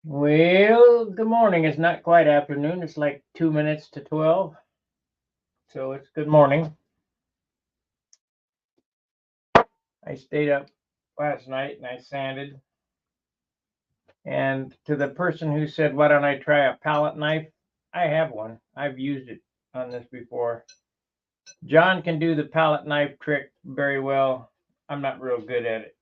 Well, good morning. It's not quite afternoon. It's like 2 minutes to 12. So it's good morning. I stayed up last night and I sanded. And to the person who said, why don't I try a palette knife? I have one. I've used it on this before. John can do the palette knife trick very well. I'm not real good at it.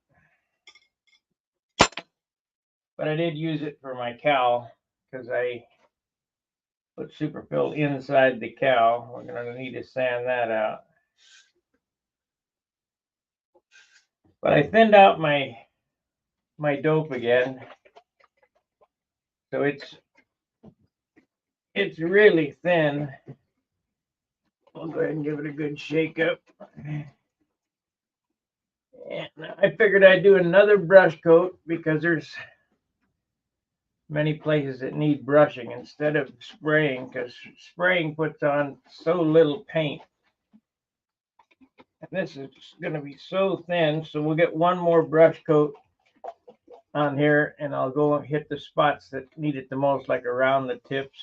But I did use it for my cowl because I put superfill inside the cowl. We're going to need to sand that out. But I thinned out my dope again. So it's really thin. I'll go ahead and give it a good shake up. And I figured I'd do another brush coat because there's many places that need brushing instead of spraying, because spraying puts on so little paint. And this is going to be so thin, so we'll get one more brush coat on here and I'll go and hit the spots that need it the most, like around the tips,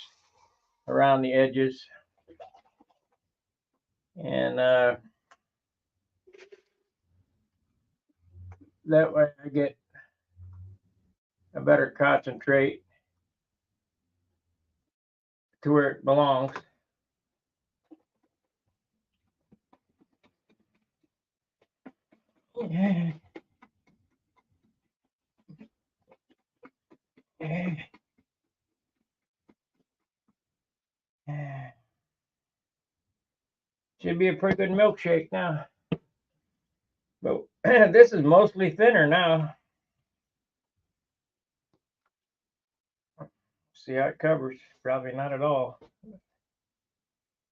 around the edges. And that way I get a better concentrate to where it belongs. Should be a pretty good milkshake now. But this is mostly thinner now. See how it covers? Probably not at all.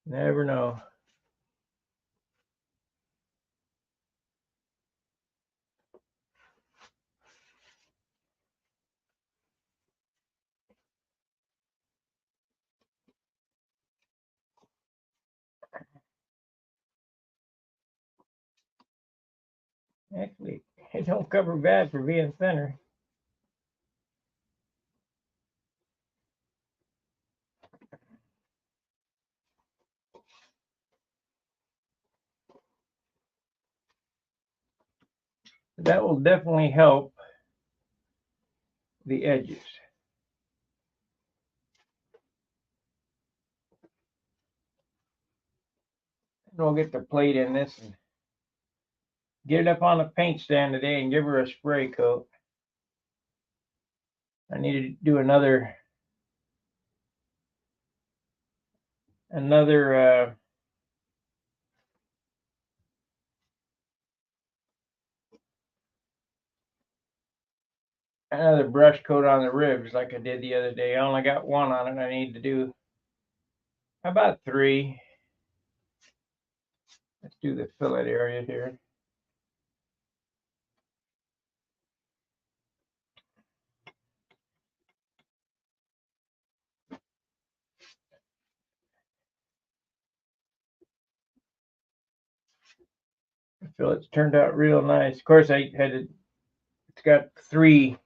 Never know. Actually, it don't cover bad for being thinner. That will definitely help the edges. And we'll get the plate in this and get it up on the paint stand today and give her a spray coat. I need to do another another brush coat on the ribs like I did the other day. I only got one on it. I need to do about three. Let's do the fillet area here. I feel it's turned out real nice. Of course, I had to, it's got three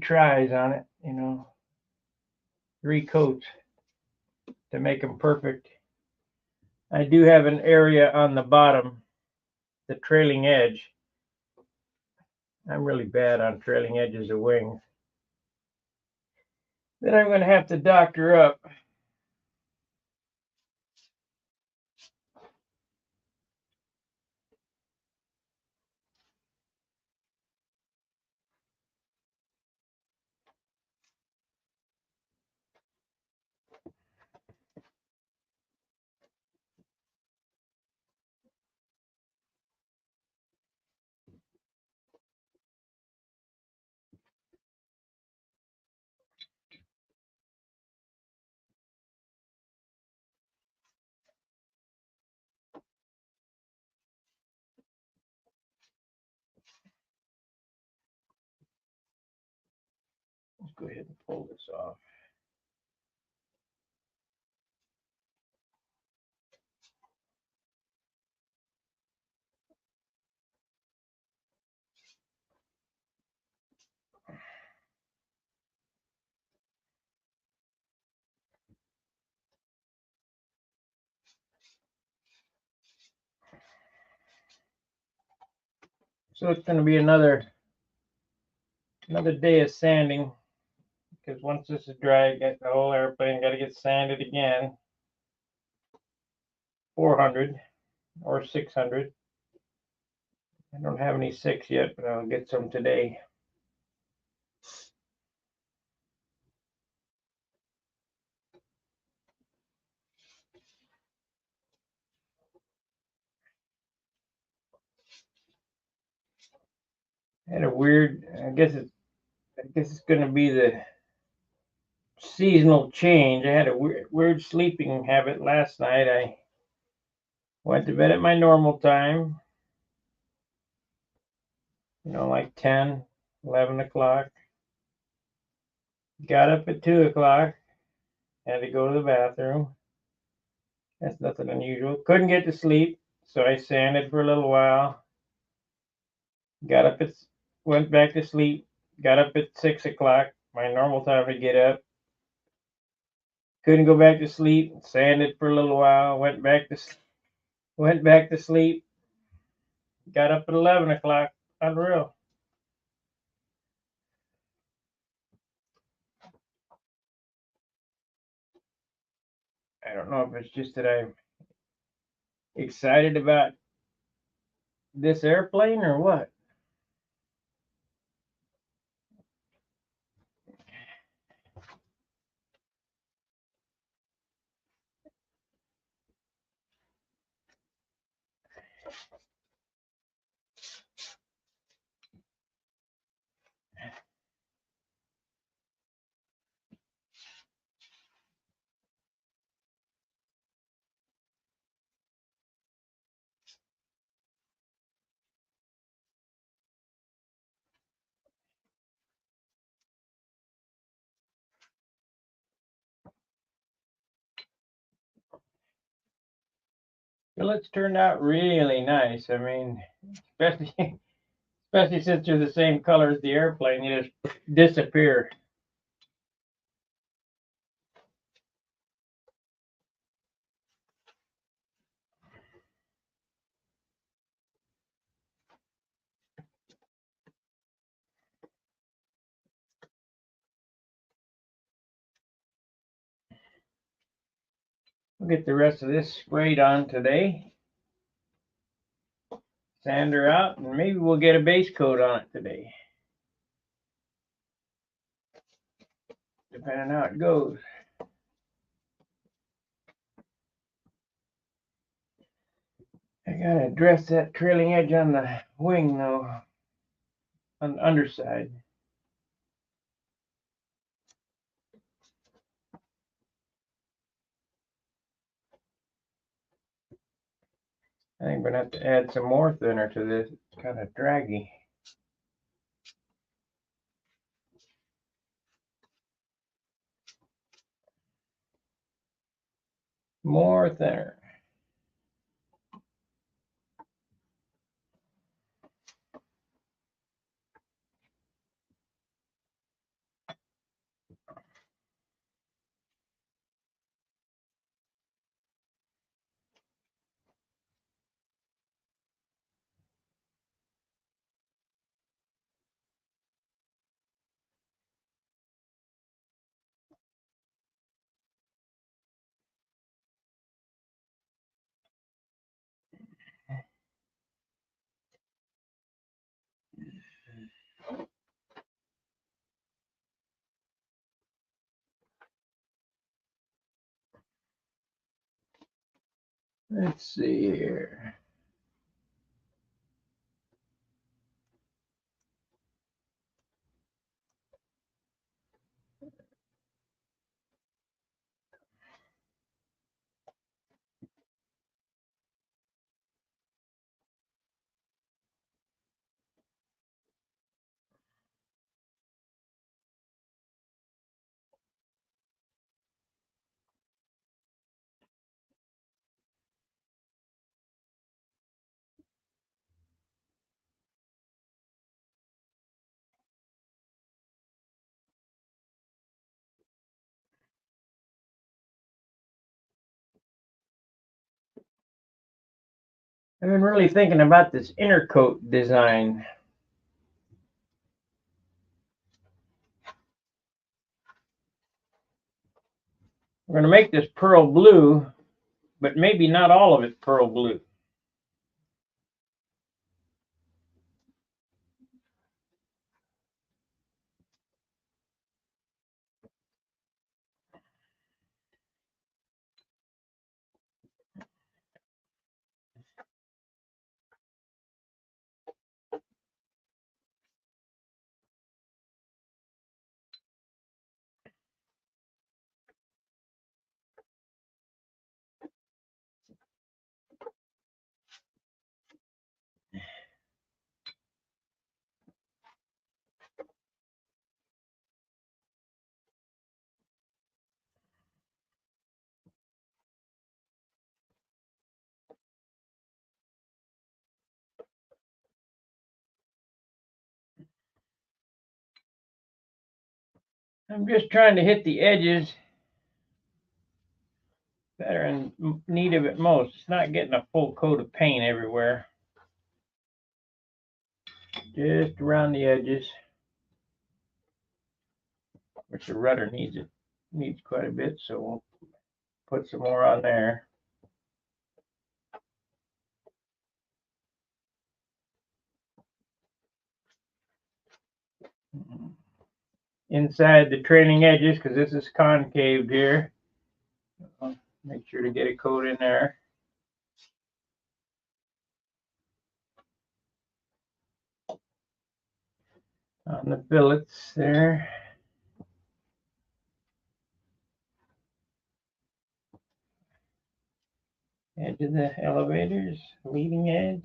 tries on it, 3 coats to make them perfect. I do have an area on the bottom, the trailing edge. I'm really bad on trailing edges of wings. Then I'm going to have to doctor up. Let's go ahead and pull this off. So it's going to be another day of sanding, because once this is dry, the whole airplane got to get sanded again. 400 or 600. I don't have any 6 yet, but I'll get some today. I had a weird, I guess it's going to be the seasonal change. I had a weird sleeping habit last night. I went to bed at my normal time, like 10, 11 o'clock. Got up at 2 o'clock, had to go to the bathroom. That's nothing unusual. Couldn't get to sleep, so I sanded for a little while. Got up at, went back to sleep. Got up at 6 o'clock, my normal time to get up. Couldn't go back to sleep. Sanded for a little while. Went back to sleep. Got up at 11 o'clock. Unreal. I don't know if it's just that I'm excited about this airplane or what. Well, it's turned out really nice. I mean, especially since they're the same color as the airplane, you just disappear. We'll get the rest of this sprayed on today. Sand her out, and maybe we'll get a base coat on it today. Depending on how it goes. I gotta address that trailing edge on the wing though, on the underside. I think we're gonna have to add some more thinner to this. It's kind of draggy. More thinner. Let's see here. I've been really thinking about this inner coat design. We're going to make this pearl blue, but maybe not all of it pearl blue. I'm just trying to hit the edges that are in need of it most. It's not getting a full coat of paint everywhere. Just around the edges, which the rudder needs quite a bit, so we'll put some more on there. Inside the trailing edges, because this is concave here. I'll make sure to get a coat in there. On the fillets there. Edge of the elevators, leading edge.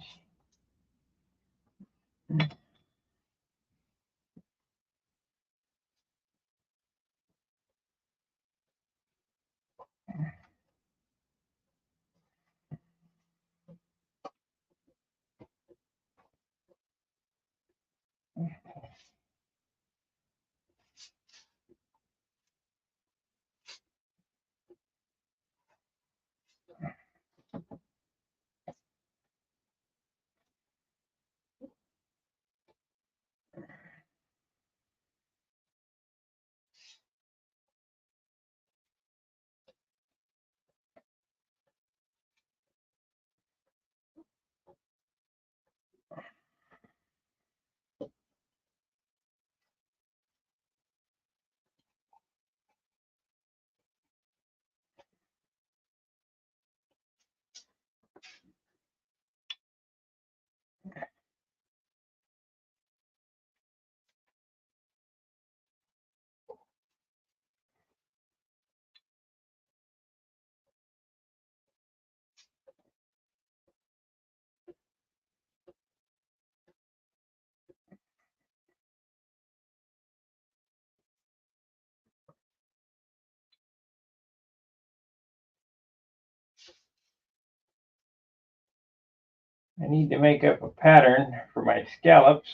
I need to make up a pattern for my scallops.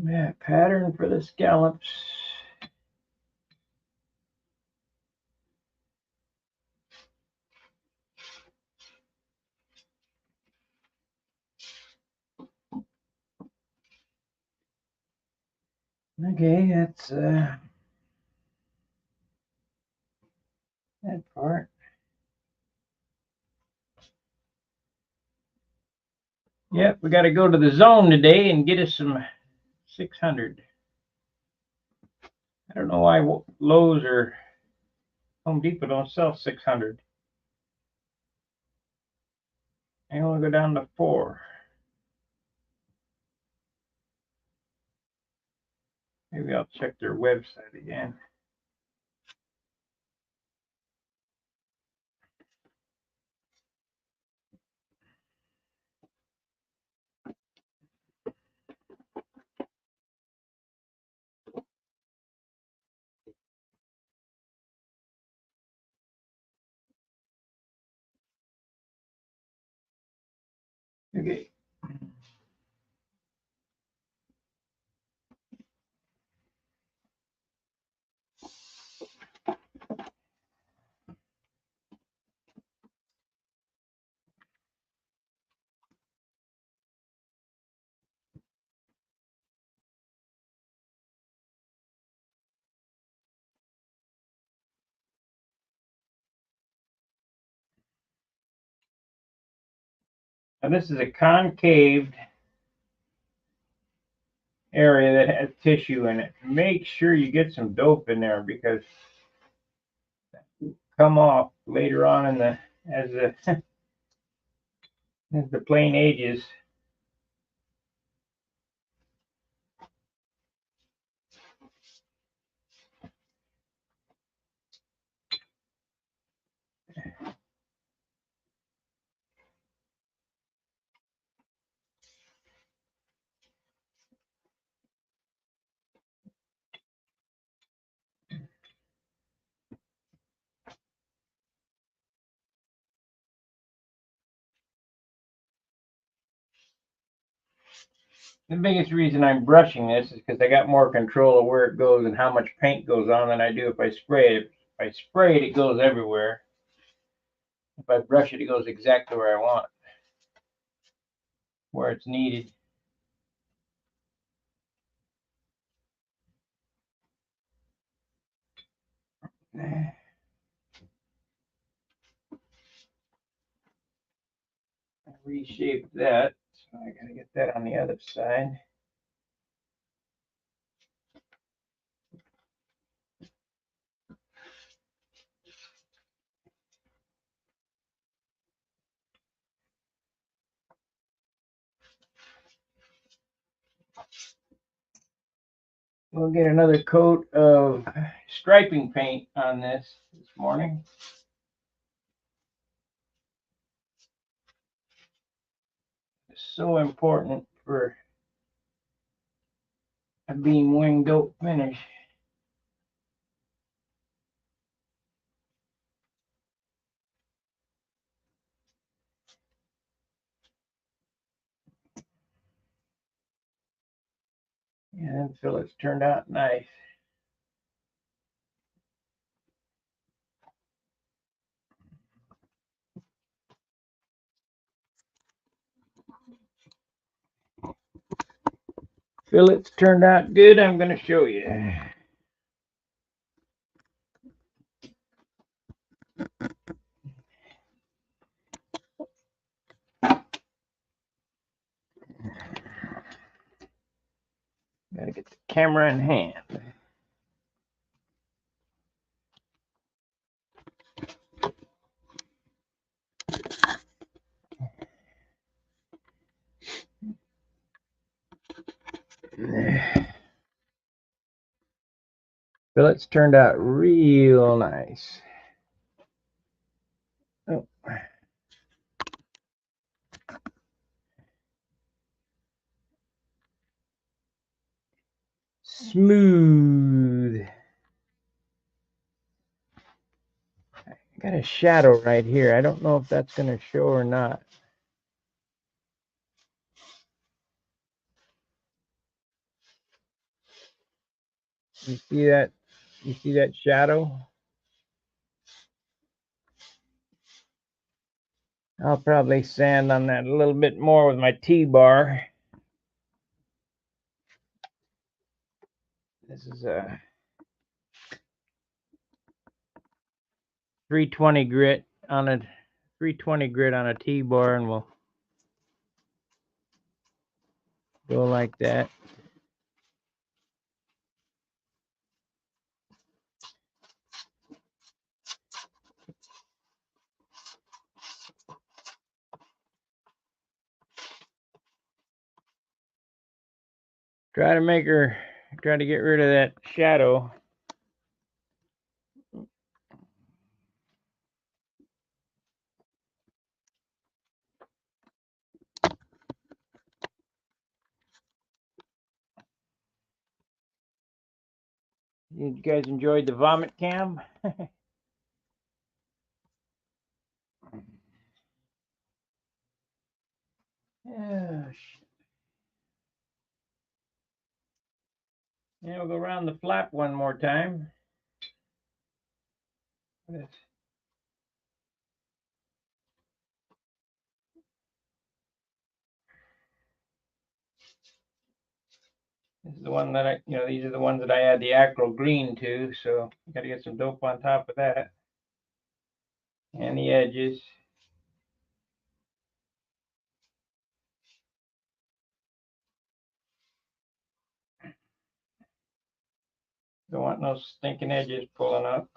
Yeah, pattern for the scallops. Okay, that's that part. Yep, we got to go to the zone today and get us some 600. I don't know why Lowe's or Home Depot don't sell 600. I only go down to 4. Maybe I'll check their website again. Okay. Now this is a concaved area that has tissue in it. Make sure you get some dope in there because come off later on in the as the as the plane ages. The biggest reason I'm brushing this is because I got more control of where it goes and how much paint goes on than I do if I spray it. If I spray it, it goes everywhere. If I brush it, it goes exactly where I want, where it's needed. I reshaped that, so I gotta get that on the other side. We'll get another coat of striping paint on this morning. It's so important for a beam wing dope finish. And them fillets turned out nice. Fillets turned out good. I'm going to show you. Got to get the camera in hand. Fillets turned out real nice. Oh. Smooth. I got a shadow right here. I don't know if that's going to show or not. You see that? You see that shadow? I'll probably sand on that a little bit more with my T-bar. This is a 320 grit on a 320 grit on a T-bar, and we'll go like that. Try to get rid of that shadow. You guys enjoyed the vomit cam? Yeah, yeah, we'll go around the flap one more time. This is the one that these are the ones that I add the acryl green to, so got to get some dope on top of that. And the edges. Don't want no stinking edges pulling up.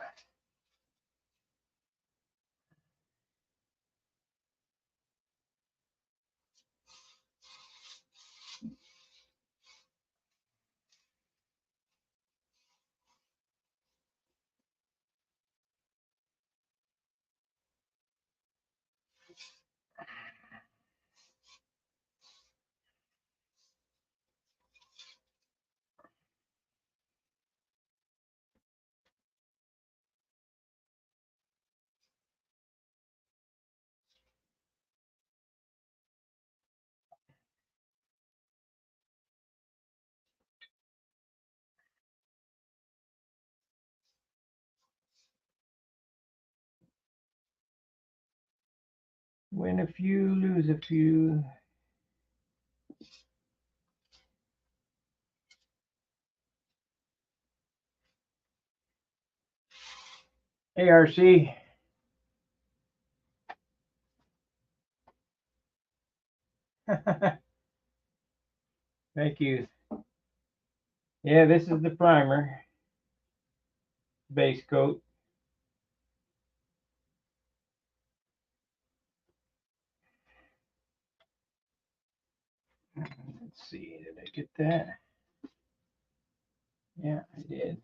Win a few, lose a few. ARC. Thank you. Yeah, this is the primer, base coat. Let's see, did I get that? Yeah, I did.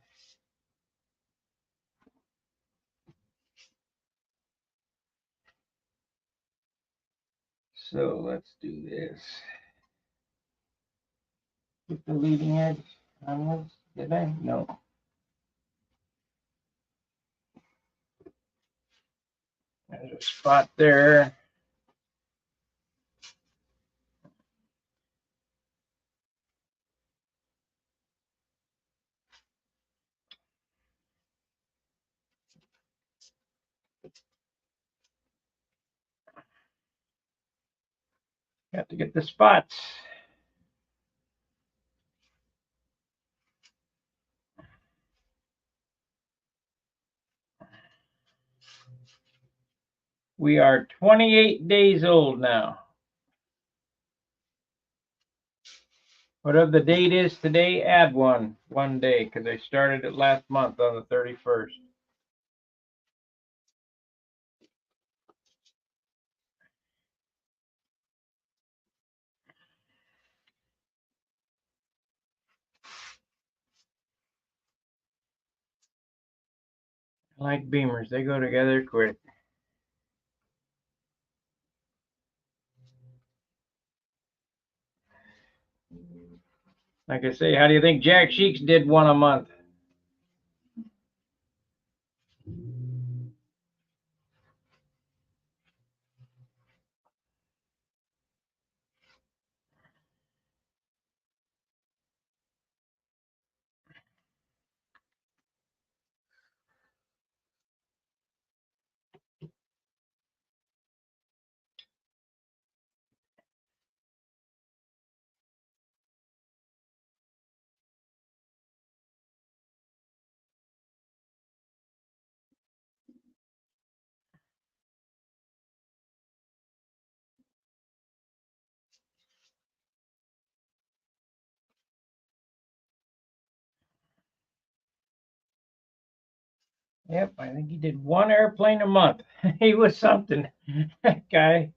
So let's do this. Get the leading edge on this. Did I? No. There's a spot there. Got to get the spots. We are 28 days old now. Whatever the date is today, add one day, because I started it last month on the 31st. I like Beamers, they go together quick. Like I say, how do you think Jack Sheets did one a month? Yep, I think he did one airplane a month. He was something, that guy.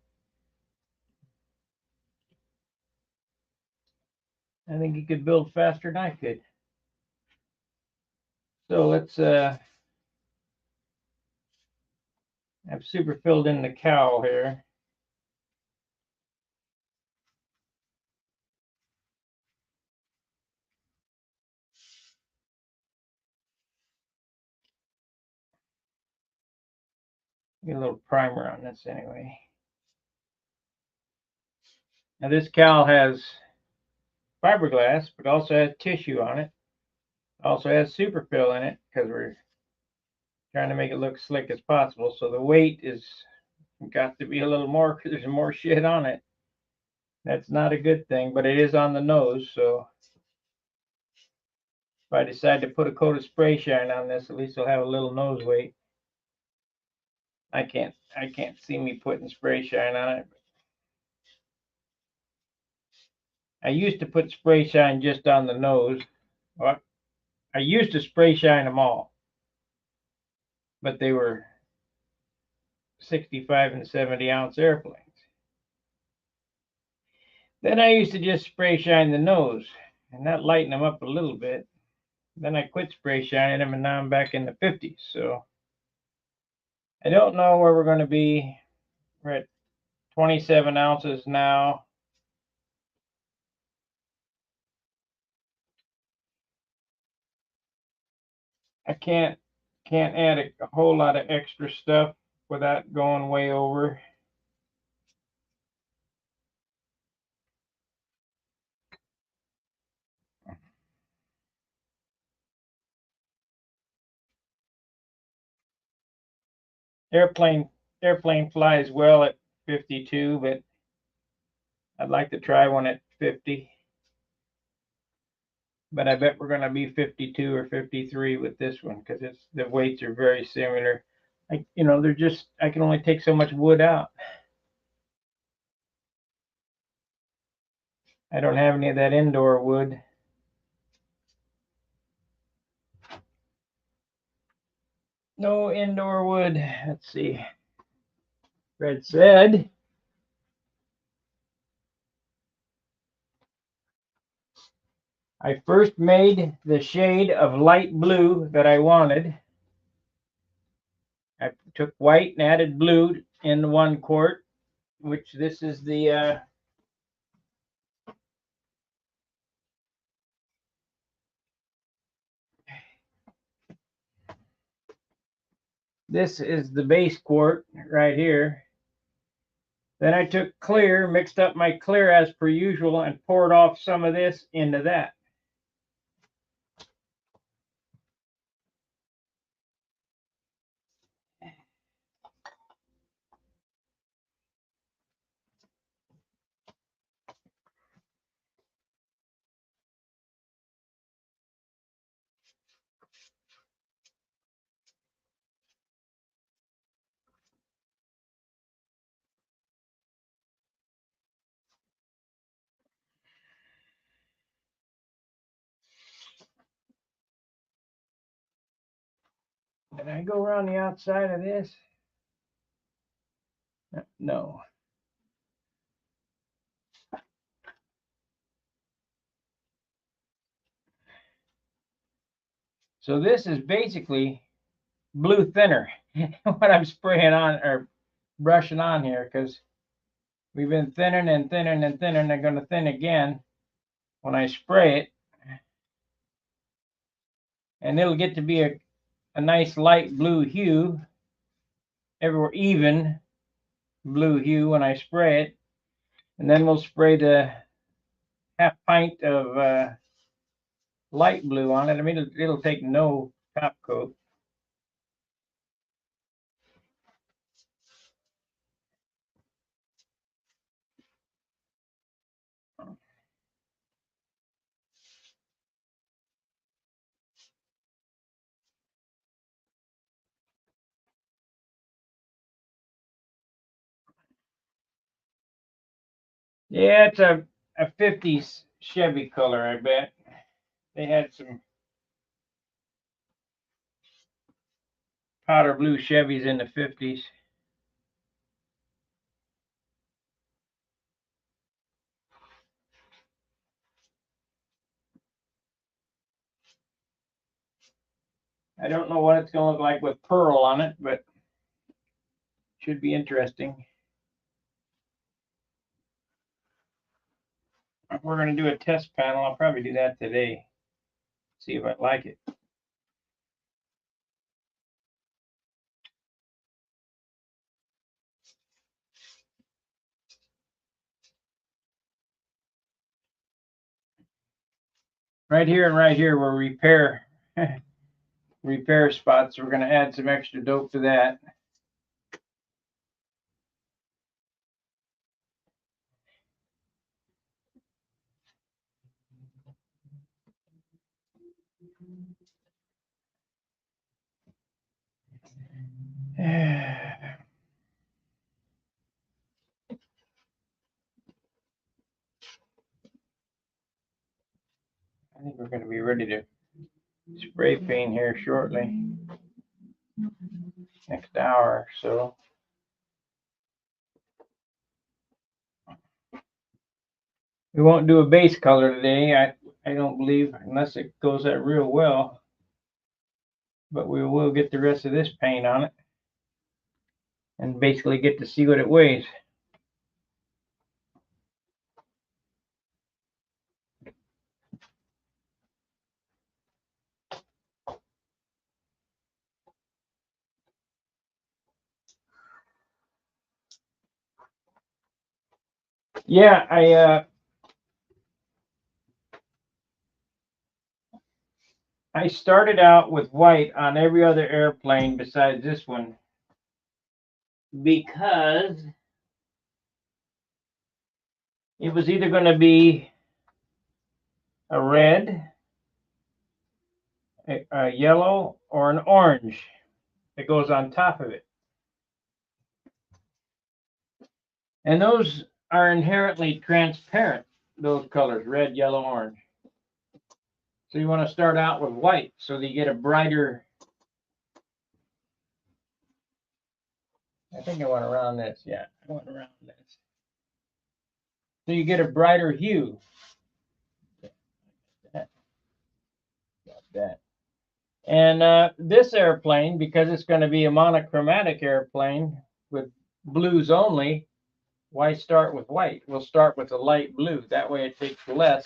I think he could build faster than I could. So let's have super filled in the cowl here. Get a little primer on this anyway. Now this cowl has fiberglass, but also has tissue on it. Also has superfill in it because we're trying to make it look slick as possible. So the weight is got to be a little more because there's more shit on it. That's not a good thing, but it is on the nose. So if I decide to put a coat of spray shine on this, at least it'll have a little nose weight. I can't see me putting spray shine on it. I used to put spray shine just on the nose. Well, I used to spray shine them all, but they were 65 and 70 ounce airplanes. Then I used to just spray shine the nose and that lightened them up a little bit. Then I quit spray shining them and now I'm back in the 50s. So I don't know where we're going to be. We're at 27 ounces now. I can't add a whole lot of extra stuff without going way over. Airplane flies well at 52, but I'd like to try one at 50. But I bet we're going to be 52 or 53 with this one because the weights are very similar. They're just, I can only take so much wood out. I don't have any of that indoor wood. No indoor wood. Let's see. Fred said I first made the shade of light blue that I wanted. I took white and added blue in 1 quart, which this is the this is the base quart right here. Then I took clear, mixed up my clear as per usual, and poured off some of this into that. Did I go around the outside of this? No. So this is basically blue thinner, what I'm spraying on or brushing on here, because we've been thinning and thinning and thinning, and they're going to thin again when I spray it. And it'll get to be a nice light blue hue, everywhere even blue hue when I spray it. And then we'll spray the half pint of light blue on it. I mean, it'll take no top coat. Yeah, it's a 50s Chevy color, I bet. They had some powder blue Chevys in the 50s. I don't know what it's going to look like with pearl on it, but should be interesting. We're going to do a test panel. I'll probably do that today. See if I like it. Right here and right here were repair repair spots. So we're going to add some extra dope to that. I think we're going to be ready to spray paint here shortly. Next hour or so. We won't do a base color today, I don't believe, unless it goes out real well. But we will get the rest of this paint on it and basically get to see what it weighs. Yeah, I started out with white on every other airplane besides this one because it was either going to be a red, a yellow, or an orange that goes on top of it. And those are inherently transparent, those colors, red, yellow, orange. So you want to start out with white so that you get a brighter. I think I went around this. Yeah, I went around this. So you get a brighter hue. Got that. And this airplane, because it's going to be a monochromatic airplane with blues only, why start with white? We'll start with a light blue. That way it takes less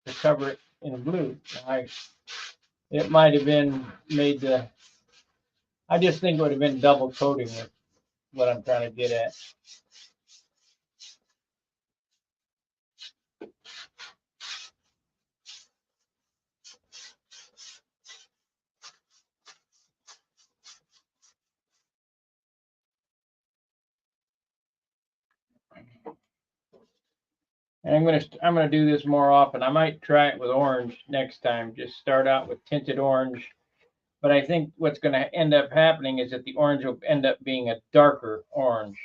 to cover it in blue. It might have been made to, I just think it would have been double coating it, what I'm trying to get at. And I'm gonna do this more often. I might try it with orange next time. Just start out with tinted orange. But I think what's going to end up happening is that the orange will end up being a darker orange.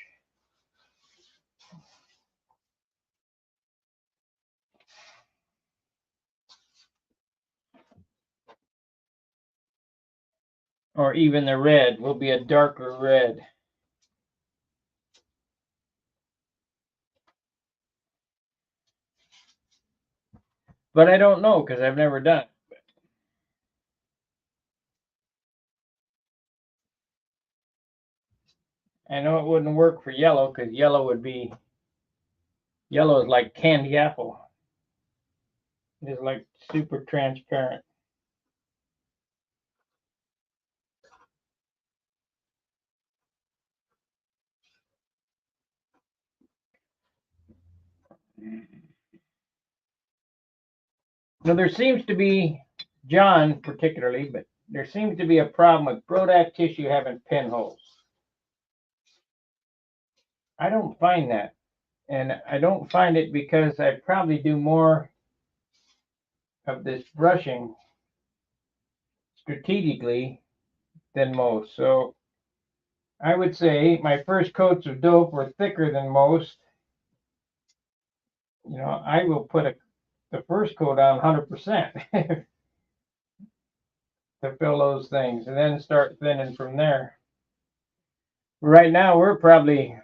Or even the red will be a darker red. But I don't know because I've never done it. I know it wouldn't work for yellow because yellow is like candy apple. It is like super transparent. Now there seems to be, John particularly, but there seems to be a problem with Brodak tissue having pinholes. I don't find that. And I don't find it because I probably do more of this brushing strategically than most. So I would say my first coats of dope were thicker than most. You know, I will put the first coat on 100% to fill those things and then start thinning from there. Right now, we're probably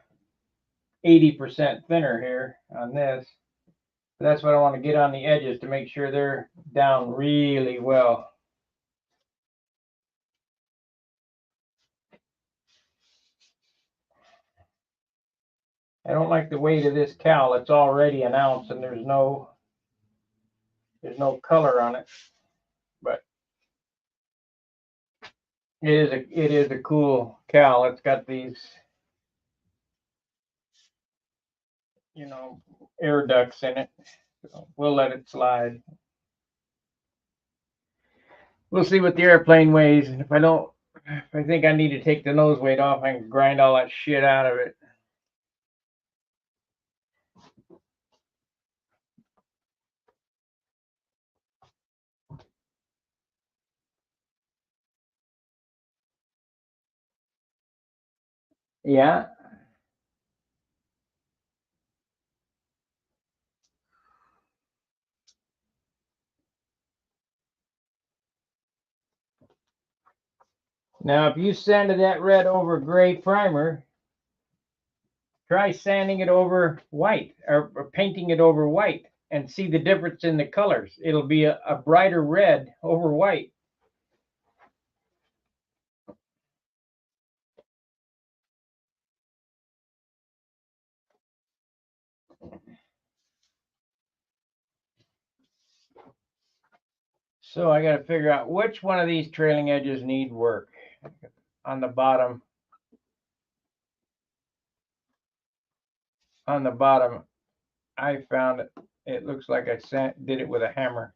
80% thinner here on this. That's what I want to get on the edges to make sure they're down really well. I don't like the weight of this cowl. It's already an ounce and there's no color on it, but it is a cool cowl. It's got these you know, air ducts in it. So we'll let it slide. We'll see what the airplane weighs. And if I think I need to take the nose weight off, I can grind all that shit out of it. Yeah. Now, if you sanded that red over gray primer, try sanding it over white or painting it over white and see the difference in the colors. It'll be a brighter red over white. So I got to figure out which one of these trailing edges need work. On the bottom, I found it looks like I did it with a hammer.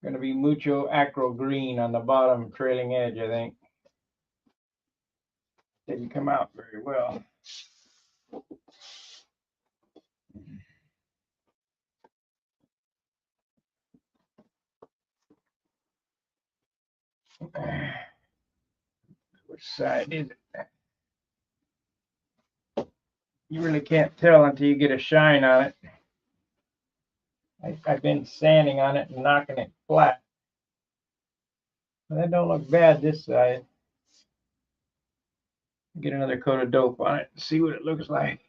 Going to be mucho acro green on the bottom trailing edge, I think. Didn't come out very well. Which side is it? You really can't tell until you get a shine on it. I've been sanding on it and knocking it flat. That don't look bad this side. Get another coat of dope on it and see what it looks like.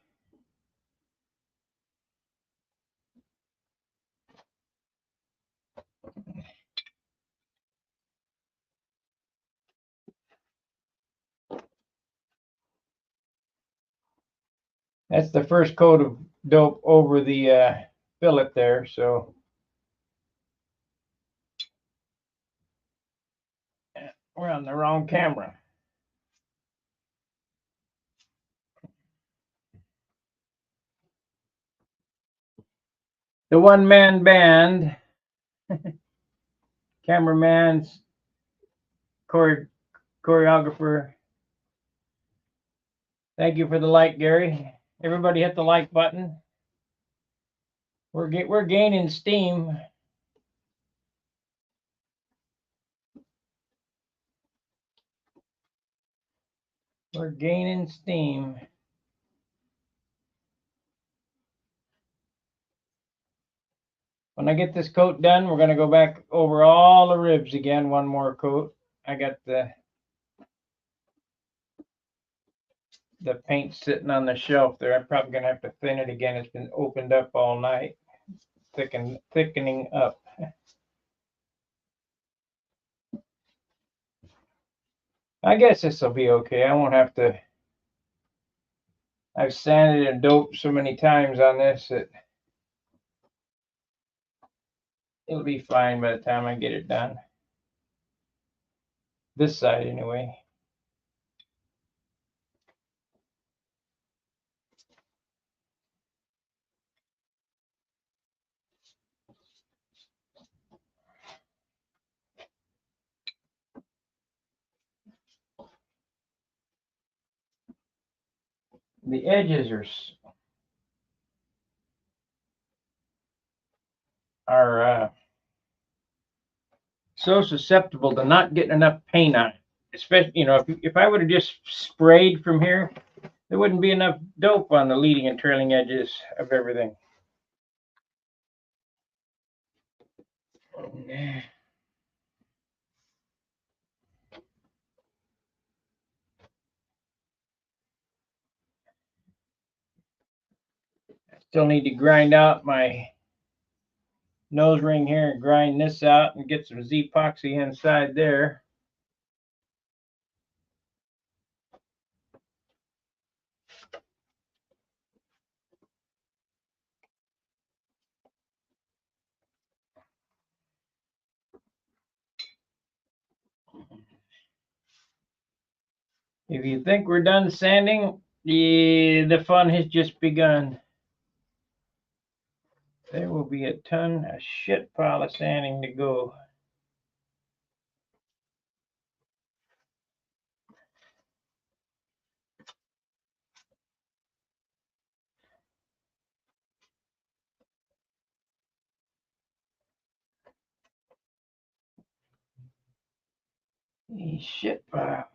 That's the first coat of dope over the fillet there, so we're on the wrong camera. The one-man band, cameraman's choreographer. Thank you for the like, Gary. Everybody hit the like button. We're gaining steam. We're gaining steam. When I get this coat done, we're going to go back over all the ribs again, one more coat. I got the paint sitting on the shelf there. I'm probably going to have to thin it again. It's been opened up all night, thickening up. I guess this will be okay. I won't have to. I've sanded and doped so many times on this that it'll be fine by the time I get it done. This side, anyway. The edges are so susceptible to not getting enough paint on it. Especially, if I would have just sprayed from here, there wouldn't be enough dope on the leading and trailing edges of everything. Still need to grind out my nose ring here and grind this out and get some Z-epoxy inside there. If you think we're done sanding, the fun has just begun. There will be a shit pile of sanding to go. Shit pile.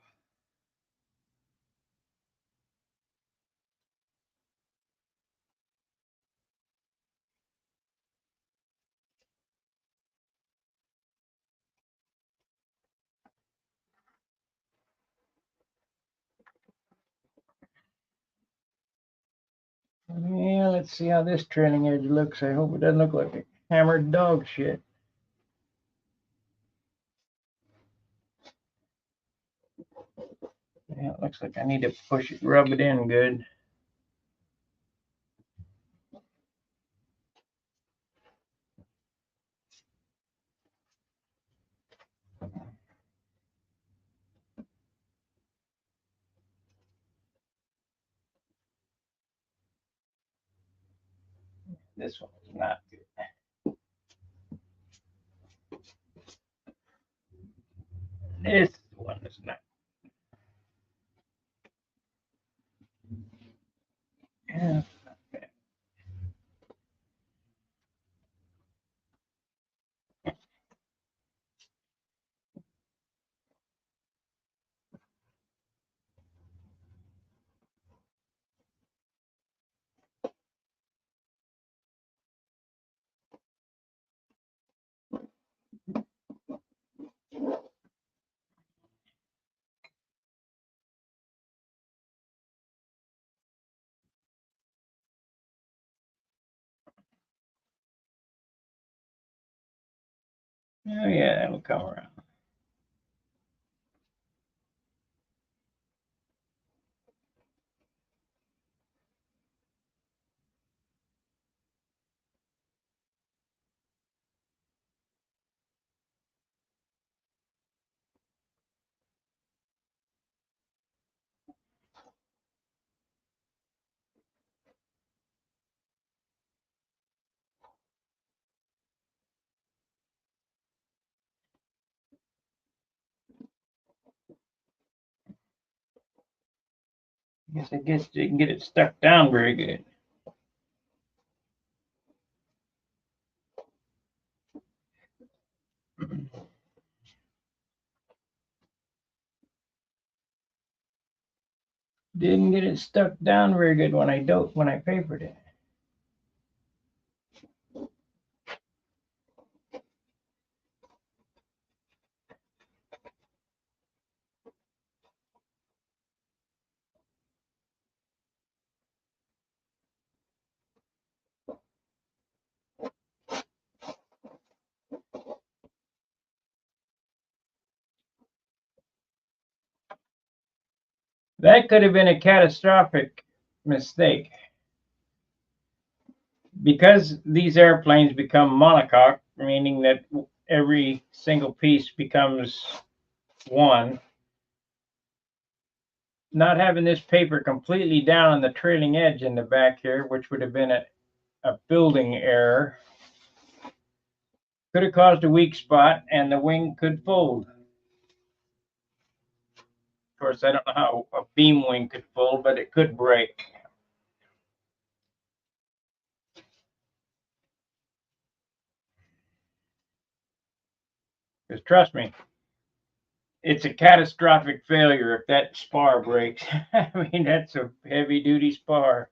Yeah, let's see how this trailing edge looks. I hope it doesn't look like a hammered dog shit. Yeah, it looks like I need to push it, rub it in good. This one is not good. This one is not. Yeah. Oh yeah, that'll come around. I guess you can get it stuck down very good. Didn't get it stuck down very good when I papered it. That could have been a catastrophic mistake. Because these airplanes become monocoque, meaning that every single piece becomes one, not having this paper completely down on the trailing edge in the back here, which would have been a building error, could have caused a weak spot and the wing could fold. Of course, I don't know how a beam wing could fold, but it could break. Because trust me, it's a catastrophic failure if that spar breaks. I mean, that's a heavy duty spar.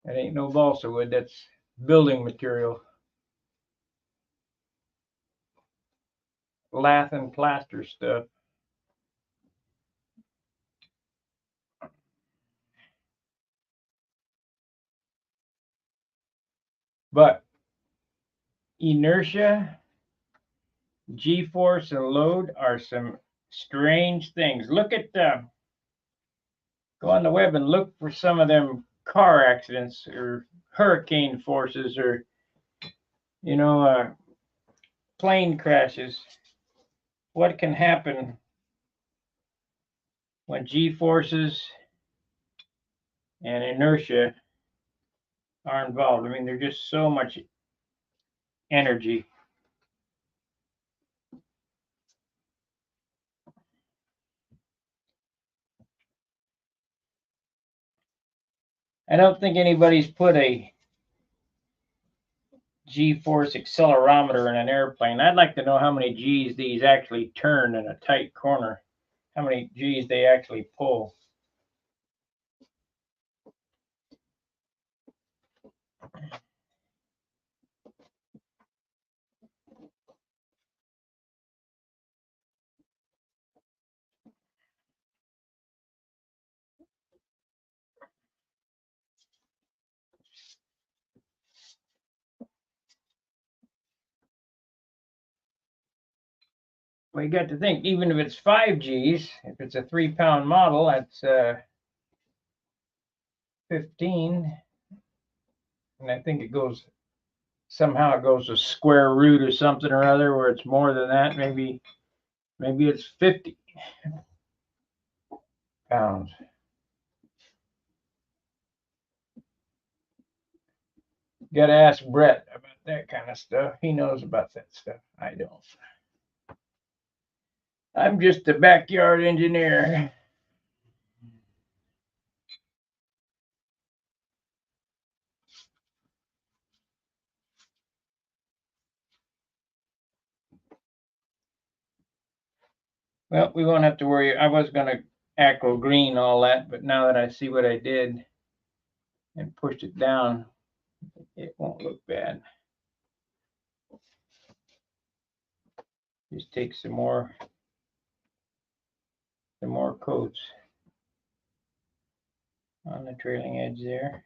That ain't no balsa wood, that's building material. Lath and plaster stuff. But inertia, G-force, and load are some strange things. Look at go on the web and look for some of them car accidents or hurricane forces or plane crashes. what can happen when G-forces and inertia are involved. I mean, there's just so much energy. I don't think anybody's put a G-force accelerometer in an airplane. I'd like to know how many G's these actually turn in a tight corner, how many G's they actually pull. Well, you got to think, even if it's 5 G's, if it's a 3-pound model, that's 15. And I think it goes, somehow it goes to square root or something or other where it's more than that. Maybe it's 50 pounds. Got to ask Brett about that kind of stuff. He knows about that stuff. I don't. I'm just a backyard engineer. Well, we won't have to worry. I was going to acro green all that, but now that I see what I did and pushed it down, it won't look bad. Just take some more coats on the trailing edge there.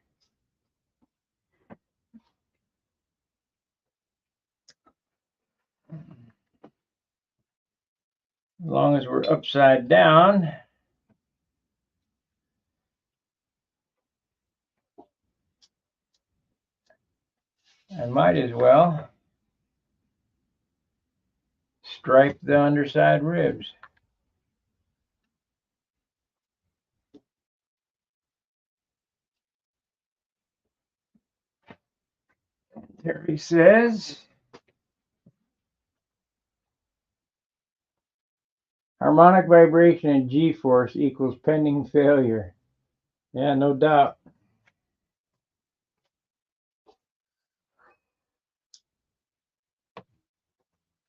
As long as we're upside down, I might as well stripe the underside ribs. Terry says, harmonic vibration and G-force equals pending failure. Yeah, no doubt.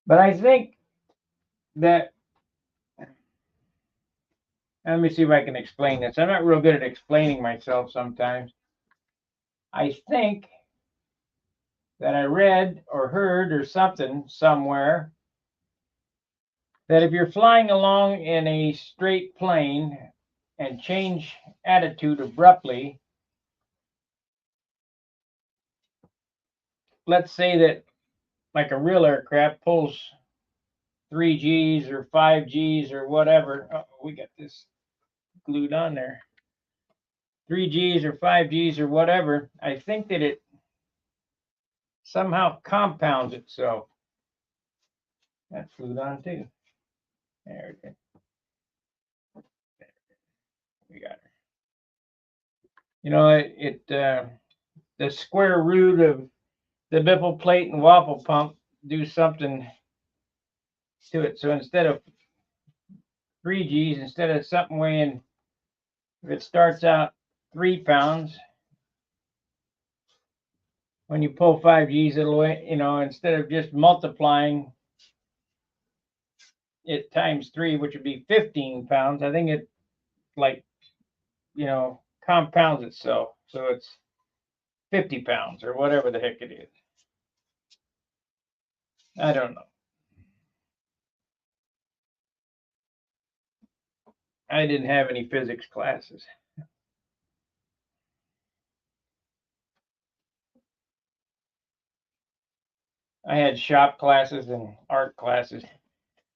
But I think that, let me see if I can explain this. I'm not real good at explaining myself sometimes. I think that I read or heard or something somewhere that if you're flying along in a straight plane and change attitude abruptly, let's say that like a real aircraft pulls 3 G's or 5 G's or whatever. Oh, we got this glued on there. 3 G's or 5 G's or whatever. I think that it somehow compounds itself. That's glued on too. There it is. We got her. You know, the square root of the biffle plate and waffle pump do something to it. So instead of 3 G's, instead of something weighing, if it starts out 3 pounds, when you pull 5 G's, it'll weigh, instead of just multiplying it times 3, which would be 15 pounds, I think it like, compounds itself. So it's 50 pounds or whatever the heck it is. I don't know. I didn't have any physics classes. I had shop classes and art classes,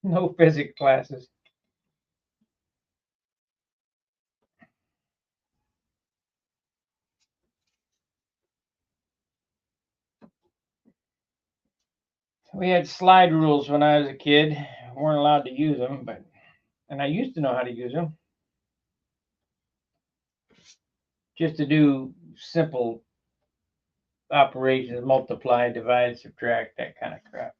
no physics classes. We had slide rules when I was a kid. weren't allowed to use them, and I used to know how to use them. Just to do simple operations, multiply, divide, subtract, that kind of crap.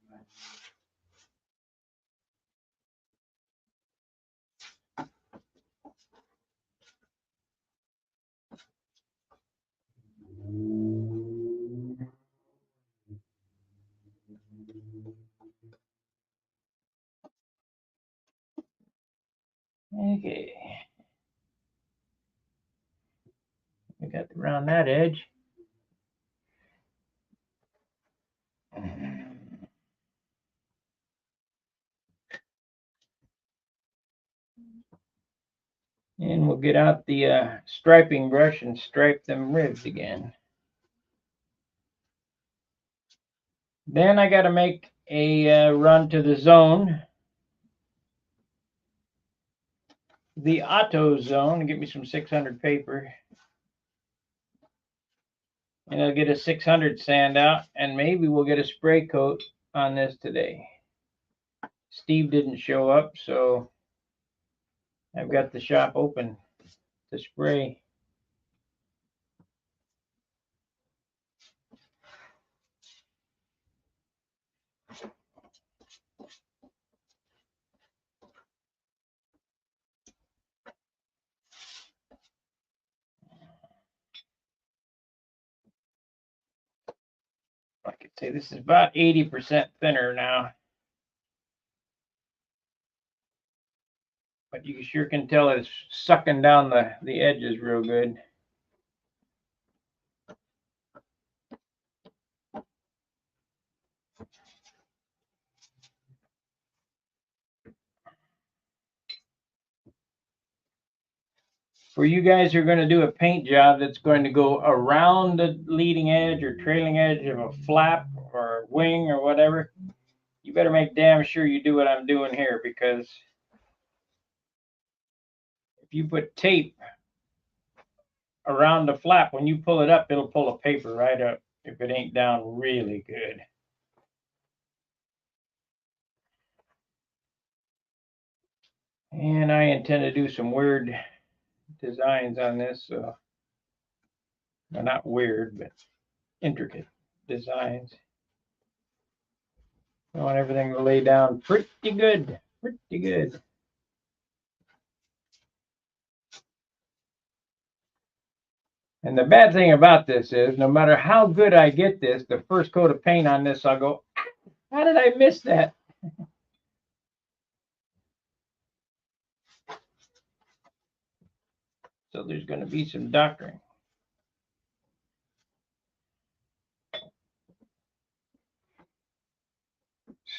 Okay. We got around that edge. And we'll get out the striping brush and stripe them ribs again. Then I got to make a run to the zone, the auto zone, and get me some 600 paper. And I'll get a 600 sand out, and maybe we'll get a spray coat on this today. Steve didn't show up, so I've got the shop open to spray. I could say this is about 80% thinner now. But you sure can tell it's sucking down the edges real good. For you guys who are going to do a paint job that's going to go around the leading edge or trailing edge of a flap or wing or whatever, you better make damn sure you do what I'm doing here, because if you put tape around the flap, when you pull it up, it'll pull a paper right up if it ain't down really good. And I intend to do some weird designs on this, so well, not weird, but intricate designs. I want everything to lay down pretty good, pretty good. And the bad thing about this is, no matter how good I get this, the first coat of paint on this, I'll go, how did I miss that? So there's going to be some doctoring.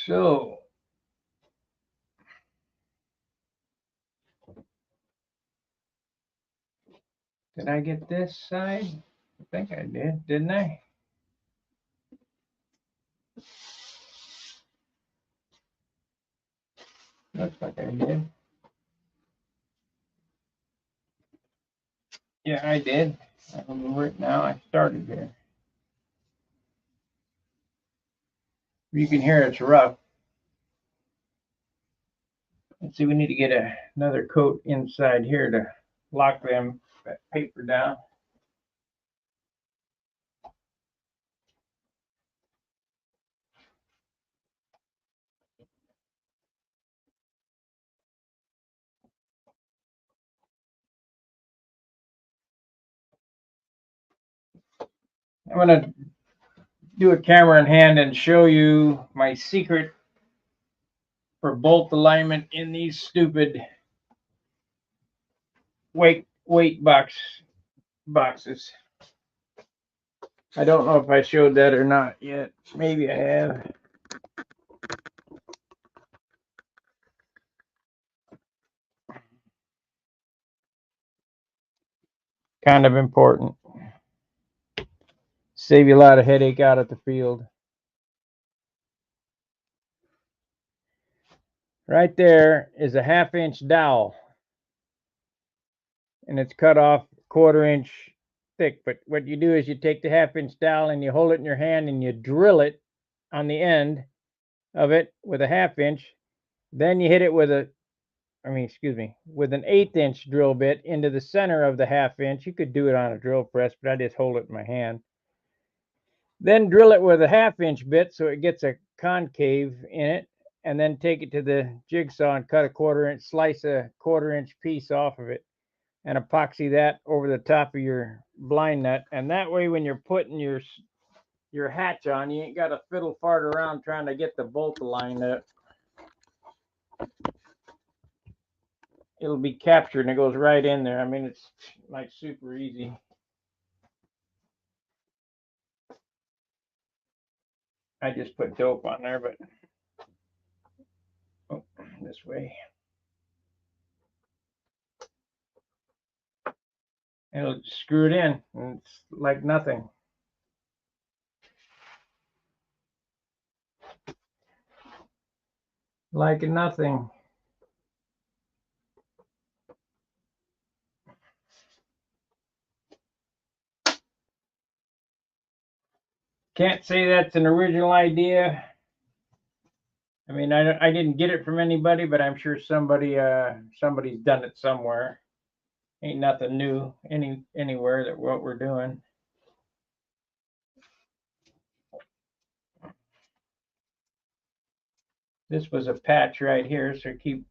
So did I get this side? I think I did, didn't I? Looks like I did. Yeah, I did. I remember it now. I started there. You can hear it's rough. Let's see, we need to get another coat inside here to lock that paper down. I'm going to do a camera in hand and show you my secret for bolt alignment in these stupid weight boxes. I don't know if I showed that or not yet. Maybe I have. Kind of important. Save you a lot of headache out at the field. Right there is a 1/2 inch dowel, and it's cut off 1/4 inch thick. But what you do is you take the 1/2 inch dowel and you hold it in your hand and you drill it on the end of it with a 1/2 inch, Then you hit it with with an 1/8 inch drill bit into the center of the 1/2 inch. You could do it on a drill press, but I just hold it in my hand. Then drill it with a 1/2 inch bit so it gets a concave in it, and then take it to the jigsaw and cut a 1/4 inch, slice a 1/4 inch piece off of it, and epoxy that over the top of your blind nut. And that way, when you're putting your hatch on, you ain't got to fiddle fart around trying to get the bolt lined up. It'll be captured and it goes right in there. I mean, it's like super easy. I just put dope on there, but this way. And it'll screw it in, and it's like nothing. Like nothing. Can't say that's an original idea. I mean, I didn't get it from anybody, but I'm sure somebody's done it somewhere. Ain't nothing new anywhere that what we're doing. This was a patch right here, so keep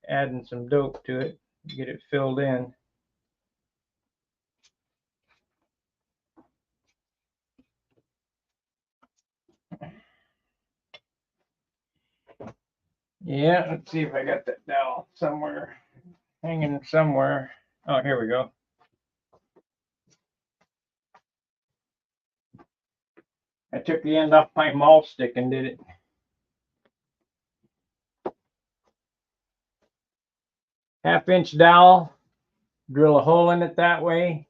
adding some dope to it, get it filled in. Yeah, let's see if I got that dowel somewhere, hanging somewhere. Oh, here we go. I took the end off my maul stick and did it. Half-inch dowel, drill a hole in it that way,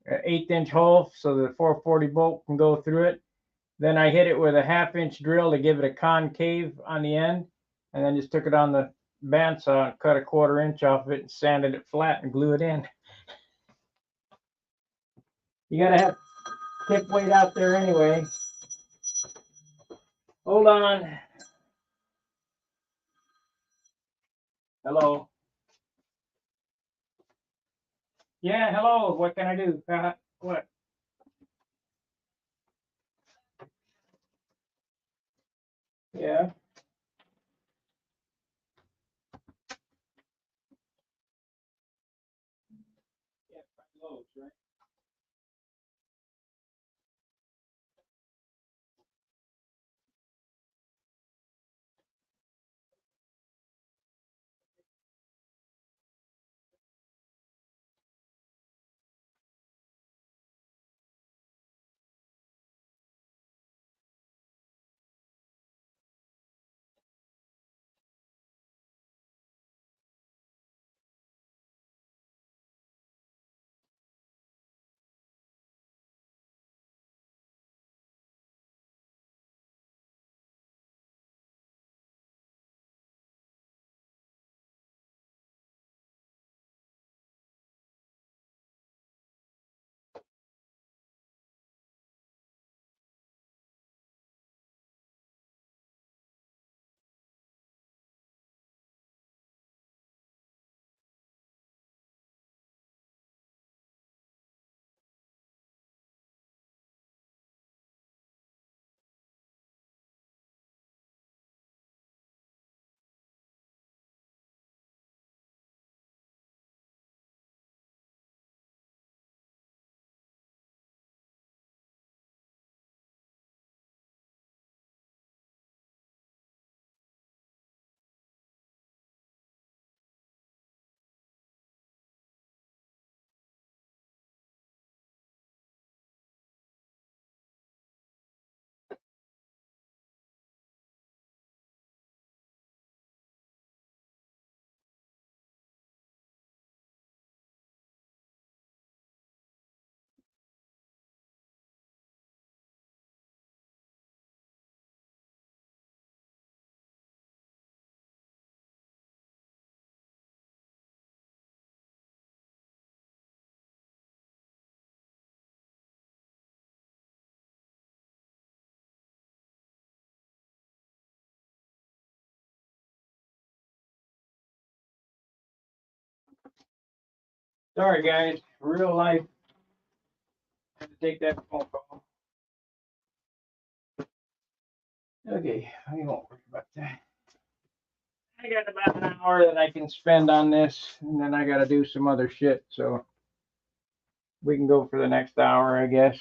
an 1/8 inch hole so the 440 bolt can go through it. Then I hit it with a 1/2 inch drill to give it a concave on the end, and then just took it on the bandsaw and cut a 1/4 inch off of it and sanded it flat and glue it in. You gotta have tip weight out there anyway. Hold on. Hello. Yeah, hello. What can I do? What? Yeah. Yeah, loads, right? Sorry, guys. Real life. I have to take that phone call. Okay, we won't worry about that. I got about an hour that I can spend on this, and then I got to do some other shit. So we can go for the next hour, I guess.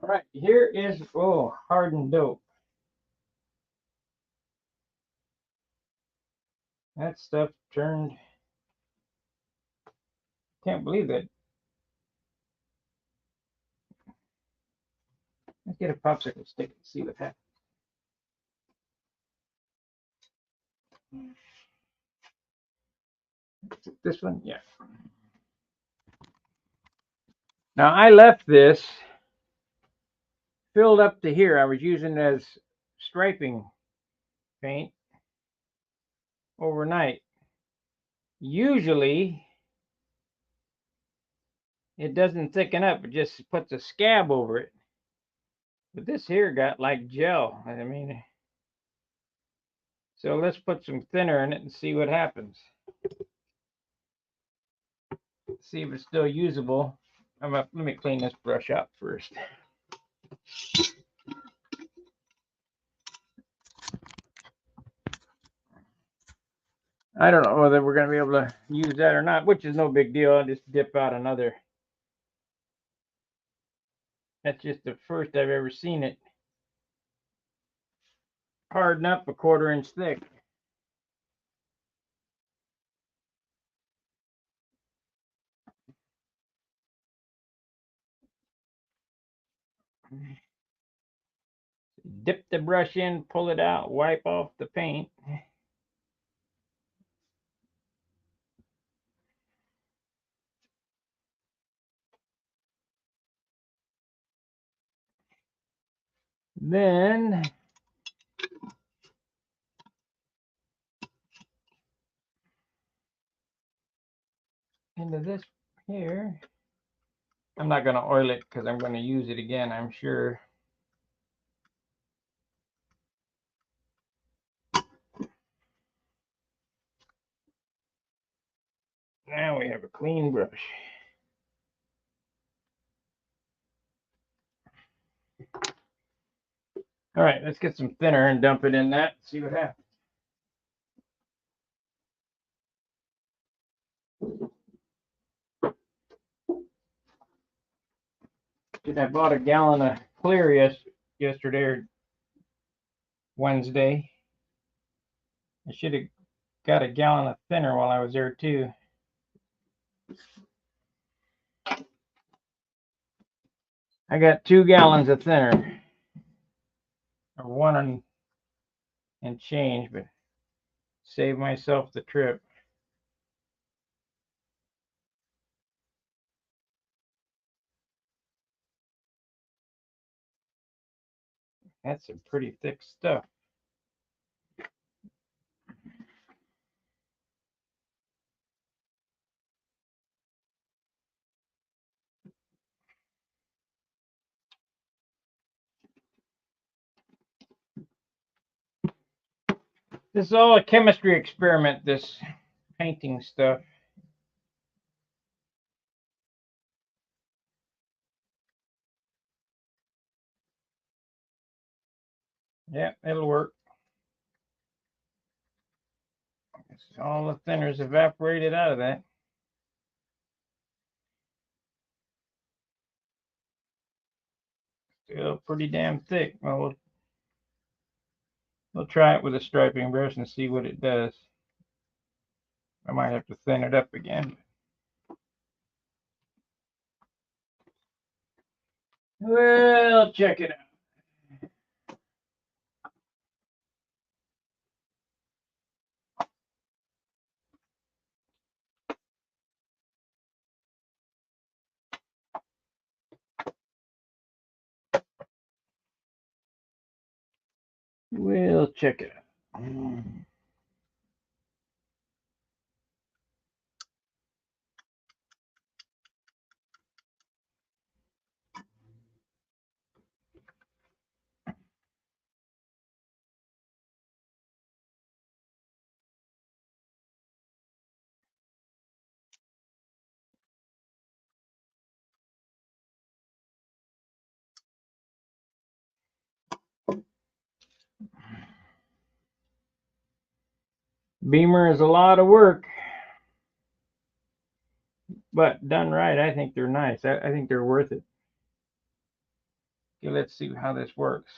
All right, here is hardened dope. That stuff turned. Can't believe that. Let's get a popsicle stick and see what happens. This one, yeah. Now I left this filled up to here. I was using it as striping paint overnight. Usually it doesn't thicken up, it just puts a scab over it. But this here got like gel. I mean, so let's put some thinner in it and see what happens. See if it's still usable. Let me clean this brush up first. I don't know whether we're going to be able to use that or not, which is no big deal. I'll just dip out another. That's just the first I've ever seen it harden up a 1/4 inch thick. Dip the brush in, pull it out, wipe off the paint. Then into this here. I'm not going to oil it because I'm going to use it again, I'm sure. Now we have a clean brush. All right, let's get some thinner and dump it in that, see what happens. I bought a gallon of clear yesterday or Wednesday. I should have got a gallon of thinner while I was there too. I got 2 gallons of thinner, or 1 and change, but save myself the trip. That's some pretty thick stuff. This is all a chemistry experiment, this painting stuff. Yeah, it'll work. All the thinner's evaporated out of that. Still pretty damn thick. Well, we'll try it with a striping brush and see what it does. I might have to thin it up again. Well, check it out. We'll check it out. Beamer is a lot of work, but done right, I think they're nice. I think they're worth it. Okay, let's see how this works.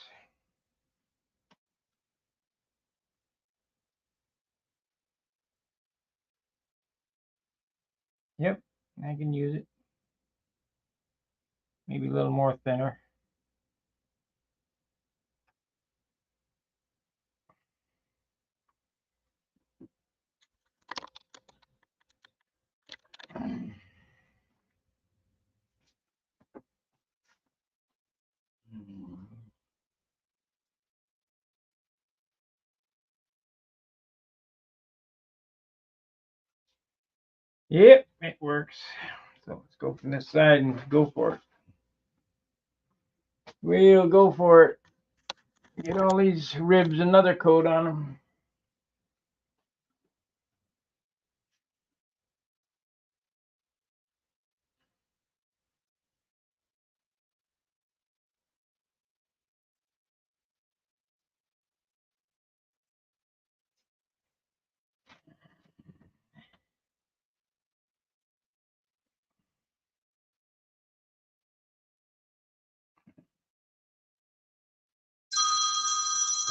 Yep, I can use it. Maybe a little more thinner. Yep, it works. So let's go from this side and go for it. We'll go for it. Get all these ribs another coat on them.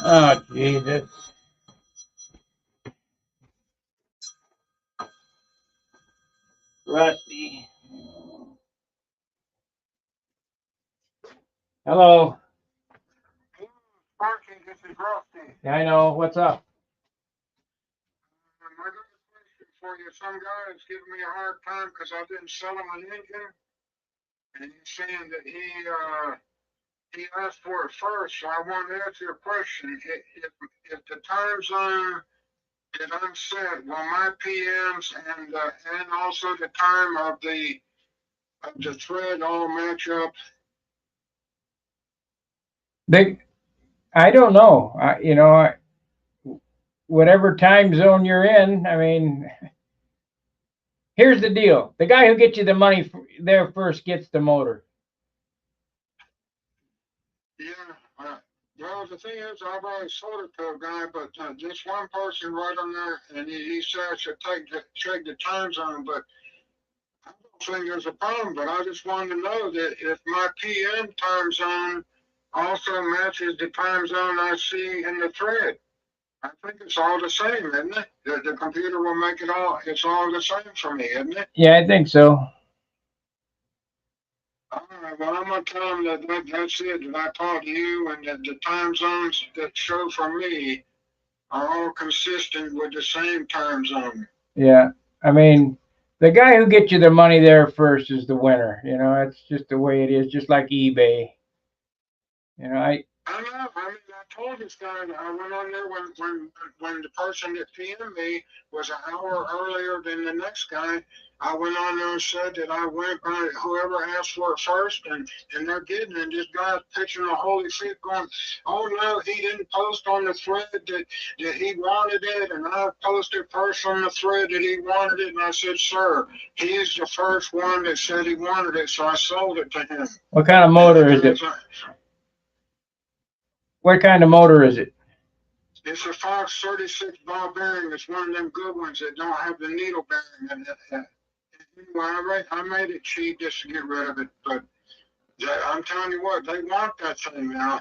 Oh, Jesus. Rusty. Hello. Sparky, this is Rusty. Yeah, I know. What's up? I got a question for you. Some guy is giving me a hard time because I didn't sell him an engine, and he's saying that he asked for it first. So I want to answer your question. If the time zone is unset, will my PMs and also the time of the thread all match up? I don't know. Whatever time zone you're in, I mean, here's the deal. The guy who gets you the money there first gets the motor. Yeah. Well, the thing is, I've already sold it to a guy, but just one person right on there, and he said I should check the time zone, but I don't think there's a problem. But I just wanted to know that if my PM time zone also matches the time zone I see in the thread. I think it's all the same, isn't it? The computer will make it all, it's all the same for me, isn't it? Yeah, I think so. All right, well, I'm going to tell them that's it, that I talked to you, and that the time zones that show for me are all consistent with the same time zone. Yeah. I mean, the guy who gets you the money there first is the winner. That's just the way it is, just like eBay. I know. I mean, I told this guy that I went on there when the person that PM'd me was an hour earlier than the next guy. I went on there and said that I went by whoever asked for it first, and they're getting it. And this guy's pitching a holy fit, going, "Oh no, he didn't post on the thread that he wanted it, and I posted first on the thread that he wanted it." And I said, "Sir, he's the first one that said he wanted it, so I sold it to him." What kind of motor is it? What kind of motor is it? It's a Fox 36 ball bearing. It's one of them good ones that don't have the needle bearing in it. Anyway, I made it cheap just to get rid of it, but I'm telling you what, they want that thing now.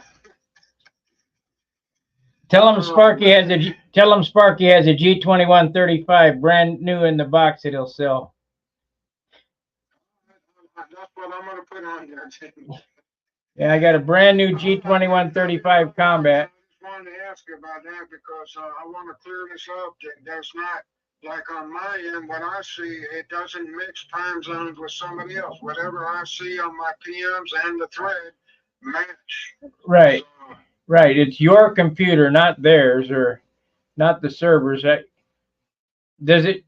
Tell him Sparky has a G2135 brand new in the box that he'll sell. That's what I'm gonna put on there. Yeah, I got a brand new G2135 Combat. I just wanted to ask you about that because I want to clear this up. There's not, like on my end, what I see, it doesn't mix time zones with somebody else. Whatever I see on my PMs and the thread match. Right. So, right. It's your computer, not theirs, or not the servers. Does it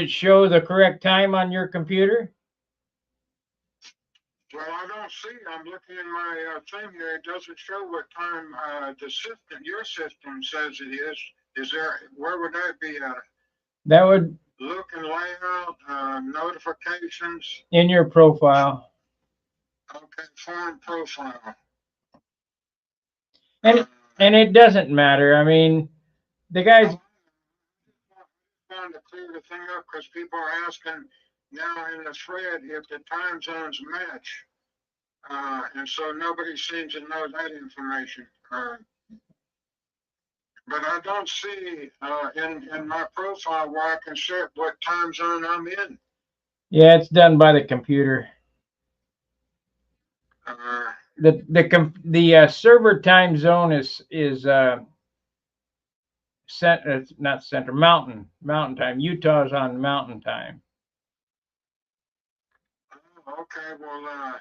show the correct time on your computer? Well, I don't see. I'm looking in my thing here. It doesn't show what time your system says it is. Is there? Where would that be at? That would look and layout, notifications. In your profile. Okay, foreign profile. And it doesn't matter. I mean, the guys. trying to clear the thing up because people are asking now in the thread if the time zones match. And so nobody seems to know that information. But I don't see in my profile where I can set what time zone I'm in. Yeah, it's done by the computer. Uh, The server time zone is not center, mountain time. Utah's on mountain time. okay, well,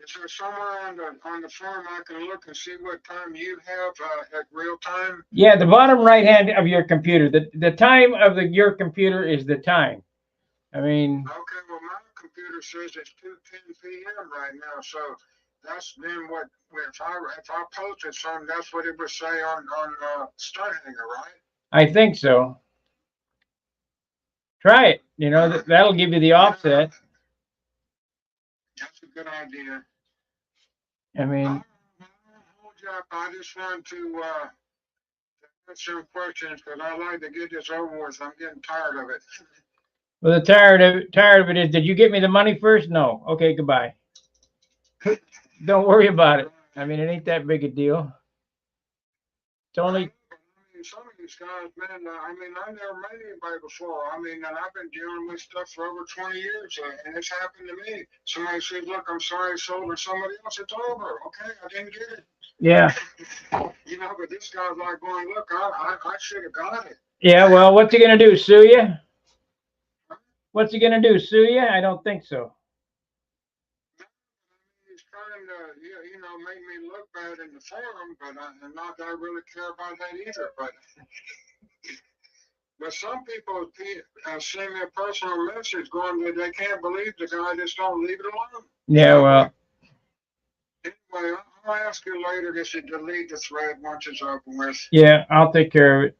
is there somewhere on the phone I can look and see what time you have at real time? Yeah, the bottom right hand of your computer. The time of your computer is the time. I mean, Okay, well, my computer says it's 2:10 p.m. right now, so that's then what if I posted something, that's what it would say on Stunhanger, right? I think so. Try it. You know, that'll give you the offset. That's a good idea. I mean, Hold you up. I just want to ask some questions because I like to get this over with. I'm getting tired of it. well, the tired of it is, did you get me the money first? No. Okay, goodbye. Don't worry about it. I mean, it ain't that big a deal. It's only. Some of these guys, man, I mean, I never met anybody before. I mean, and I've been dealing with stuff for over 20 years, and it's happened to me. Somebody said, look, I'm sorry I sold to somebody else. It's over. Okay, I didn't get it. Yeah. You know, but this guy's like going, look, I should have got it. Yeah, well, what's he going to do, sue you? What's he going to do, sue you? I don't think so. He's trying to, you know, make me look bad in the forum, but not that I really care about that either. But some people send me a personal message going that they can't believe the guy, just don't leave it alone. Yeah, well. Anyway, I'll ask you later just to delete the thread once it's over with. Yeah, I'll take care of it.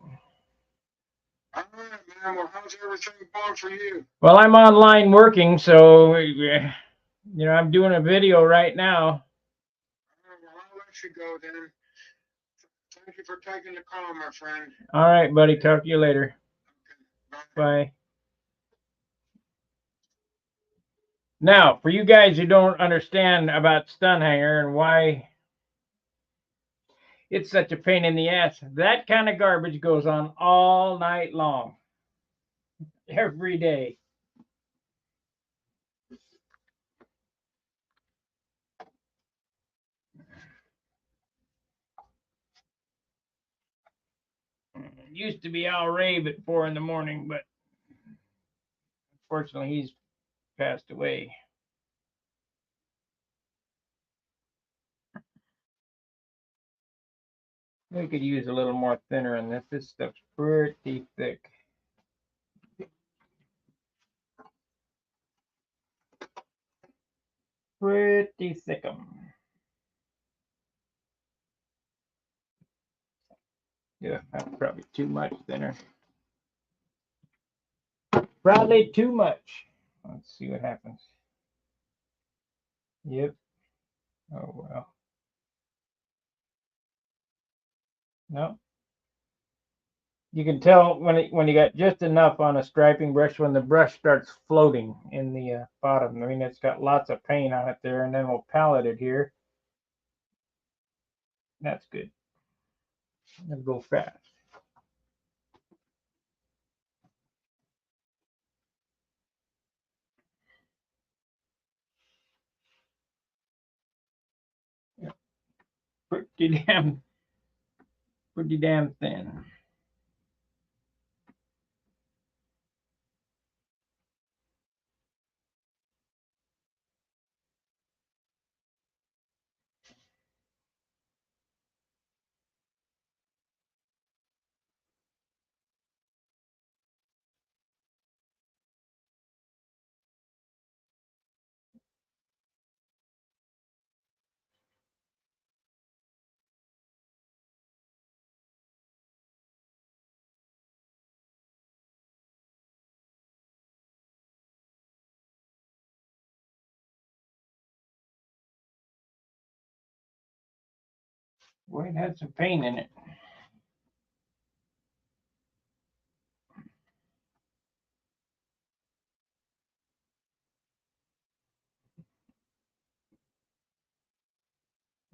All right, man. Well, how's everything going for you? Well, I'm online working, so, you know, I'm doing a video right now. All right, well, I'll let you go then. Thank you for taking the call, my friend. All right, buddy. Talk to you later. Okay, bye. Bye. Now, for you guys who don't understand about Stunhanger and why it's such a pain in the ass, that kind of garbage goes on all night long, every day. It used to be Al Rave at 4 in the morning, but unfortunately he's passed away. We could use a little more thinner in this. This stuff's pretty thick. Pretty thickum. Yeah, that's probably too much thinner. Probably too much. Let's see what happens. Yep. Oh well. No. You can tell when you got just enough on a striping brush when the brush starts floating in the bottom. I mean, it's got lots of paint on it there, and then we'll palette it here. That's good. It'll go fast. Yeah. Pretty damn thin. Boy, it had some paint in it.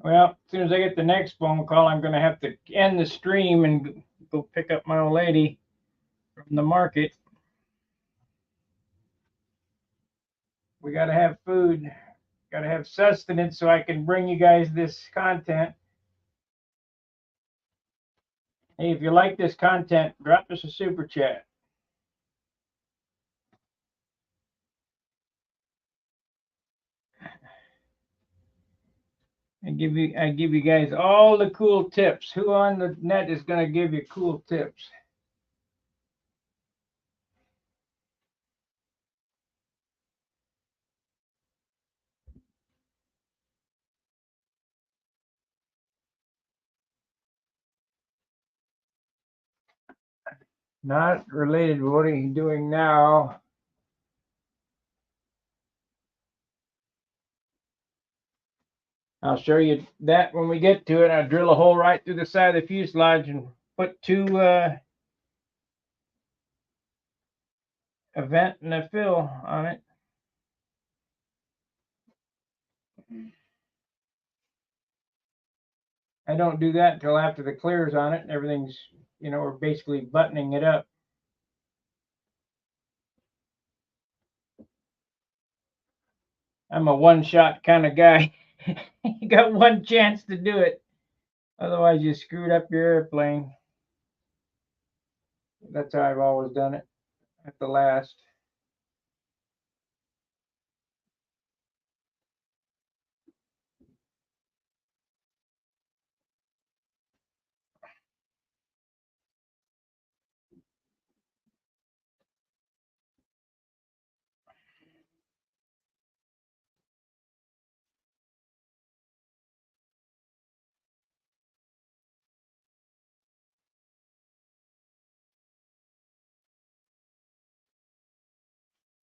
Well, as soon as I get the next phone call, I'm going to have to end the stream and go pick up my old lady from the market. We got to have food, got to have sustenance so I can bring you guys this content. Hey, if you like this content, drop us a super chat. I give you guys all the cool tips. Who on the net is going to give you cool tips? Not related to what are you doing now? I'll show you that when we get to it. I drill a hole right through the side of the fuselage and put two a vent and a fill on it. I don't do that until after the clear's on it and everything's, we're basically buttoning it up. I'm a one-shot kind of guy. You got one chance to do it. Otherwise, you screwed up your airplane. That's how I've always done it at the last.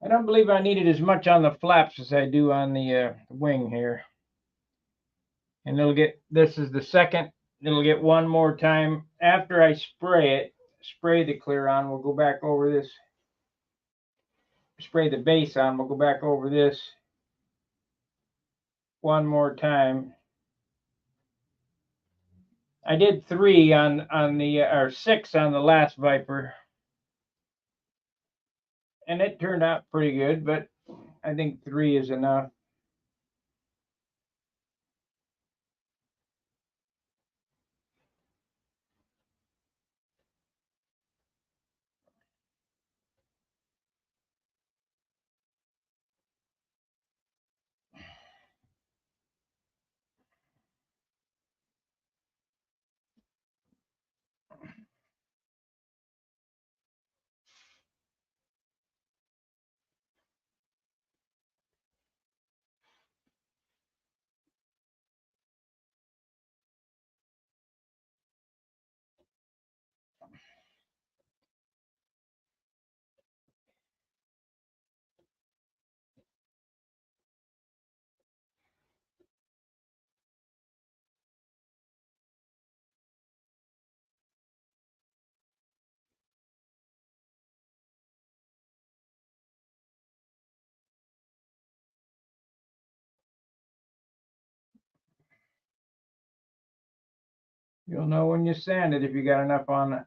I don't believe I needed as much on the flaps as I do on the wing here. And this is the second, it'll get one more time. After I spray the clear on, we'll go back over this. Spray the base on, we'll go back over this one more time. I did 3 on the, or 6 on the last Viper. And it turned out pretty good, but I think 3 is enough. You'll know when you sand it if you got enough on it.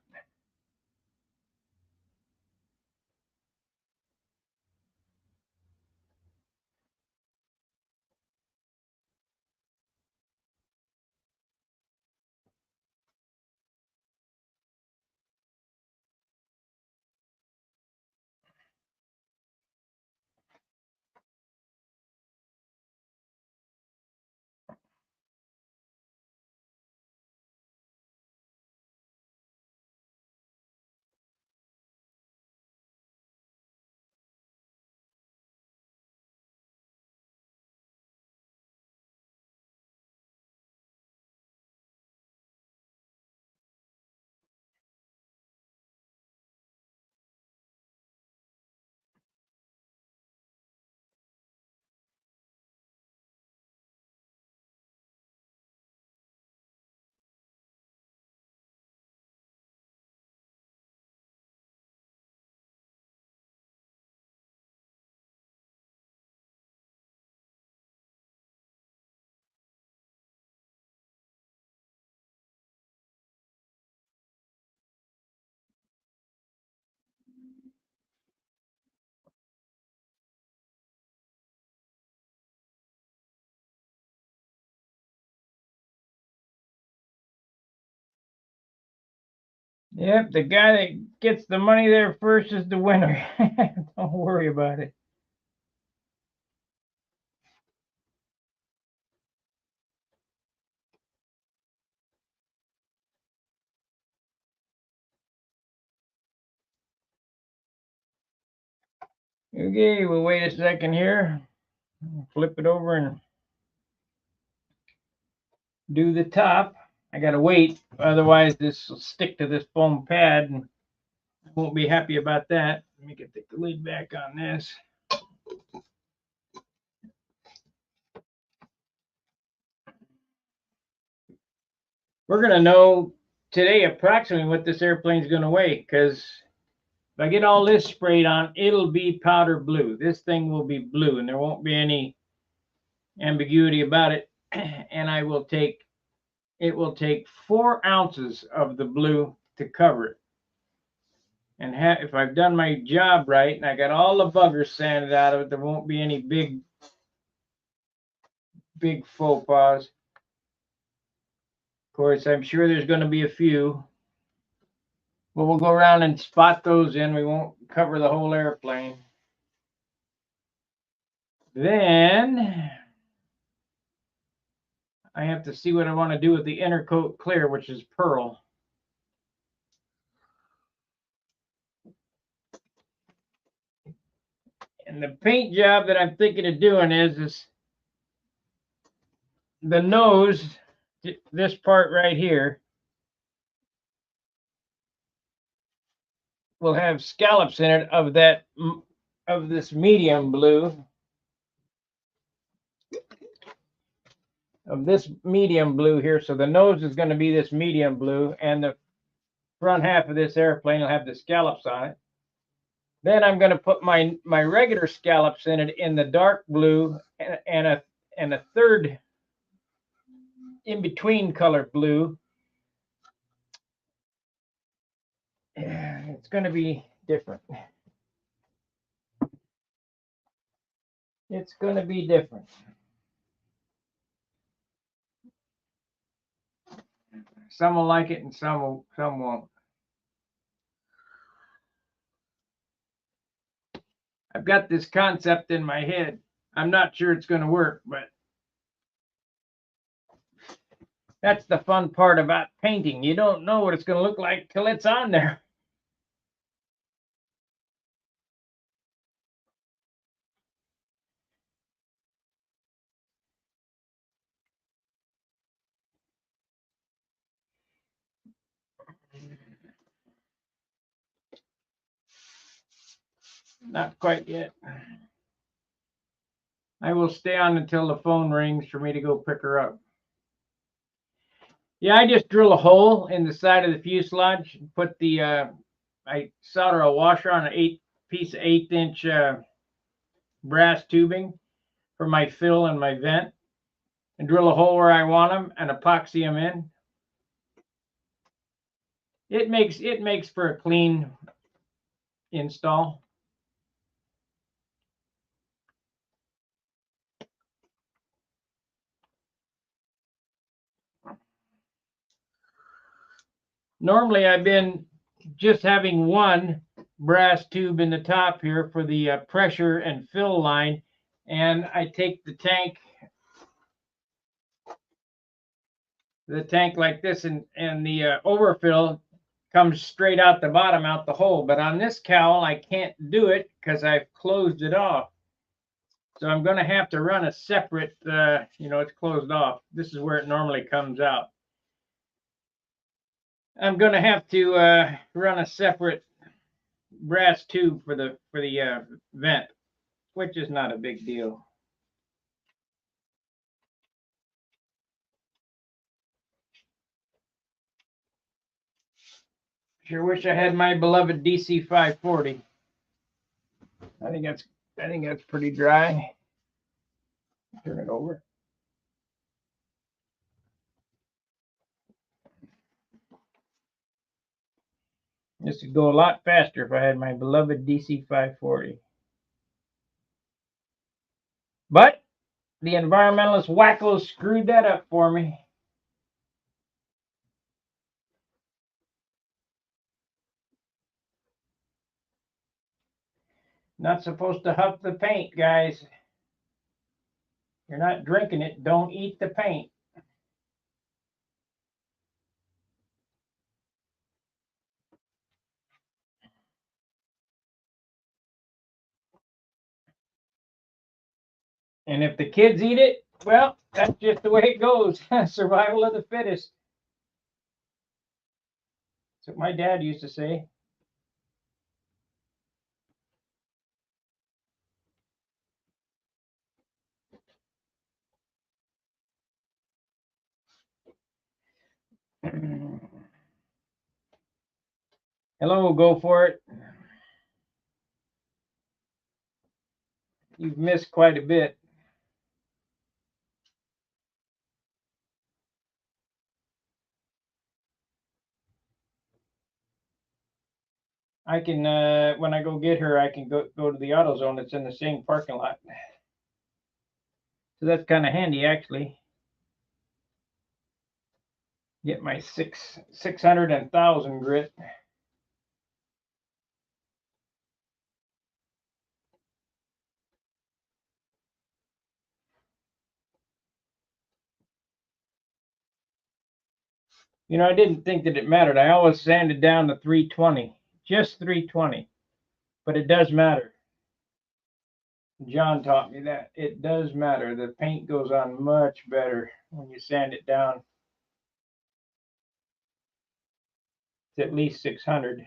Yep, the guy that gets the money there first is the winner. Don't worry about it. Okay, we'll wait a second here. Flip it over and do the top. I gotta wait, otherwise this will stick to this foam pad and I won't be happy about that. Let me get the lid back on this. We're gonna know today approximately what this airplane's gonna weigh, because if I get all this sprayed on, it'll be powder blue. This thing will be blue and there won't be any ambiguity about it. And it will take 4 ounces of the blue to cover it. And if I've done my job right and I got all the buggers sanded out of it, there won't be any big faux pas. Of course, I'm sure there's going to be a few, but we'll go around and spot those in. We won't cover the whole airplane. Then I have to see what I want to do with the inner coat clear, which is pearl. And the paint job that I'm thinking of doing is the nose, this part right here, will have scallops in it of this medium blue. Of this medium blue here. So the nose is going to be this medium blue, and the front half of this airplane will have the scallops on it. Then I'm going to put my regular scallops in it in the dark blue and a third in between color blue. It's going to be different. It's going to be different. Some will like it and some won't. I've got this concept in my head. I'm not sure it's going to work, but that's the fun part about painting. You don't know what it's going to look like till it's on there. Not quite yet. I will stay on until the phone rings for me to go pick her up. Yeah, I just drill a hole in the side of the fuselage, put I solder a washer on an piece of 1/8 inch brass tubing for my fill and my vent, and drill a hole where I want them and epoxy them in. It makes for a clean install. Normally, I've been just having one brass tube in the top here for the pressure and fill line, and I take the tank like this, and the overfill comes straight out the bottom, out the hole. But on this cowl, I can't do it because I've closed it off. So I'm going to have to run a separate, it's closed off. This is where it normally comes out. I'm going to have to run a separate brass tube for the vent, which is not a big deal. Sure wish I had my beloved DC 540. I think that's pretty dry. Turn it over. This would go a lot faster if I had my beloved DC 540. But the environmentalist wackos screwed that up for me. Not supposed to huff the paint, guys. You're not drinking it. Don't eat the paint. And if the kids eat it, well, that's just the way it goes. Survival of the fittest. That's what my dad used to say. Hello, go for it. You've missed quite a bit. I can, when I go get her, I can go to the AutoZone that's in the same parking lot. So that's kind of handy, actually. Get my 600 and 1,000 grit. You know, I didn't think that it mattered. I always sanded down to 320, just 320, but it does matter. John taught me that. It does matter. The paint goes on much better when you sand it down to at least 600.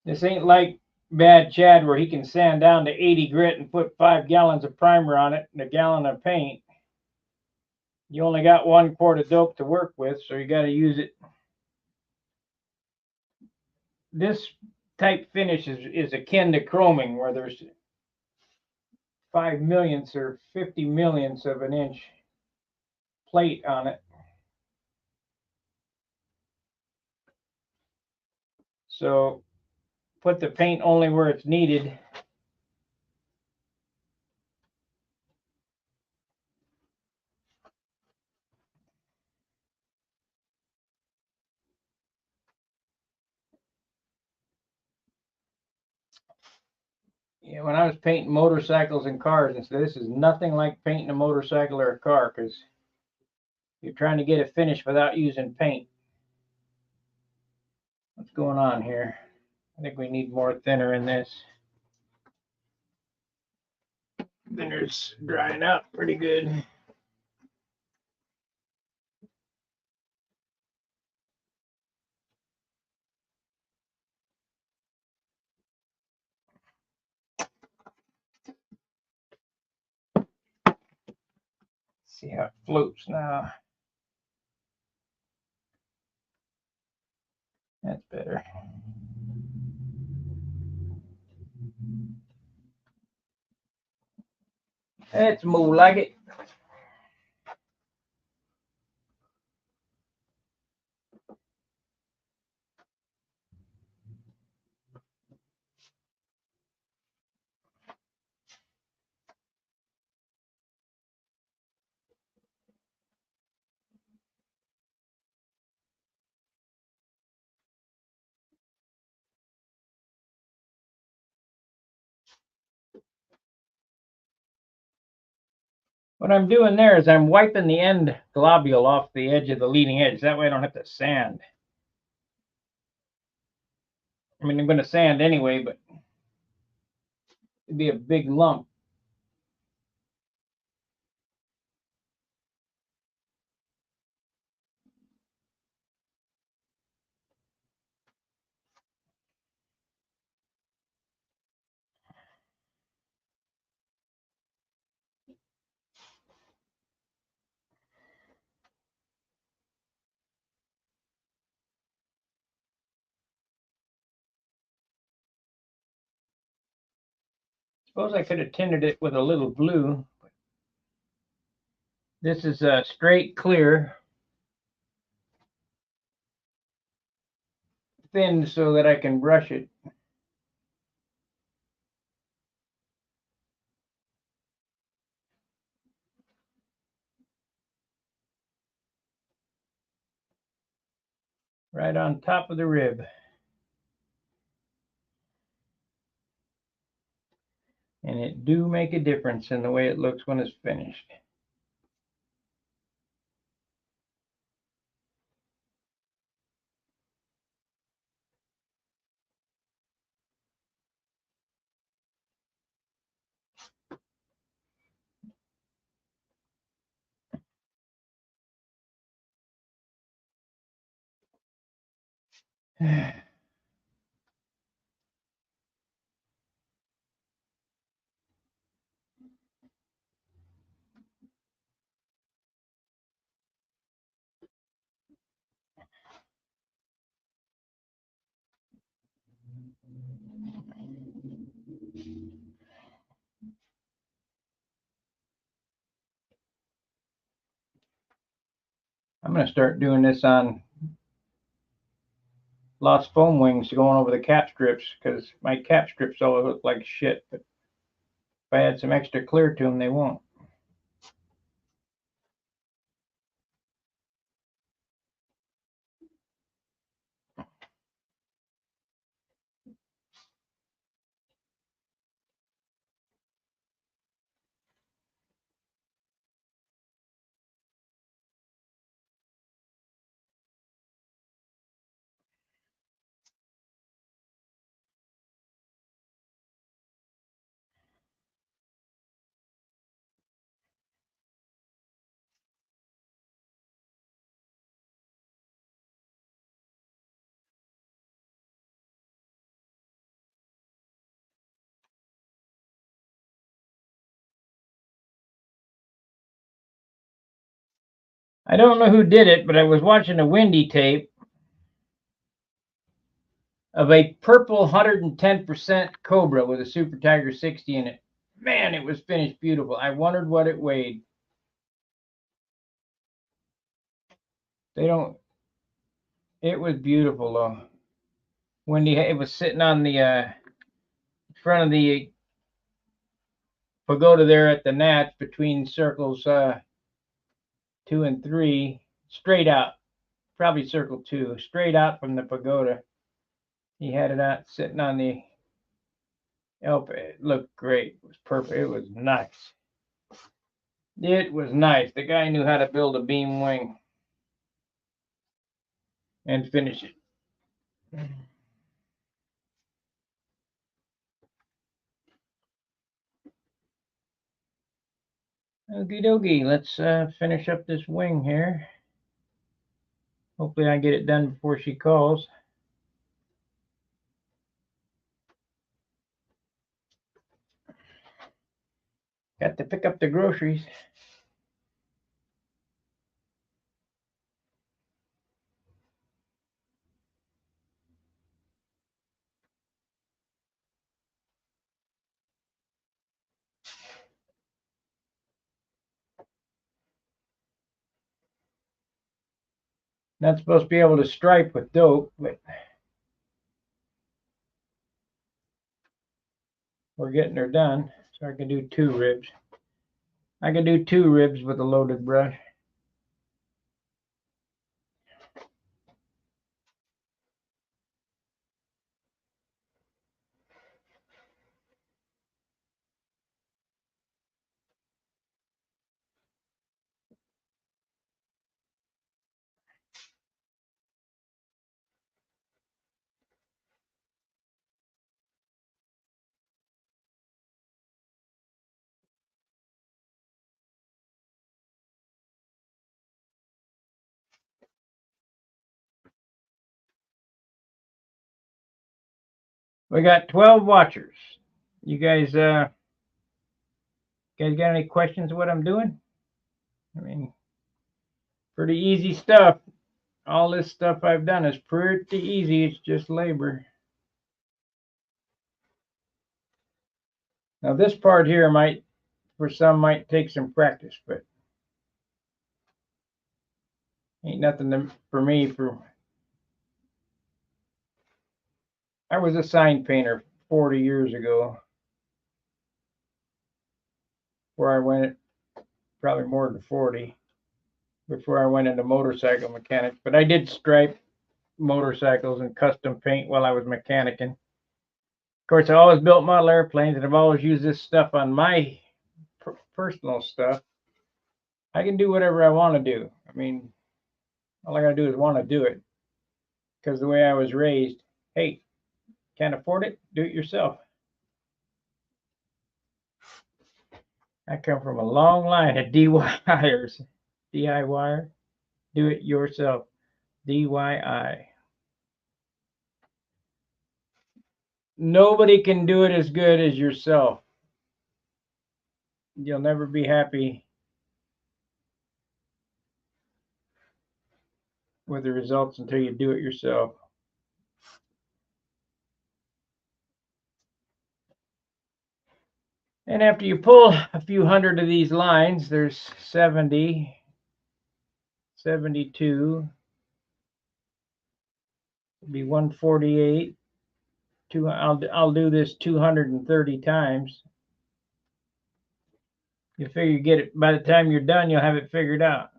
This ain't like Bad Chad where he can sand down to 80 grit and put 5 gallons of primer on it and a gallon of paint. You only got 1 quart of dope to work with, so you got to use it. This type finish is akin to chroming, where there's 5 millionths or 50 millionths of an inch plate on it. So put the paint only where it's needed. Yeah, when I was painting motorcycles and cars, and so this is nothing like painting a motorcycle or a car, because you're trying to get a finish without using paint. What's going on here? I think we need more thinner in this. Thinner's drying out pretty good. See how it floats now. That's better. That's more like it. What I'm doing there is I'm wiping the end globule off the edge of the leading edge. That way I don't have to sand. I mean, I'm going to sand anyway, but it'd be a big lump. Suppose I could have tinted it with a little blue. This is a straight clear, thin so that I can brush it. right on top of the rib. And it do make a difference in the way it looks when it's finished. I'm going to start doing this on lost foam wings going over the cap strips, because my cap strips all look like shit, but if I add some extra clear to them, they won't. I don't know who did it, but I was watching a Windy tape of a purple 110% Cobra with a Super Tiger 60 in it. Man, it was finished beautiful. I wondered what it weighed. They don't. It was beautiful though. Windy, it was sitting on the front of the pagoda there at the Natch between circles 2 and 3, straight out, probably circle 2, straight out from the pagoda. He had it out sitting on the elp. It looked great. It was perfect. It was nice. It was nice. The guy knew how to build a beam wing and finish it. Okie dokie, let's finish up this wing here. Hopefully I get it done before she calls. Got to pick up the groceries. Not supposed to be able to stripe with dope, but we're getting her done. So I can do 2 ribs. I can do 2 ribs with a loaded brush. We got 12 watchers. You guys got any questions of what I'm doing? I mean, pretty easy stuff. All this stuff I've done is pretty easy. It's just labor. Now this part here might, for some, might take some practice, but ain't nothing for me. I was a sign painter 40 years ago, where I went, probably more than 40, before I went into motorcycle mechanics. But I did stripe motorcycles and custom paint while I was mechanicking. Of course, I always built model airplanes, and I've always used this stuff on my personal stuff. I can do whatever I want to do. I mean, all I got to do is want to do it. Because the way I was raised, hey, can't afford it? Do it yourself. I come from a long line of DIYers. DIYer, do it yourself. DIY. Nobody can do it as good as yourself. You'll never be happy with the results until you do it yourself. And after you pull a few hundred of these lines, there's 70, 72, it'll be 148. I'll do this 230 times. You figure you get it, by the time you're done, you'll have it figured out.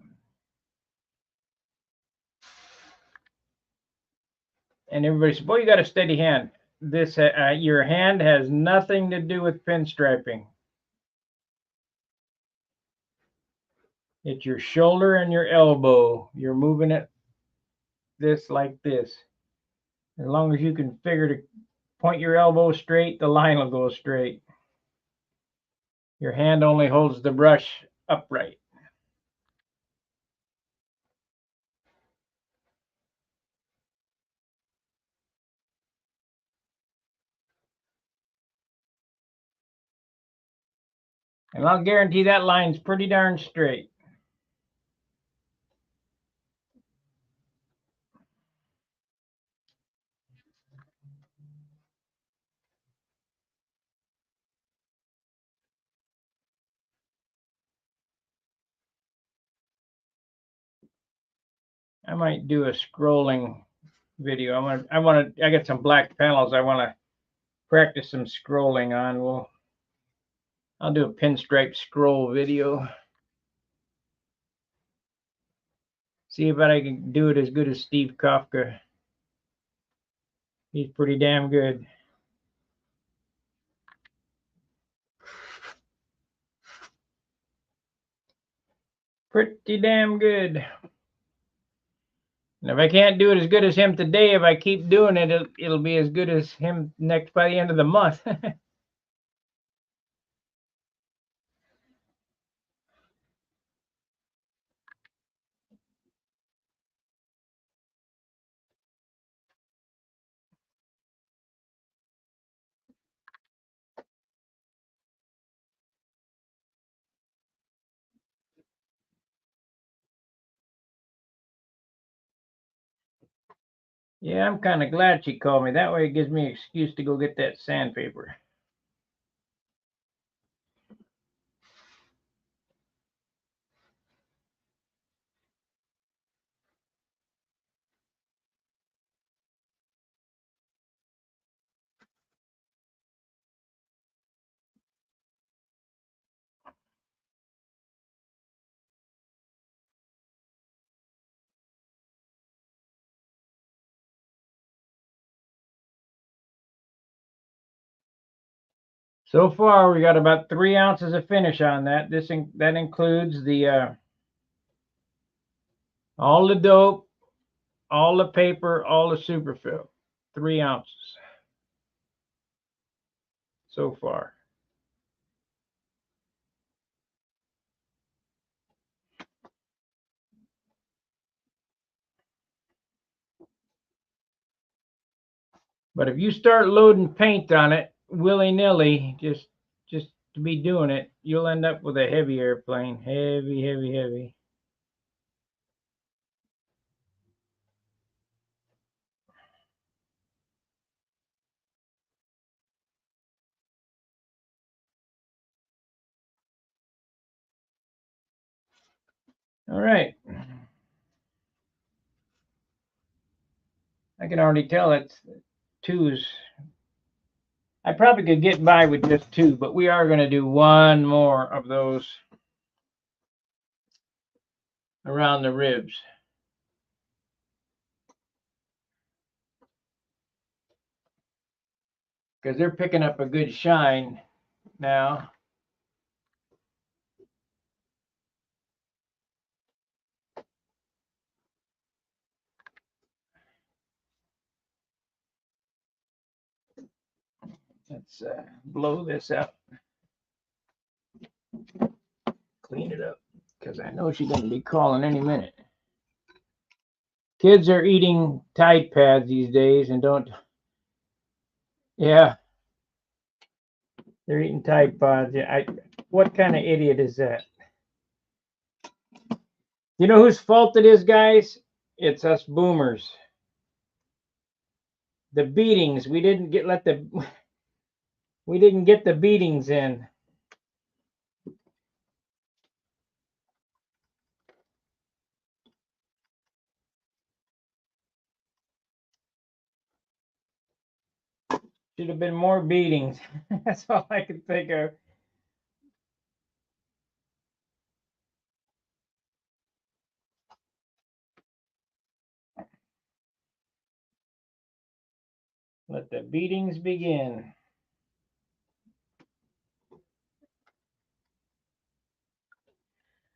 And everybody says, boy, you got a steady hand. This your hand has nothing to do with pinstriping. It's your shoulder and your elbow. You're moving it this like this. As long as you can figure to point your elbow straight, the line will go straight. Your hand only holds the brush upright. And I'll guarantee that line's pretty darn straight. I might do a scrolling video. I got some black panels I want to practice some scrolling on. I'll do a pinstripe scroll video. See if I can do it as good as Steve Kafka. He's pretty damn good. Pretty damn good. And if I can't do it as good as him today, if I keep doing it, it'll be as good as him next by the end of the month. Yeah, I'm kind of glad she called me. That way it gives me an excuse to go get that sandpaper. So far, we got about 3 ounces of finish on that. That includes the all the dope, all the paper, all the superfill. 3 ounces so far. But if you start loading paint on it willy-nilly, just to be doing it, you'll end up with a heavy airplane. Heavy, heavy, heavy. All right. I can already tell it's 2's. I probably could get by with just 2, but we are going to do one more of those around the ribs. because they're picking up a good shine now. Let's blow this out, clean it up, because I know she's going to be calling any minute. Kids are eating Tide Pads these days and don't. Yeah, they're eating Tide Pods. Yeah, what kind of idiot is that? You know whose fault it is, guys? It's us boomers. The beatings. We didn't get the beatings in. Should have been more beatings. That's all I can think of. Let the beatings begin.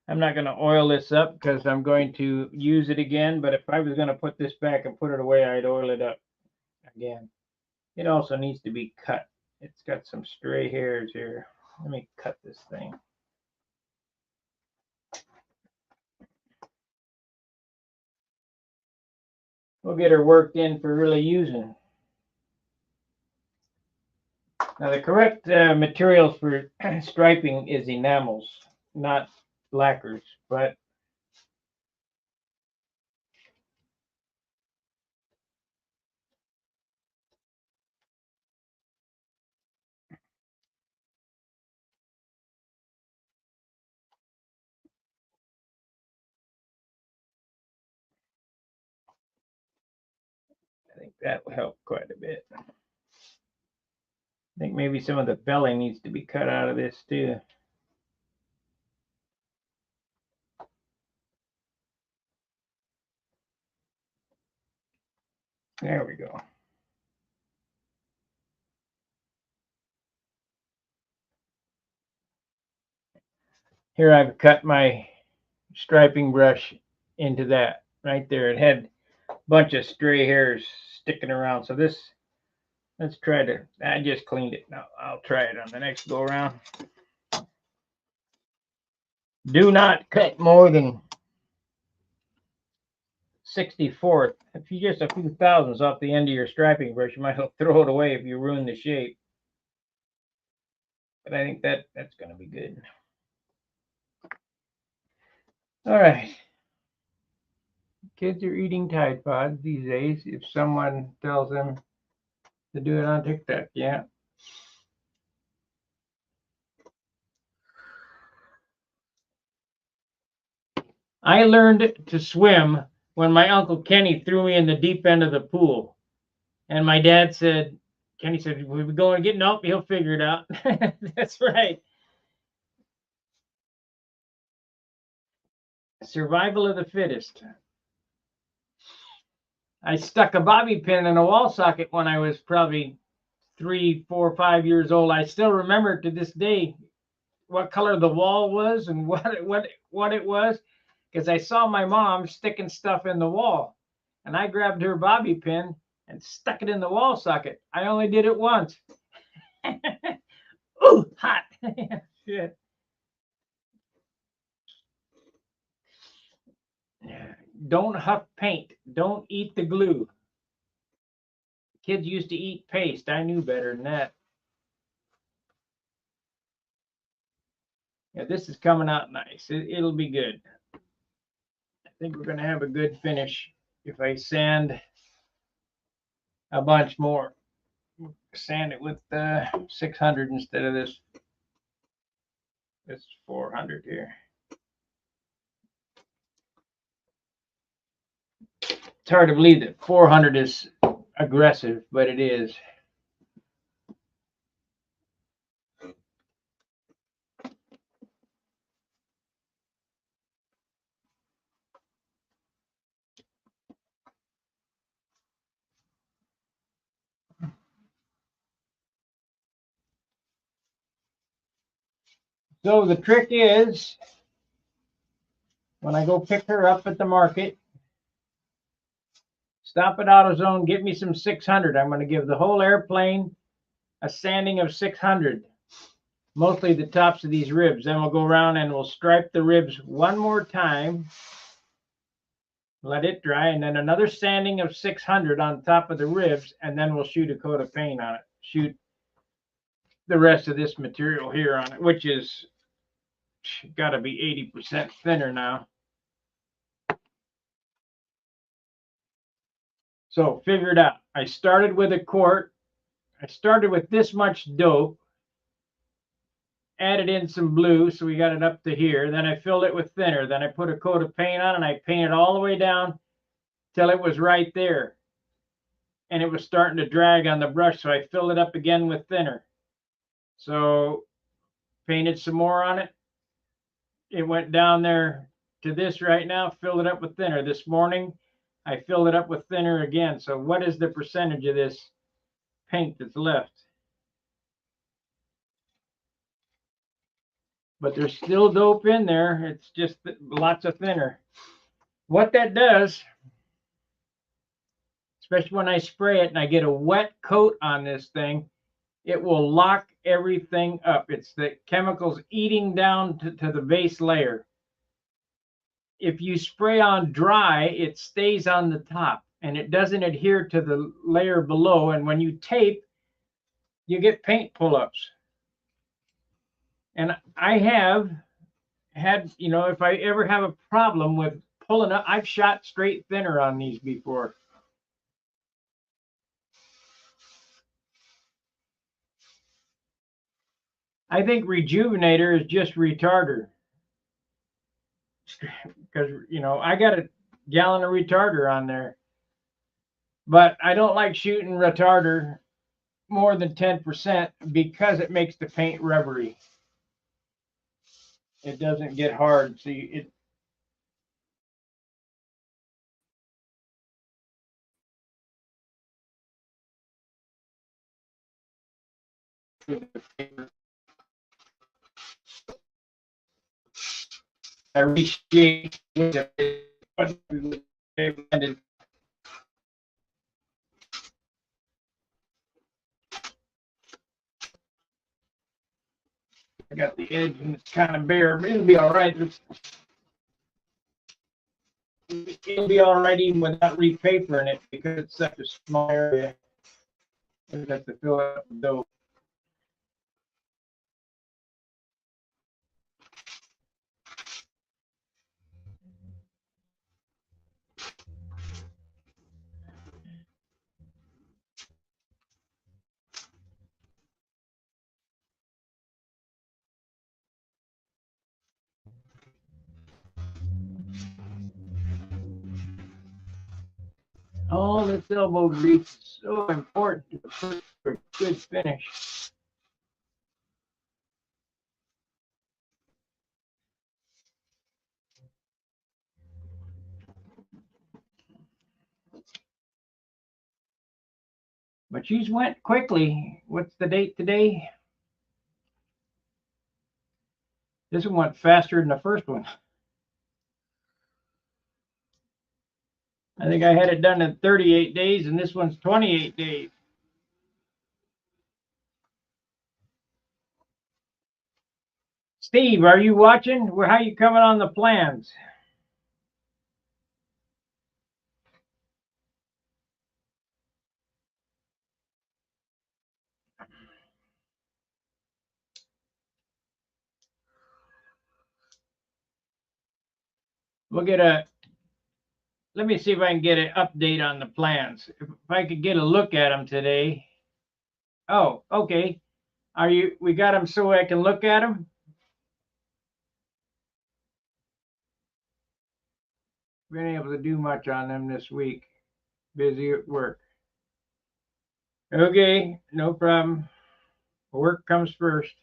I'm not going to oil this up because I'm going to use it again, but if I was going to put this back and put it away, I'd oil it up again. It also needs to be cut. It's got some stray hairs here. Let me cut this thing. We'll get her worked in for really using. Now the correct materials for striping is enamels, not lacquers, but I think that will help quite a bit. I think maybe some of the belly needs to be cut out of this too. There we go. Here I've cut my striping brush into that right there. It had a bunch of stray hairs sticking around. So this, let's try to, I just cleaned it. Now I'll try it on the next go around. Do not cut more than 64th. If you just a few thousandths off the end of your striping brush, you might throw it away if you ruin the shape. But I think that's going to be good. All right. Kids are eating Tide Pods these days. If someone tells them to do it on TikTok, yeah. I learned to swim when my Uncle Kenny threw me in the deep end of the pool. And my dad said, Kenny said, we be going getting up, he'll figure it out. That's right. Survival of the fittest. I stuck a bobby pin in a wall socket when I was probably 3, 4, 5 years old. I still remember to this day what color the wall was and what it was, because I saw my mom sticking stuff in the wall, and I grabbed her bobby pin and stuck it in the wall socket. I only did it once. Ooh, hot. Shit. Don't huff paint. Don't eat the glue. Kids used to eat paste. I knew better than that. Yeah, this is coming out nice. It'll be good. I think we're going to have a good finish if I sand a bunch more. Sand it with 600 instead of this 400 here. It's hard to believe that 400 is aggressive, but it is. So the trick is, when I go pick her up at the market, stop at AutoZone, get me some 600. I'm going to give the whole airplane a sanding of 600, mostly the tops of these ribs. Then we'll go around and we'll stripe the ribs one more time, let it dry, and then another sanding of 600 on top of the ribs, and then we'll shoot a coat of paint on it. Shoot the rest of this material here on it, which is got to be 80% thinner now. So figure it out. I started with a quart. I started with this much dope, added in some blue, so we got it up to here. Then I filled it with thinner. Then I put a coat of paint on, and I painted all the way down till it was right there. And it was starting to drag on the brush, so I filled it up again with thinner. So painted some more on it. It went down there to this right now, filled it up with thinner. This morning, I filled it up with thinner again. So what is the percentage of this paint that's left? But there's still dope in there. It's just lots of thinner. What that does, especially when I spray it and I get a wet coat on this thing, it will lock everything up. It's the chemicals eating down to the base layer. If you spray on dry, it stays on the top and it doesn't adhere to the layer below. And when you tape, you get paint pull-ups. And I have had, you know, if I ever have a problem with pulling up, I've shot straight thinner on these before. I think Rejuvenator is just retarder. Because, you know, I got a gallon of retarder on there. But I don't like shooting retarder more than 10% because it makes the paint rubbery. It doesn't get hard. See, I reshaped it. I got the edge and it's kind of bare. It'll be all right. It'll be all right even without repapering it because it's such a small area. I have to fill it up with dope. All this elbow grease is so important for a good finish. But she's went quickly. What's the date today? This one went faster than the first one. I think I had it done in 38 days, and this one's 28 days. Steve, are you watching? How you coming on the plans? We'll get let me see if I can get an update on the plans. If I could get a look at them today. Oh, okay. We got them so I can look at them? Been able to do much on them this week. Busy at work. Okay, no problem. Work comes first.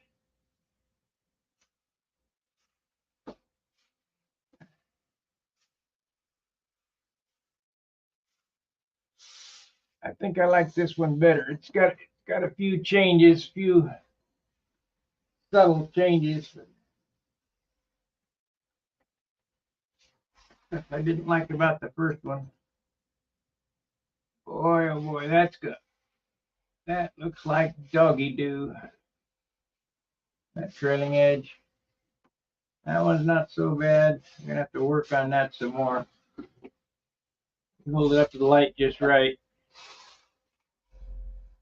I think I like this one better. It's got a few changes, few subtle changes. stuff I didn't like about the first one. Boy, oh boy, that's good. That looks like doggy do. That trailing edge. That one's not so bad. I'm gonna have to work on that some more. Hold it up to the light just right.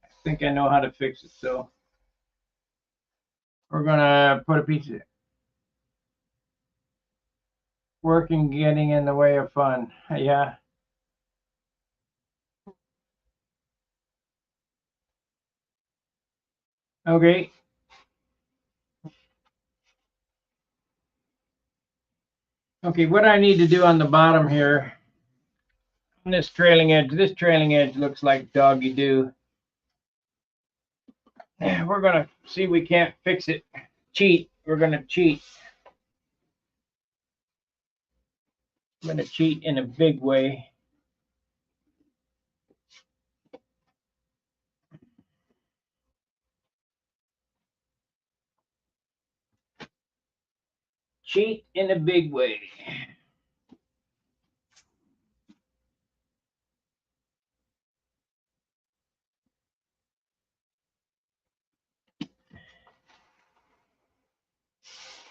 I think I know how to fix it, so we're gonna put a piece of working getting in the way of fun. Yeah. Okay. Okay, what I need to do on the bottom here, on this trailing edge looks like doggy do. We're gonna see if we can't fix it. Cheat. We're gonna cheat. I'm gonna cheat in a big way. Cheat in a big way.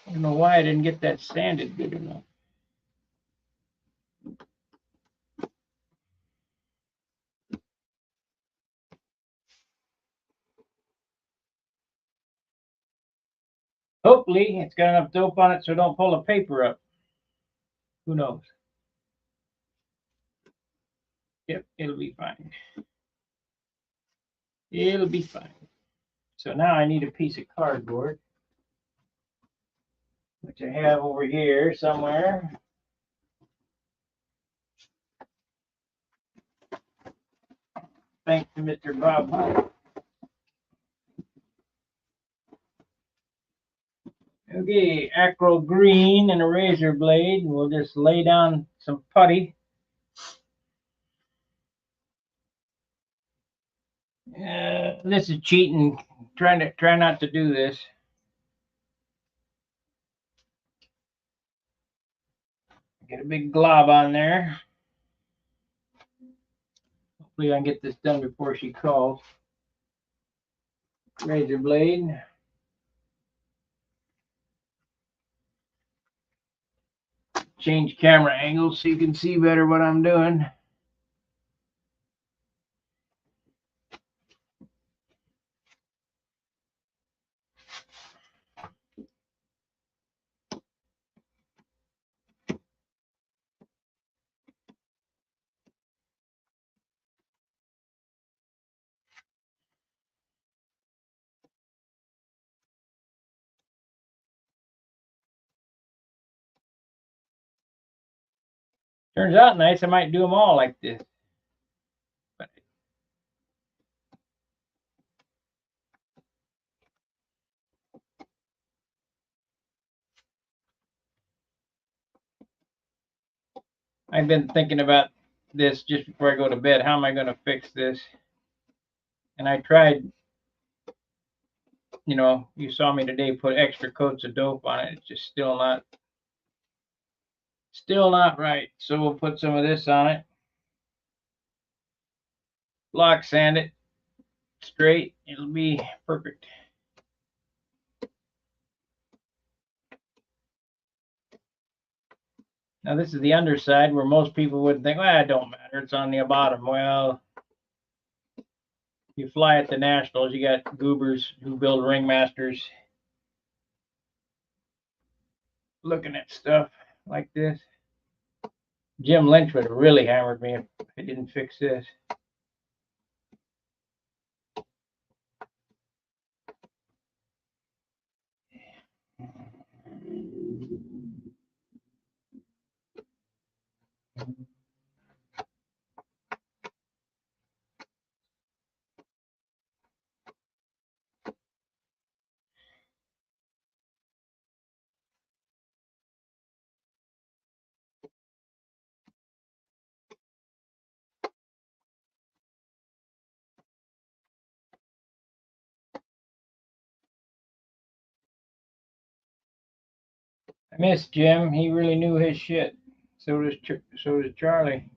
I don't know why I didn't get that sanded good enough. Hopefully it's got enough dope on it so don't pull the paper up. Who knows? Yep, it'll be fine. It'll be fine. So now I need a piece of cardboard, which I have over here somewhere. Thanks to Mr. Bob Hunt. Okay, acro green and a razor blade. We'll just lay down some putty. This is cheating. Try not to do this. Get a big glob on there. Hopefully I can get this done before she calls. Razor blade. Change camera angles so you can see better what I'm doing. Turns out nice. I might do them all like this. But I've been thinking about this just before I go to bed. How am I going to fix this? And I tried, you saw me today put extra coats of dope on it. It's just still not right. So we'll put some of this on it. Block sand it straight. It'll be perfect. Now this is the underside where most people would think, well, it don't matter. It's on the bottom. Well, you fly at the Nationals, you got goobers who build Ringmasters looking at stuff like this. Jim Lynch would have really hammered me if I didn't fix this. I miss Jim. He really knew his shit. So does Charlie.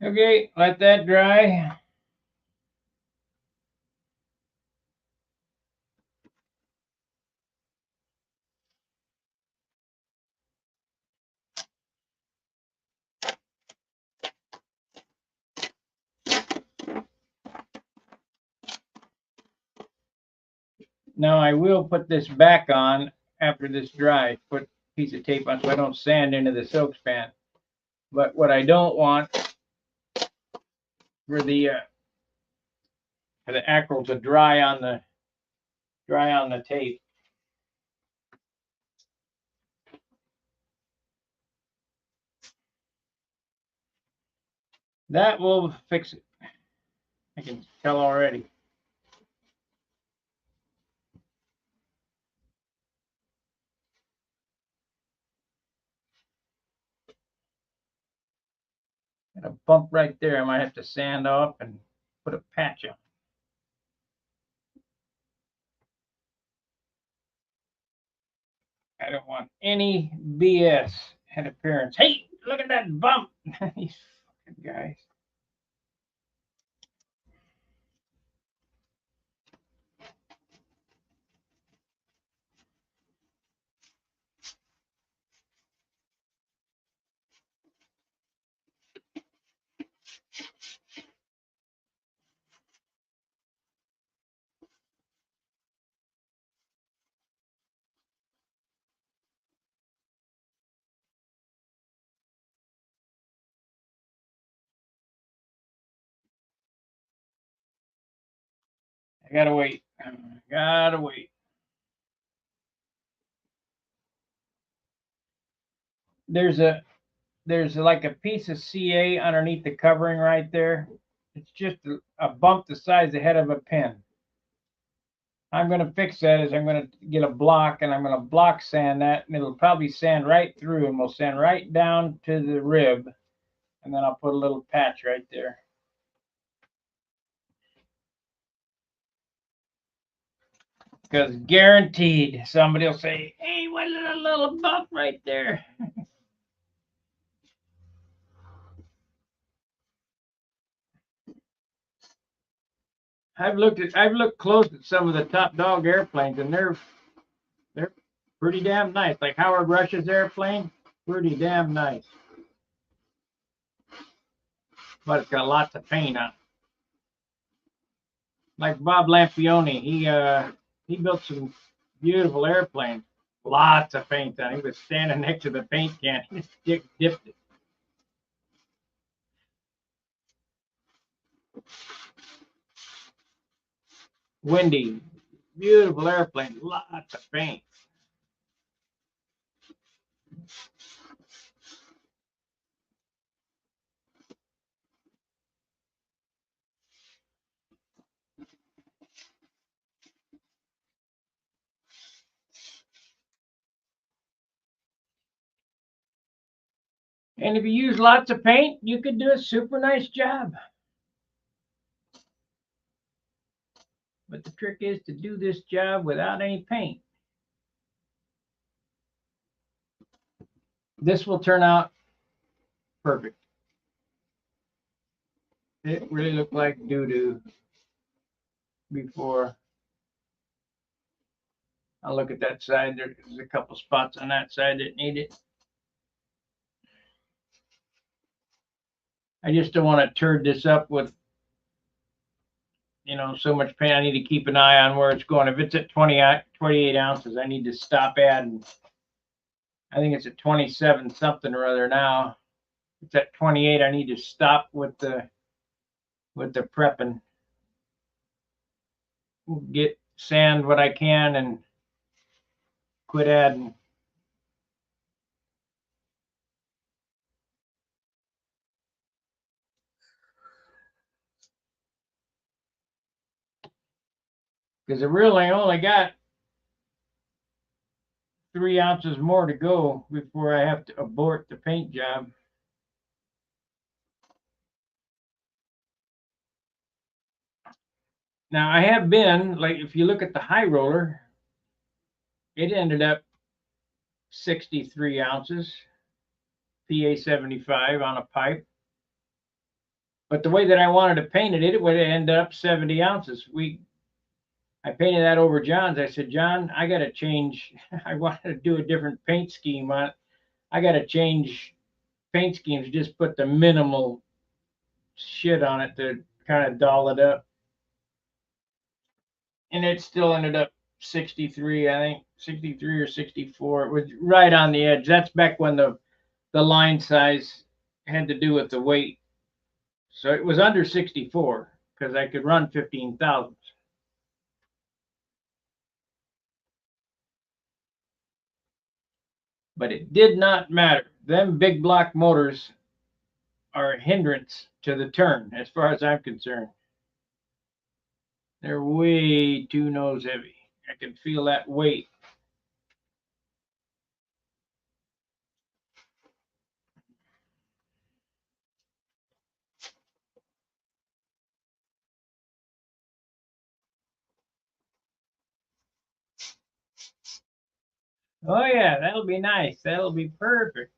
Okay, let that dry. Now I will put this back on after this dries. Put a piece of tape on so I don't sand into the silk span. But what I don't want for the acryl to dry on the tape. That will fix it. I can tell already. Got a bump right there. I might have to sand off and put a patch on. I don't want any BS in appearance. Hey, look at that bump. These fucking guys. I gotta wait. Gotta wait. There's like a piece of CA underneath the covering right there. It's just a bump the size of the head of a pin. I'm going to fix that is I'm going to get a block and I'm going to block sand that, and it'll probably sand right through, and we'll sand right down to the rib, and then I'll put a little patch right there. Because guaranteed somebody will say, hey, what a little bump right there. I've looked close at some of the top dog airplanes, and they're pretty damn nice. Like Howard Rush's airplane, pretty damn nice. But it's got lots of paint on it. Like Bob Lampione, he built some beautiful airplanes. Lots of paint on it. He was standing next to the paint can. He just dipped it. Windy, beautiful airplane. Lots of paint. And if you use lots of paint, you could do a super nice job. But the trick is to do this job without any paint. This will turn out perfect. It really looked like doo-doo before. I'll look at that side. There's a couple spots on that side that need it. I just don't want to turd this up with, so much paint. I need to keep an eye on where it's going. If it's at 28 ounces, I need to stop adding. I think it's at 27 something or other now. It's at 28. I need to stop with the prepping. Get sand what I can and quit adding. Because I really only got 3 ounces more to go before I have to abort the paint job. Now I have been, like, if you look at the high roller, it ended up 63 ounces, PA 75 on a pipe. But the way that I wanted to paint it, it would end up 70 ounces. I painted that over John's. I said, John, I got to change. I wanted to do a different paint scheme on it. I got to change paint schemes, just put the minimal shit on it to kind of doll it up. And it still ended up 63, I think 63 or 64. It was right on the edge. That's back when the line size had to do with the weight. So it was under 64 because I could run 15,000. But it did not matter. Them big block motors are a hindrance to the turn, as far as I'm concerned. They're way too nose heavy. I can feel that weight. Oh yeah, that'll be nice. That'll be perfect.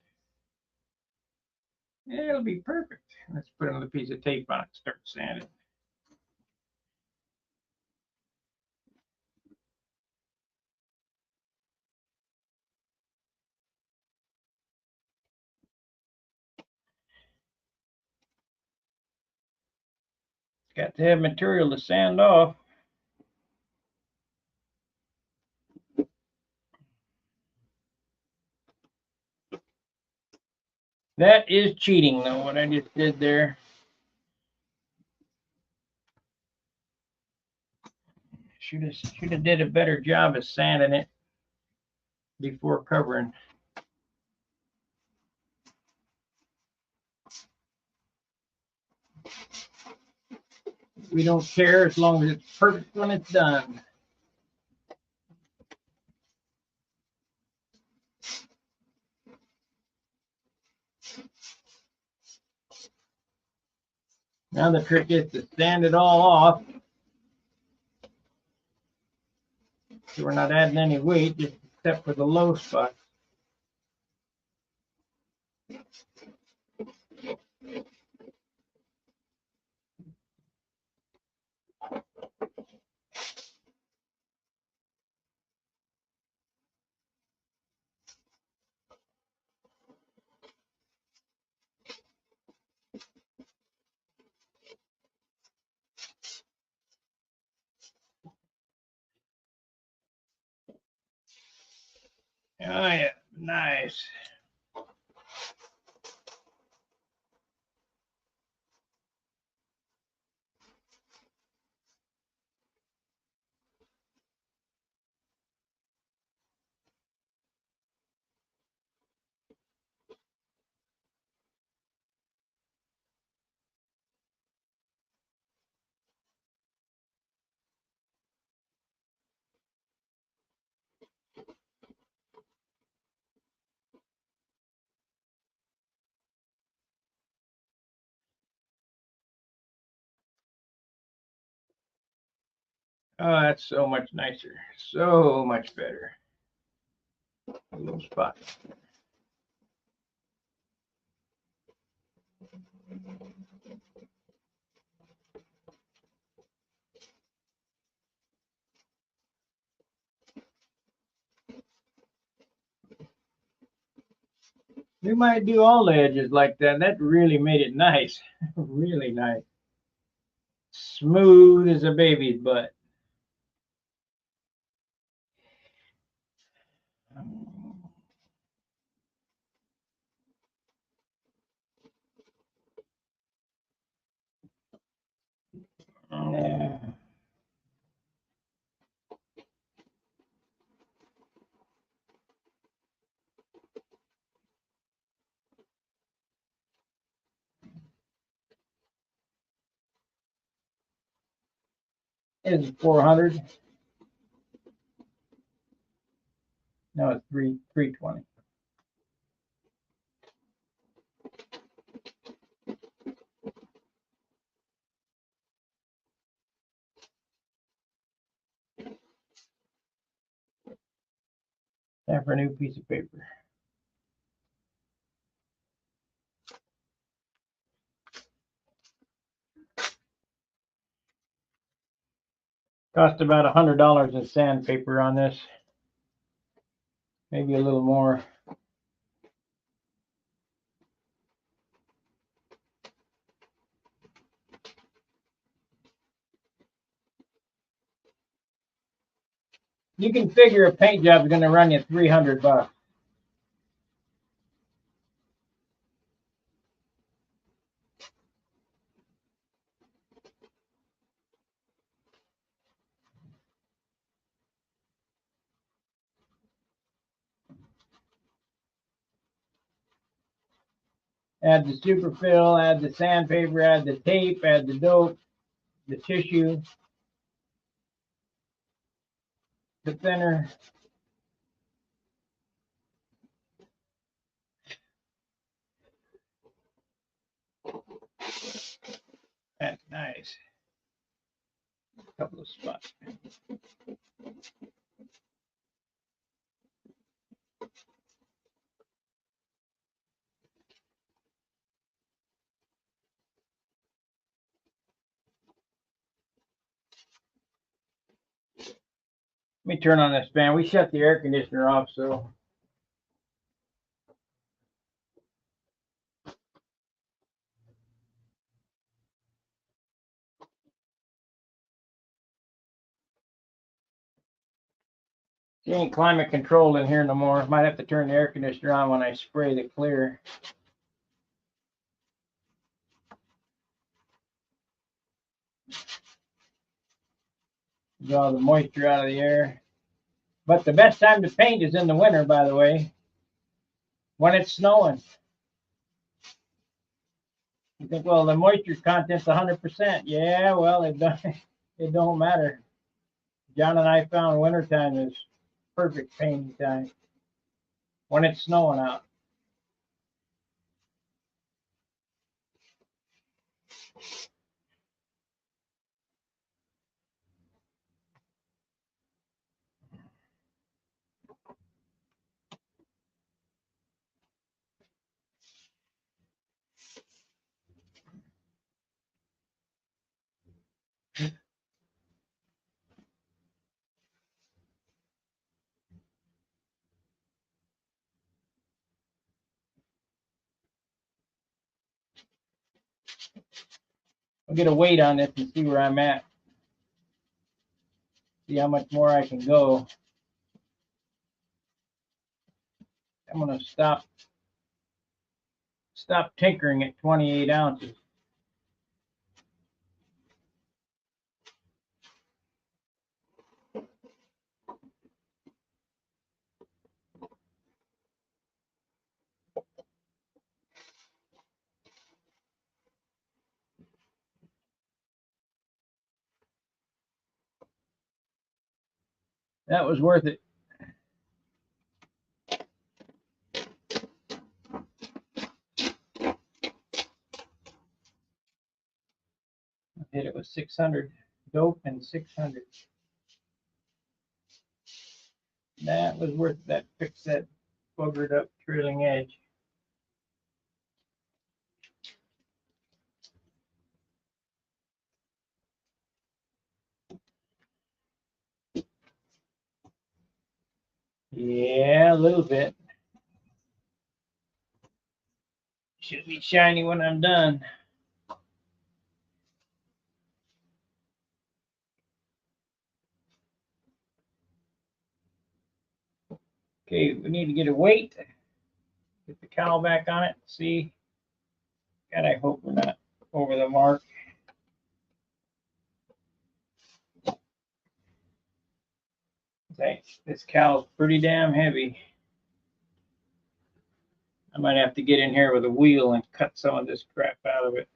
It'll be perfect. Let's put another piece of tape on it, start sanding. Got to have material to sand off. That is cheating, though, what I just did there. Should have did a better job of sanding it before covering. We don't care as long as it's perfect when it's done. Now the trick is to sand it all off, so we're not adding any weight, just except for the low spot. Oh yeah, nice. Oh, that's so much nicer. So much better. A little spot. We might do all the edges like that. That really made it nice. Really nice. Smooth as a baby's butt. Yeah. Is 400. No, it's 320. Time for a new piece of paper. Cost about $100 in sandpaper on this. Maybe a little more. You can figure a paint job is going to run you $300. Add the superfill, add the sandpaper, add the tape, add the dope, the tissue, the thinner. That's nice. A couple of spots. Let me turn on this fan. We shut the air conditioner off, so it ain't climate controlled in here no more. Might have to turn the air conditioner on when I spray the clear. Draw the moisture out of the air. But the best time to paint is in the winter, by the way, when it's snowing. You think, well, the moisture content's 100%. Yeah, well, it don't matter. John and I found wintertime is perfect painting time when it's snowing out. I'll get a weight on this and see where I'm at. See how much more I can go. I'm gonna stop tinkering at 28 ounces. That was worth it. I hit it with 600 dope and 600. That was worth that. Fix that buggered up trailing edge. Yeah, a little bit. Should be shiny when I'm done. Okay, we need to get a weight. Get the cowl back on it. See. God, I hope we're not over the mark. Thanks. This cowl's pretty damn heavy. I might have to get in here with a wheel and cut some of this crap out of it.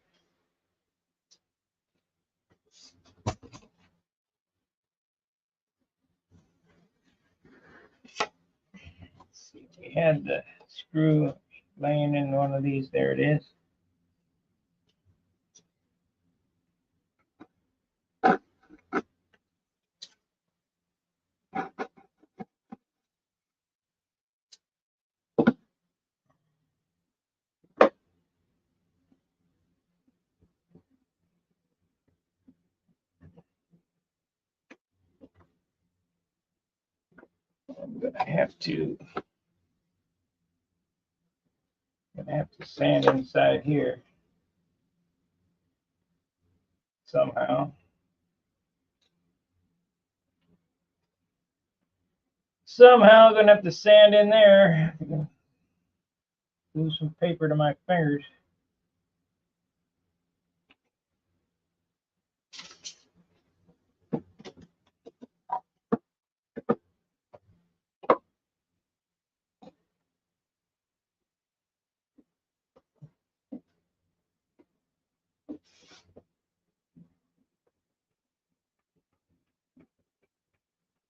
had the screw laying in one of these. There it is. I'm gonna have to sand inside here somehow. Somehow gonna have to sand in there. Glue some paper to my fingers.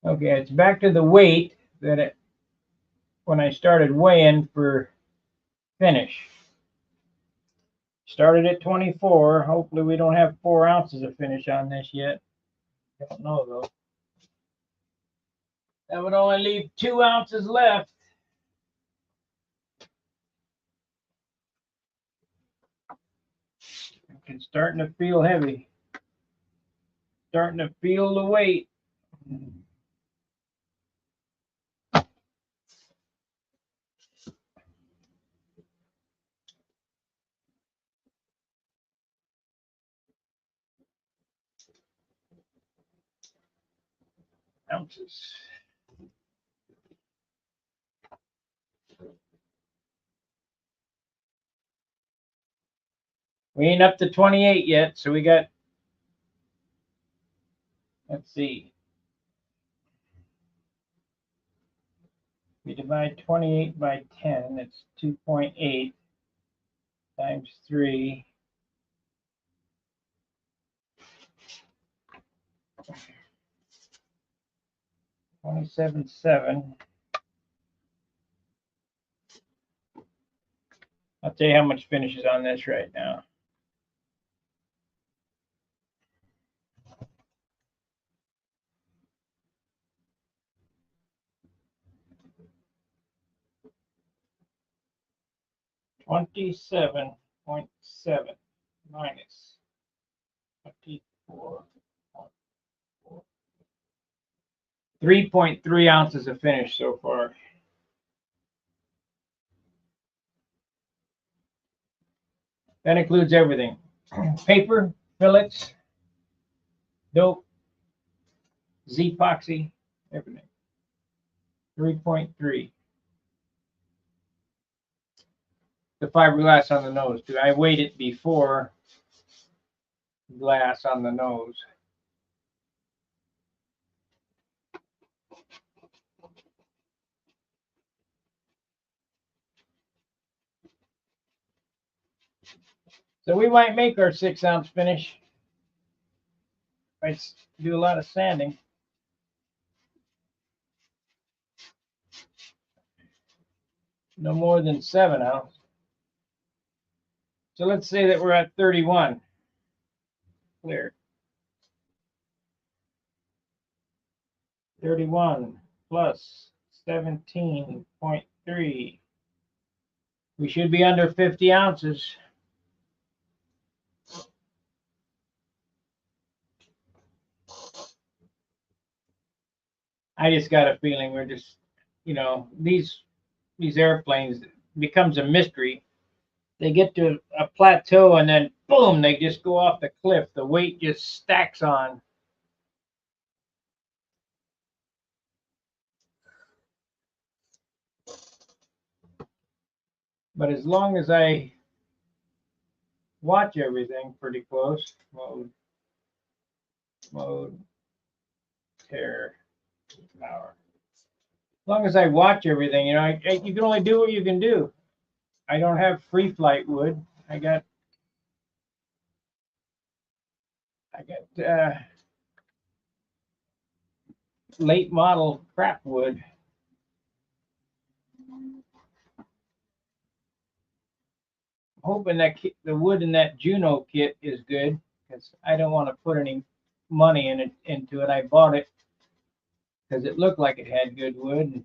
Okay, it's back to the weight that it when I started weighing for finish. Started at 24. Hopefully we don't have 4 ounces of finish on this yet. Don't know though. That would only leave 2 ounces left. It's starting to feel heavy. Starting to feel the weight. Ounces. We ain't up to 28 yet, so we got, let's see. We divide 28 by 10, it's 2.8 times 3. 27.7. I'll tell you how much finish is on this right now. $27.7 minus 24.4. 3.3 ounces of finish so far. That includes everything. Paper, fillets, dope, Z-epoxy, everything. 3.3. The fiberglass on the nose too. I weighed it before glass on the nose. So we might make our 6 ounce finish. I do a lot of sanding. No more than 7 ounce. So let's say that we're at 31. Clear. 31 plus 17.3. We should be under 50 ounces. I just got a feeling we're just, these airplanes becomes a mystery. They get to a plateau and then boom, they just go off the cliff. The weight just stacks on. But as long as I watch everything pretty close, mode, tear, power. As long as I watch everything, you can only do what you can do. I don't have free flight wood. I got late model crap wood. hoping that the wood in that Juno kit is good, because I don't want to put any money into it. I bought it because it looked like it had good wood.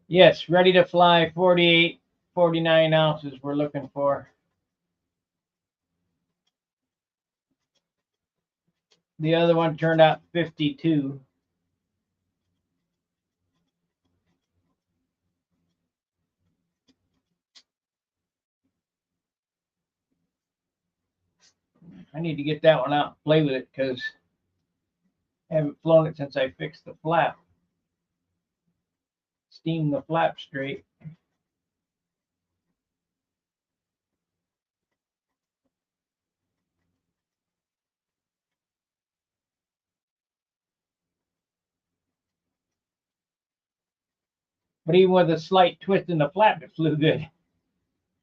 Yes, ready to fly, 48, 49 ounces we're looking for. The other one turned out 52. I need to get that one out and play with it because I haven't flown it since I fixed the flap. Steamed the flap straight. But even with a slight twist in the flap, it flew good.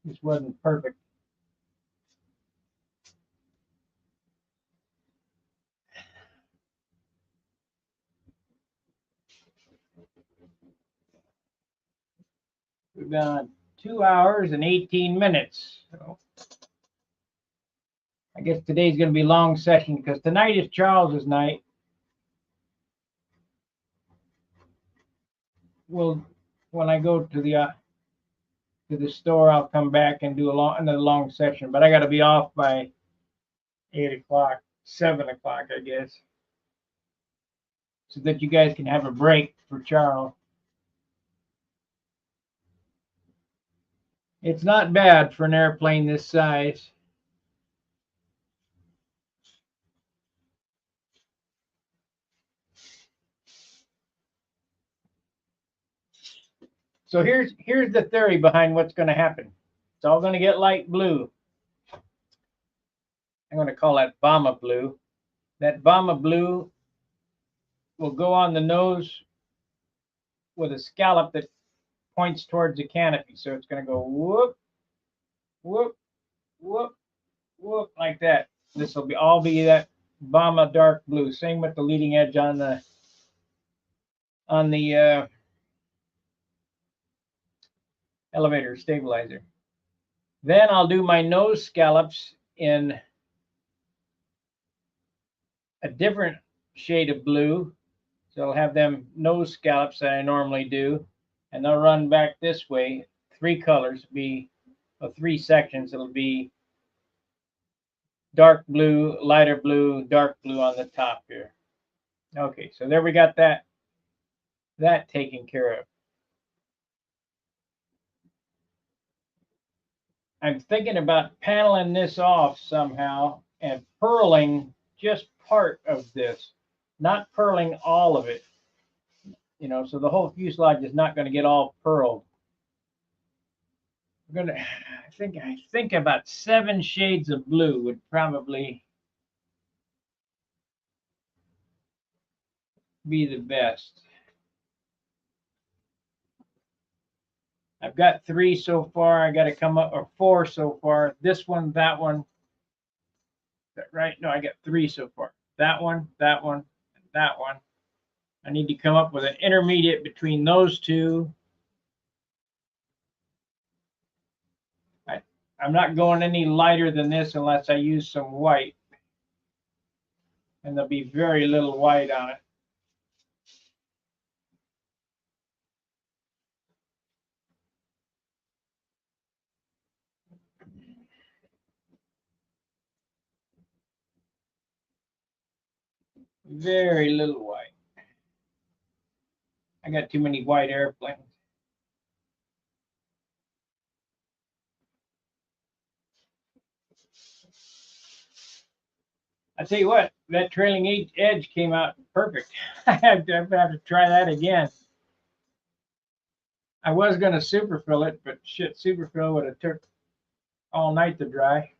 Just wasn't perfect. We've gone 2 hours and 18 minutes. So I guess today's going to be a long session because tonight is Charles's night. Well, when I go to the store, I'll come back and do another long session. But I got to be off by 8 o'clock, 7 o'clock, I guess, so that you guys can have a break for Charles. It's not bad for an airplane this size. So here's the theory behind what's going to happen. It's all going to get light blue. I'm going to call that Bomba blue. That Bomba blue will go on the nose with a scallop that points towards the canopy. So it's going to go whoop, whoop, whoop, whoop, like that. This will all be that Bomba dark blue. Same with the leading edge on the elevator stabilizer. Then I'll do my nose scallops in a different shade of blue. So I'll have them nose scallops that I normally do, and they'll run back this way. 3 colors, be 3 sections. It'll be dark blue, lighter blue, dark blue on the top here. Okay, so there we got that taken care of. I'm thinking about paneling this off somehow and purling just part of this, not purling all of it. So the whole fuselage is not going to get all pearled. I think about 7 shades of blue would probably be the best. I've got 3 so far. I got to come up, or 4 so far. This one, that one. Right? No, I got 3 so far. That one, that one, and that one. I need to come up with an intermediate between those 2. I'm not going any lighter than this unless I use some white. And there'll be very little white on it. Very little white. I got too many white airplanes. I tell you what, that trailing edge came out perfect. I have to try that again. I was going to superfill it, but shit, superfill would have took all night to dry.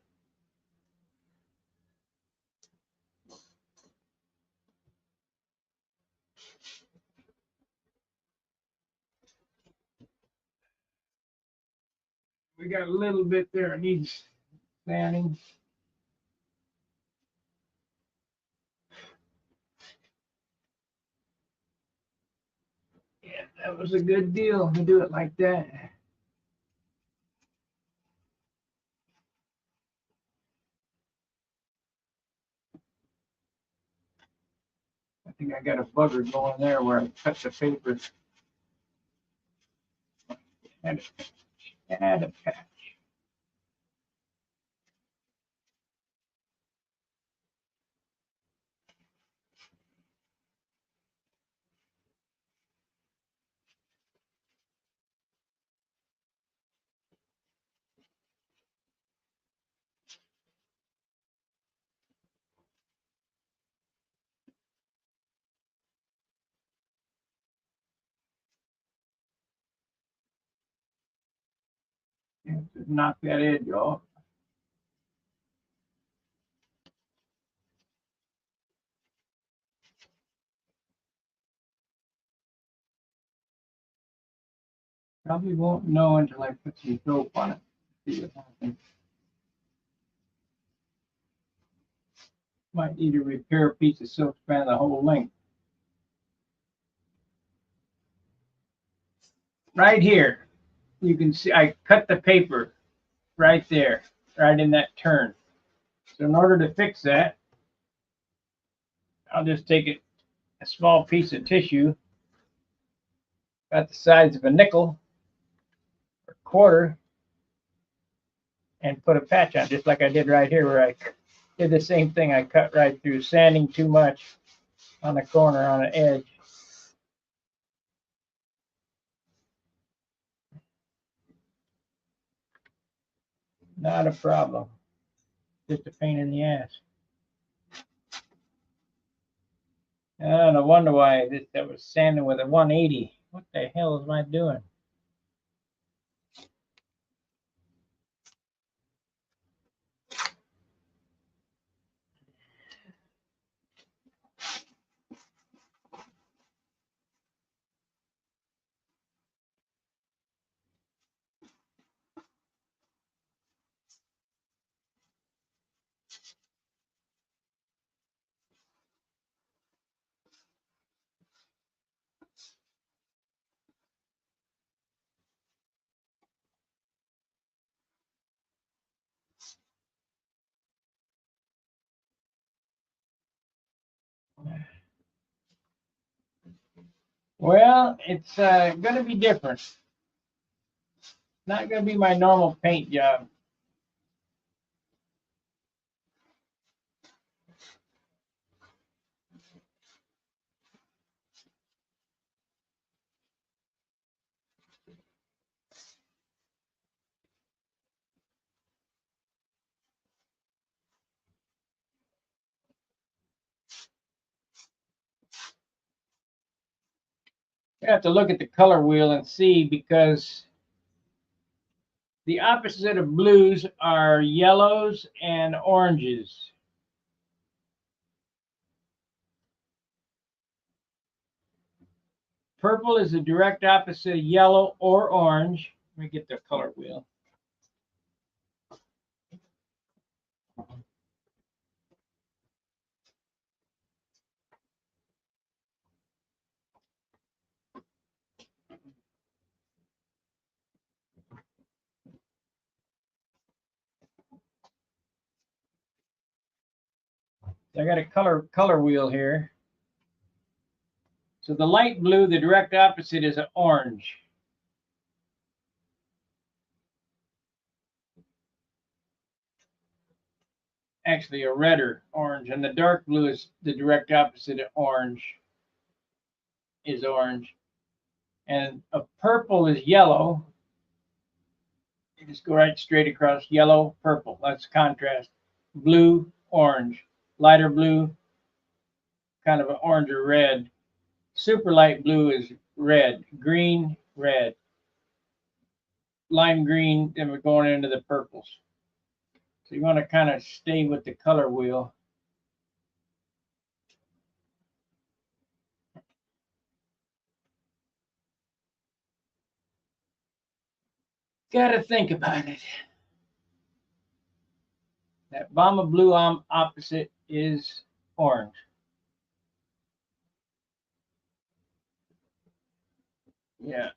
We got a little bit there. It needs sanding. That was a good deal to do it like that. I think I got a bugger going there where I cut the paper. Add a patch. Knock that edge off. Probably won't know until I put some soap on it. See what happens. Might need to repair a piece of silk span the whole length. Right here, you can see I cut the paper right there, right in that turn. So in order to fix that, I'll just take a small piece of tissue, about the size of a nickel or quarter, and put a patch on, just like I did right here, where I did the same thing. I cut right through, sanding too much on the corner, on the edge. Not a problem. Just a pain in the ass. No wonder why that was sanding with a 180. What the hell am I doing? Well, it's going to be different. Not going to be my normal paint job. You have to look at the color wheel and see, because the opposite of blues are yellows and oranges. Purple is the direct opposite of yellow or orange. Let me get the color wheel. I got a color wheel here. So the light blue, the direct opposite is an orange. Actually a redder orange, and the dark blue is the direct opposite of orange, is orange. And a purple is yellow. You just go right straight across, yellow, purple. That's contrast. Blue, orange. Lighter blue, kind of an orange or red. Super light blue is red. Green, red. Lime green, then we're going into the purples. So you want to kind of stay with the color wheel. Got to think about it. That Bama blue opposite is orange. Yeah.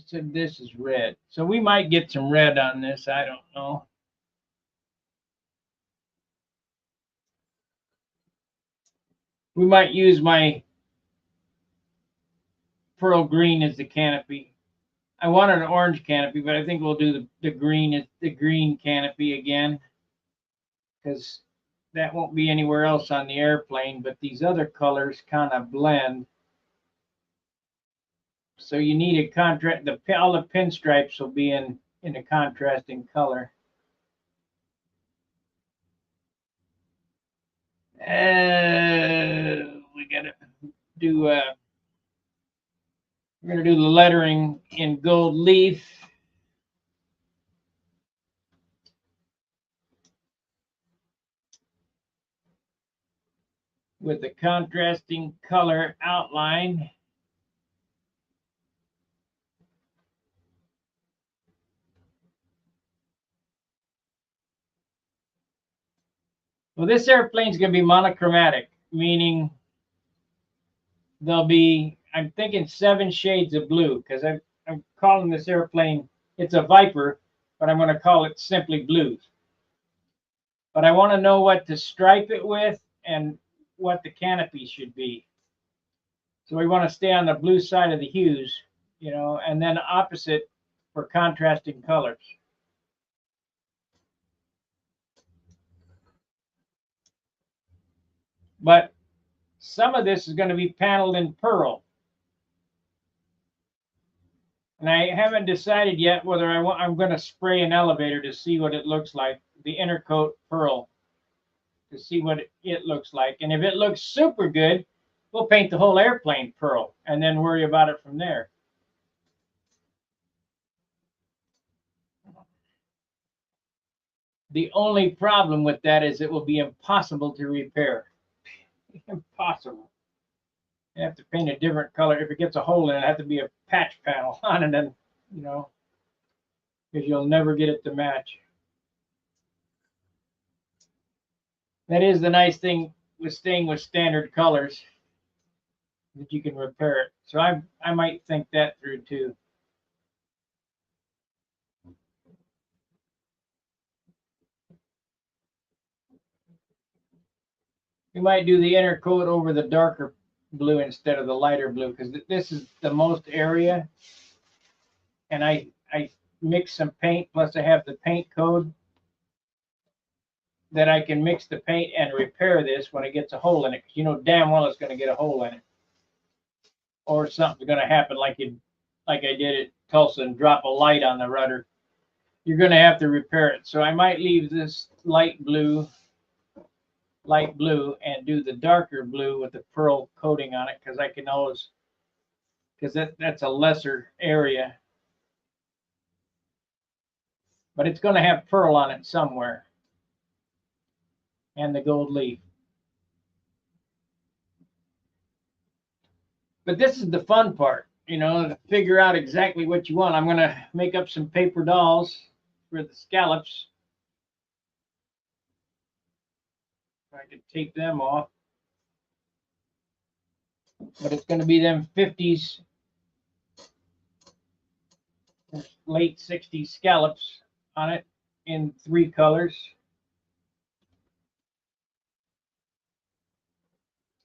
So this is red. So we might get some red on this. I don't know. We might use my pearl green as the canopy. I wanted an orange canopy, but I think we'll do the green canopy again, because that won't be anywhere else on the airplane, but these other colors kind of blend. So you need a contrast. All the pinstripes will be in a contrasting color. We gotta do. We're gonna do the lettering in gold leaf. With a contrasting color outline. Well, this airplane's going to be monochromatic, meaning there'll be, I'm thinking 7 shades of blue, because I'm calling this airplane, it's a Viper, but I'm going to call it simply Blues. But I want to know what to stripe it with and what the canopy should be. So we want to stay on the blue side of the hues, you know, and then opposite for contrasting colors. But some of this is going to be paneled in pearl. And I haven't decided yet whether I'm going to spray an elevator to see what it looks like, the intercoat pearl, to see what it looks like. And if it looks super good, we'll paint the whole airplane pearl and then worry about it from there. The only problem with that is it will be impossible to repair. Impossible. You have to paint a different color. If it gets a hole in it, it has to be a patch panel on it, and you know, because you'll never get it to match. That is the nice thing with staying with standard colors, that you can repair it. So I might think that through too. We might do the inner coat over the darker blue instead of the lighter blue, because this is the most area, and I mix some paint, plus I have the paint code that I can mix the paint and repair this when it gets a hole in it, because you know damn well it's going to get a hole in it, or something's going to happen like I did at Tulsa and drop a light on the rudder. You're going to have to repair it. So I might leave this light blue and do the darker blue with the pearl coating on it, because I can always, because that's a lesser area, but it's going to have pearl on it somewhere, and the gold leaf. But this is the fun part, you know, to figure out exactly what you want. I'm going to make up some paper dolls for the scallops. I could take them off. But it's going to be them 50s, late 60s scallops on it in 3 colors.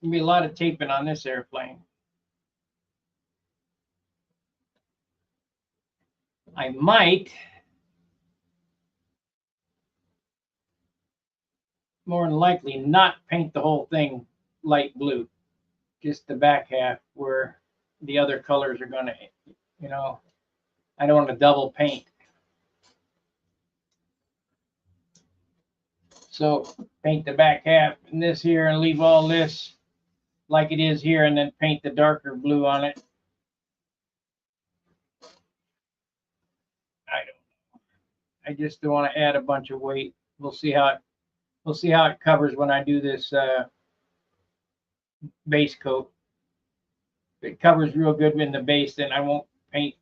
There'll be a lot of taping on this airplane. I might, more than likely, not paint the whole thing light blue, just the back half where the other colors are going to, you know, I don't want to double paint. So paint the back half in this here and leave all this like it is here, and then paint the darker blue on it. I don't know. I just don't want to add a bunch of weight. We'll see how it covers when I do this base coat. If it covers real good in the base, then I won't paint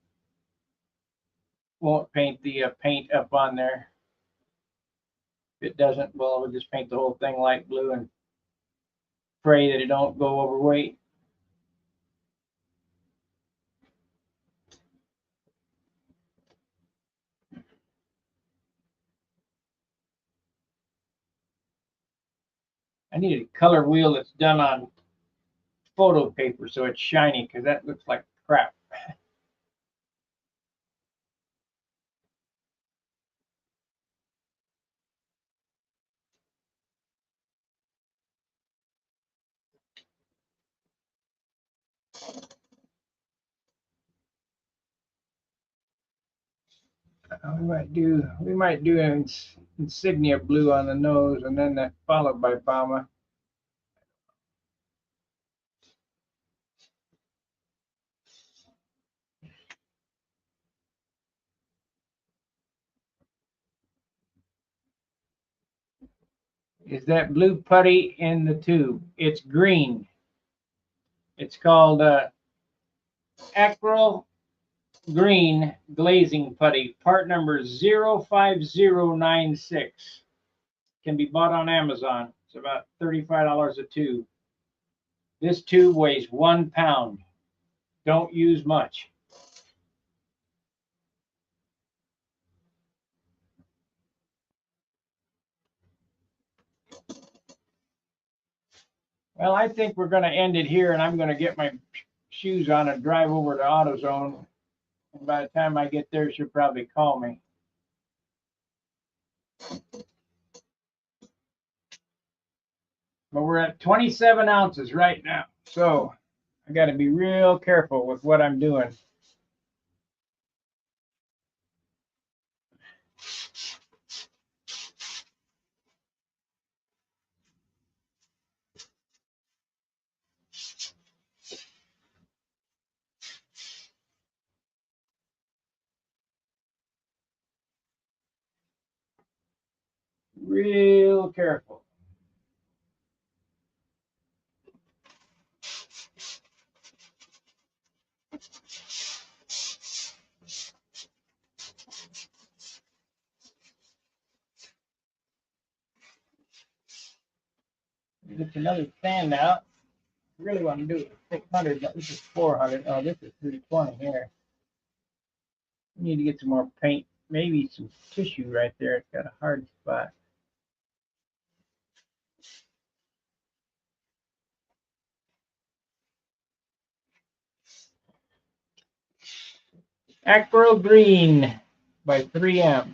the paint up on there. If it doesn't, well, we'll just paint the whole thing light blue and pray that it don't go overweight. I need a color wheel that's done on photo paper so it's shiny, because that looks like crap. We might do an insignia blue on the nose, and then that followed by Bama. Is that blue putty in the tube? It's green. It's called Acryl Green Glazing Putty, part number 05096. Can be bought on Amazon. It's about $35 a tube. This tube weighs 1 pound. Don't use much. Well, I think we're going to end it here, and I'm going to get my shoes on and drive over to AutoZone. And by the time I get there, she'll probably call me. But we're at 27 ounces right now. So I got to be real careful with what I'm doing. Real careful. It's another stand out. I really want to do it 600, but this is 400. Oh, this is 320 here. I need to get some more paint, maybe some tissue right there. It's got a hard spot. Acryl Green by 3M.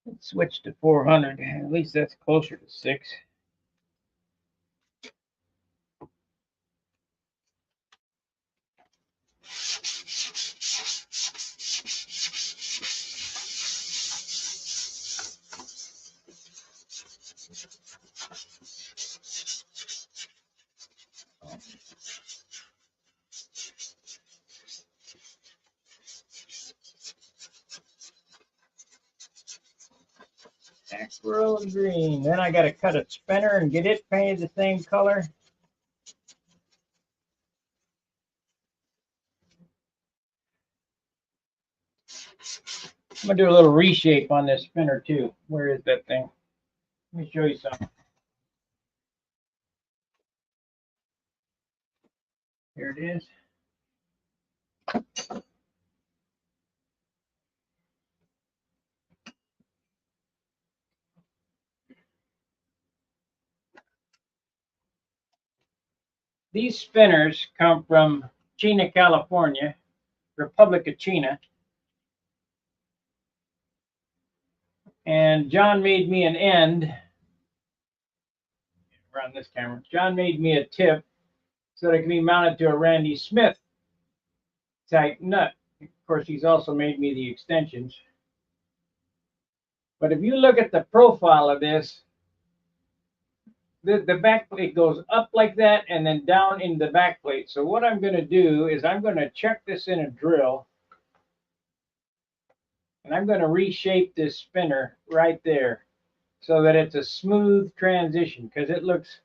Let's switch to 400. At least that's closer to 6. Acryl Green. Then I got to cut a spinner and get it painted the same color. I'm going to do a little reshape on this spinner too. Where is that thing? Let me show you something. Here it is. These spinners come from China, California, Republic of China. And John made me an end. Around this camera. John made me a tip so that it can be mounted to a Randy Smith type nut. Of course, he's also made me the extensions. But if you look at the profile of this, the back plate goes up like that and then down in the back plate. So what I'm going to do is I'm going to chuck this in a drill, and I'm going to reshape this spinner right there so that it's a smooth transition, because it looks,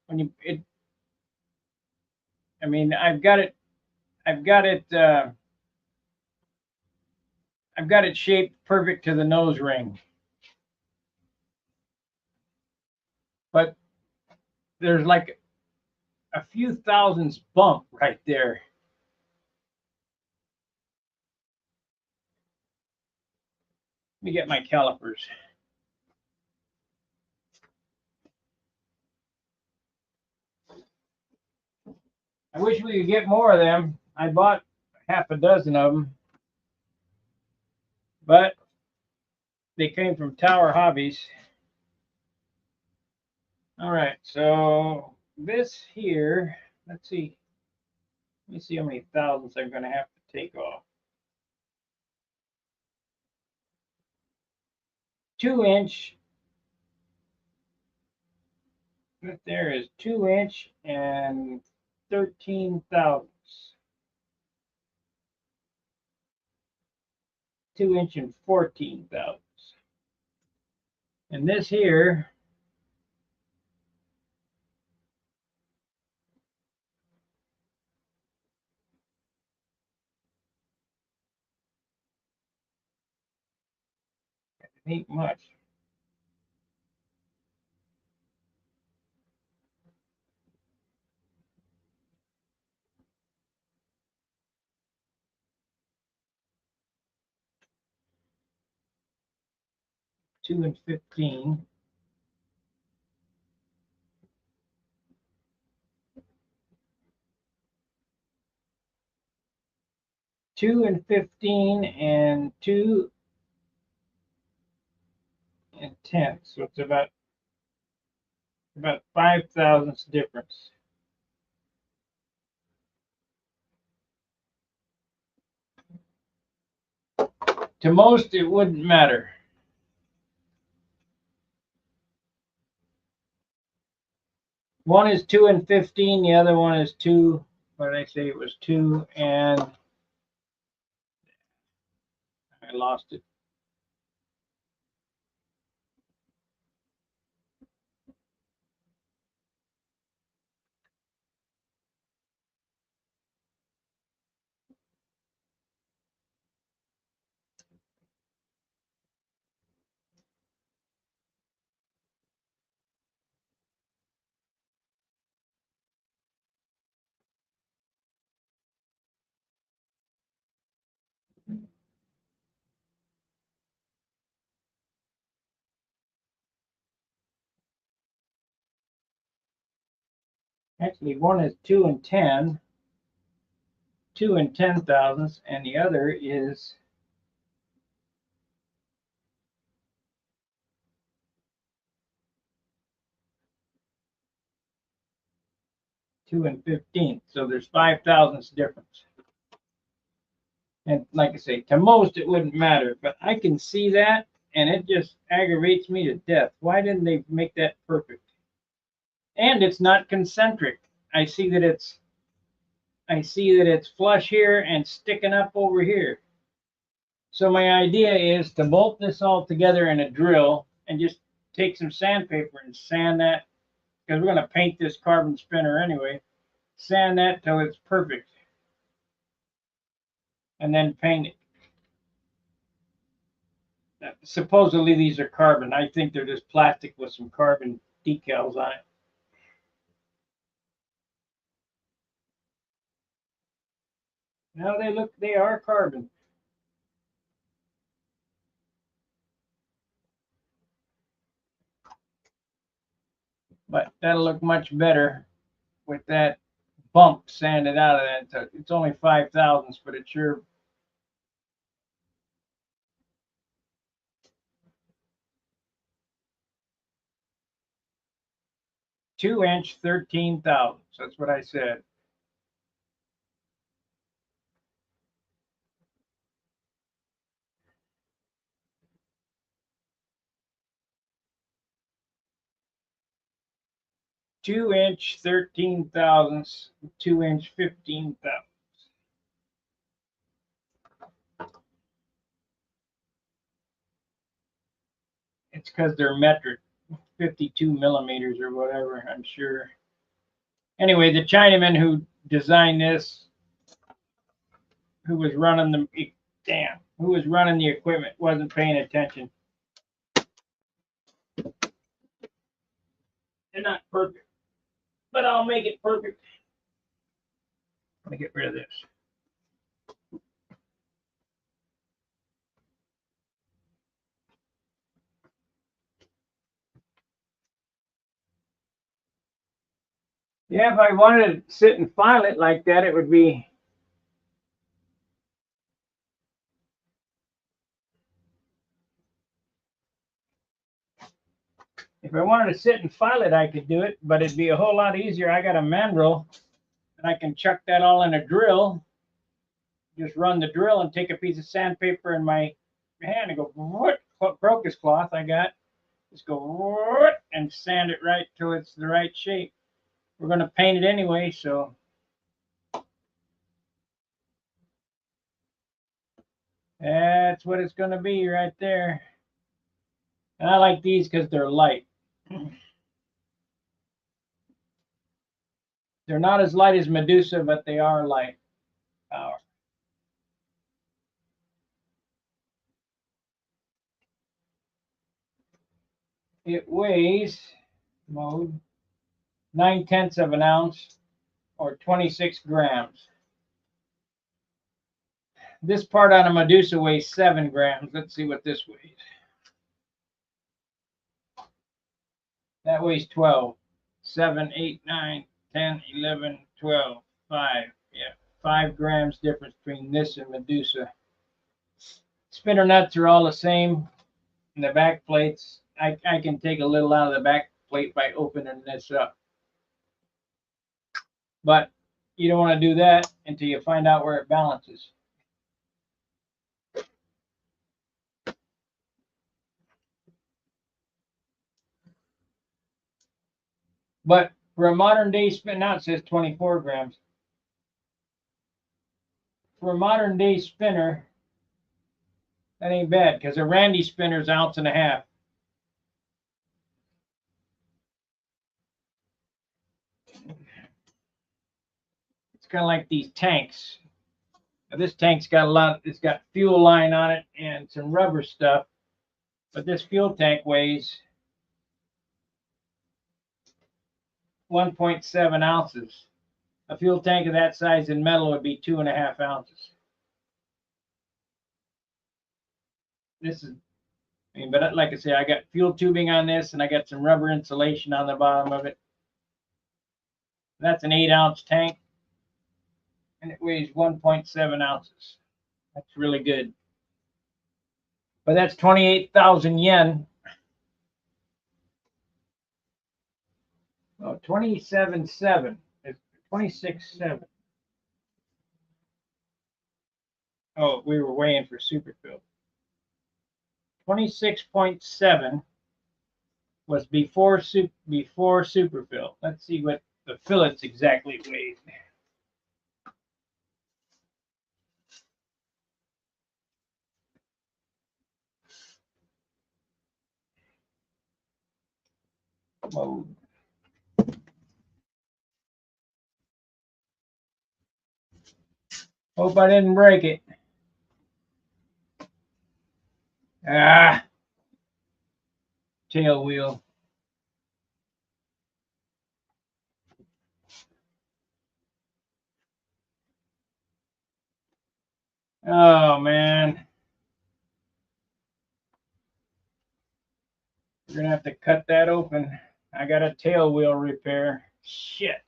when you I mean, I've got it shaped perfect to the nose ring. But there's like a few thousandths bump right there. Let me get my calipers. I wish we could get more of them. I bought half a dozen of them, but they came from Tower Hobbies. All right, so this here, let's see. Let me see how many thousandths I'm going to have to take off. 2-inch. That there is 2-inch and 13 thousandths. 2-inch and 14 thousandths. And this here, ain't much. Two and 15. Two and 15 and 2 and 10. So it's about 5 thousandths difference. To most, it wouldn't matter. One is 2 and 15, the other one is 2. What did I say? It was 2 and I lost it. Actually, one is 2 and 10, 2 and 10 thousandths, and the other is 2 and 15. So there's 5 thousandths difference. And like I say, to most it wouldn't matter, but I can see that and it just aggravates me to death. Why didn't they make that perfect? And it's not concentric. I see that it's flush here and sticking up over here. So my idea is to bolt this all together in a drill and just take some sandpaper and sand that, because we're going to paint this carbon spinner anyway. Sand that till it's perfect. And then paint it. Supposedly these are carbon. I think they're just plastic with some carbon decals on it. Now they are carbon. But that'll look much better with that bump sanded out of that. It's only 5 thousandths, but it sure. Two-inch, 13 thousandths. That's what I said. Two-inch, 13 thousandths. 2-inch, 15 thousandths. It's because they're metric, 52 millimeters or whatever, I'm sure. Anyway, the Chinaman who designed this, who was running the equipment, wasn't paying attention. They're not perfect, but I'll make it perfect. Let me get rid of this. Yeah, if I wanted to sit and file it like that, it would be. If I wanted to sit and file it, I could do it, but it'd be a whole lot easier. I got a mandrel, and I can chuck that all in a drill. Just run the drill and take a piece of sandpaper in my hand and go, what crocus cloth I got. Just go, what, and sand it right till it's the right shape. We're going to paint it anyway, so. That's what it's going to be right there. And I like these because they're light. They're not as light as Medusa, but they are light power. It weighs, mode, 9/10 of an ounce or 26 grams. This part on a Medusa weighs 7 grams. Let's see what this weighs. That weighs 12. 7, 8, 9, 10, 11, 12, 5. Yeah, 5 grams difference between this and Medusa. Spinner nuts are all the same. And the back plates, I can take a little out of the back plate by opening this up. But you don't want to do that until you find out where it balances. But for a modern day spinner, now it says 24 grams. For a modern day spinner, that ain't bad because a Randy spinner is 1.5 ounces. It's kind of like these tanks. Now, this tank's got a lot, it's got fuel line on it and some rubber stuff. But this fuel tank weighs 1.7 ounces. A fuel tank of that size in metal would be 2.5 ounces. This is, I mean, but like I say, I got fuel tubing on this and I got some rubber insulation on the bottom of it. That's an 8-ounce tank and it weighs 1.7 ounces. That's really good. But that's 28,000 yen. Oh, 27.7. It's 26.7. Oh, we were weighing for Superfill. 26.7 was before Superfill. Let's see what the fillets exactly weighed. Mode. Hope I didn't break it. Ah, tail wheel. Oh man, we're gonna have to cut that open. I got a tail wheel repair. Shit.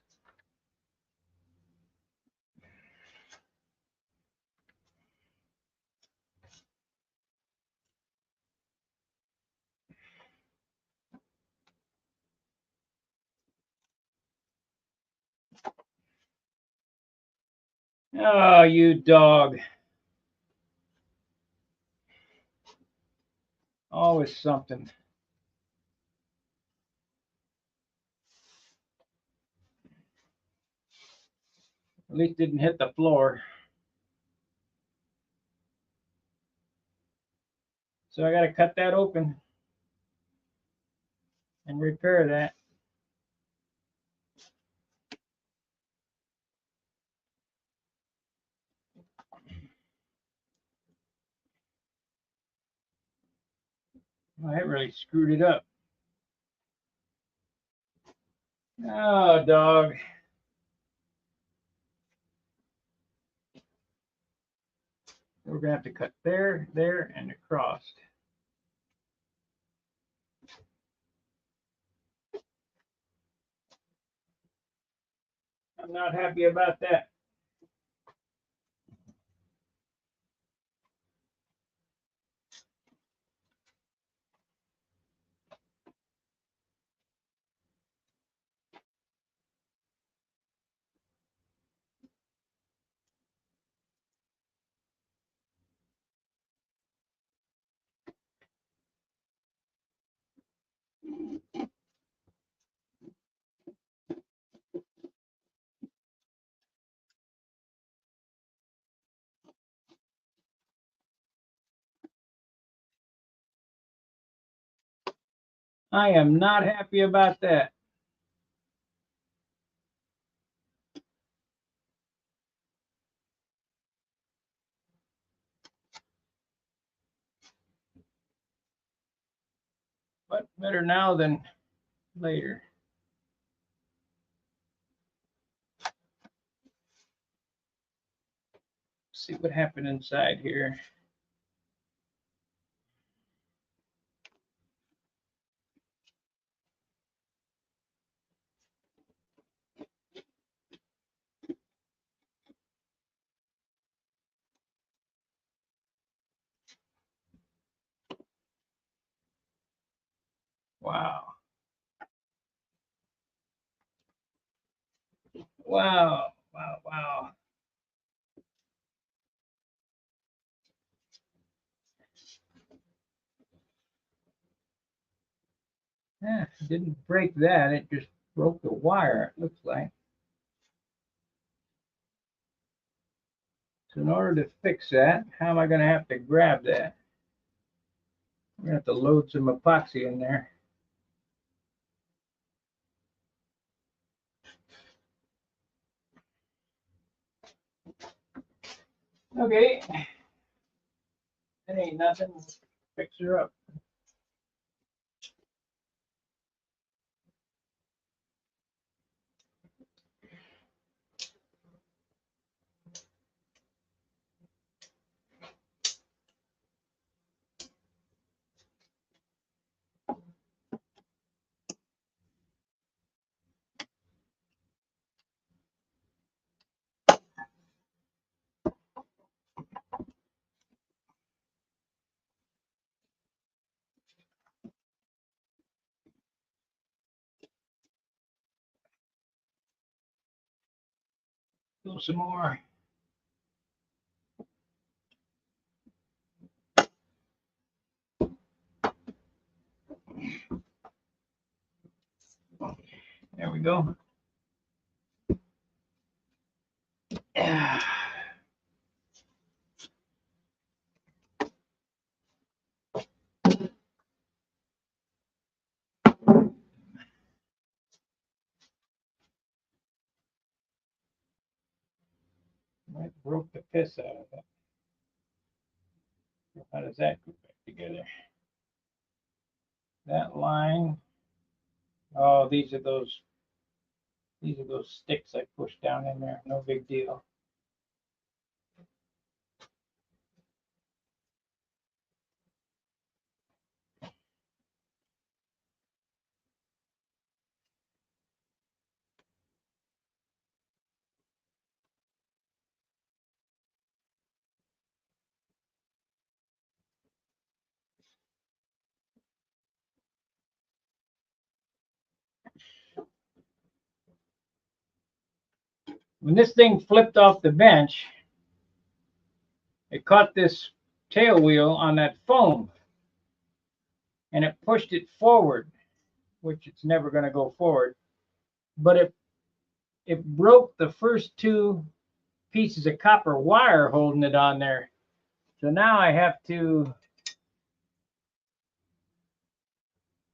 Oh, you dog. Always something. At least didn't hit the floor. So I got to cut that open and repair that. Well, that really screwed it up. Oh, dog. We're gonna have to cut there, there, and across. I'm not happy about that. I am not happy about that. But better now than later. See what happened inside here. Wow. Wow. Wow. Wow. Yeah, didn't break that. It just broke the wire, it looks like. So in order to fix that, how am I going to have to grab that? I'm going to have to load some epoxy in there. Okay. That ain't nothing. Fix her up. Do some more. There we go. Yeah. That broke the piss out of it. How does that go back together? That line. Oh, these are those sticks I pushed down in there. No big deal. When this thing flipped off the bench, it caught this tail wheel on that foam and it pushed it forward, which it's never going to go forward. But it broke the first two pieces of copper wire holding it on there. So now I have to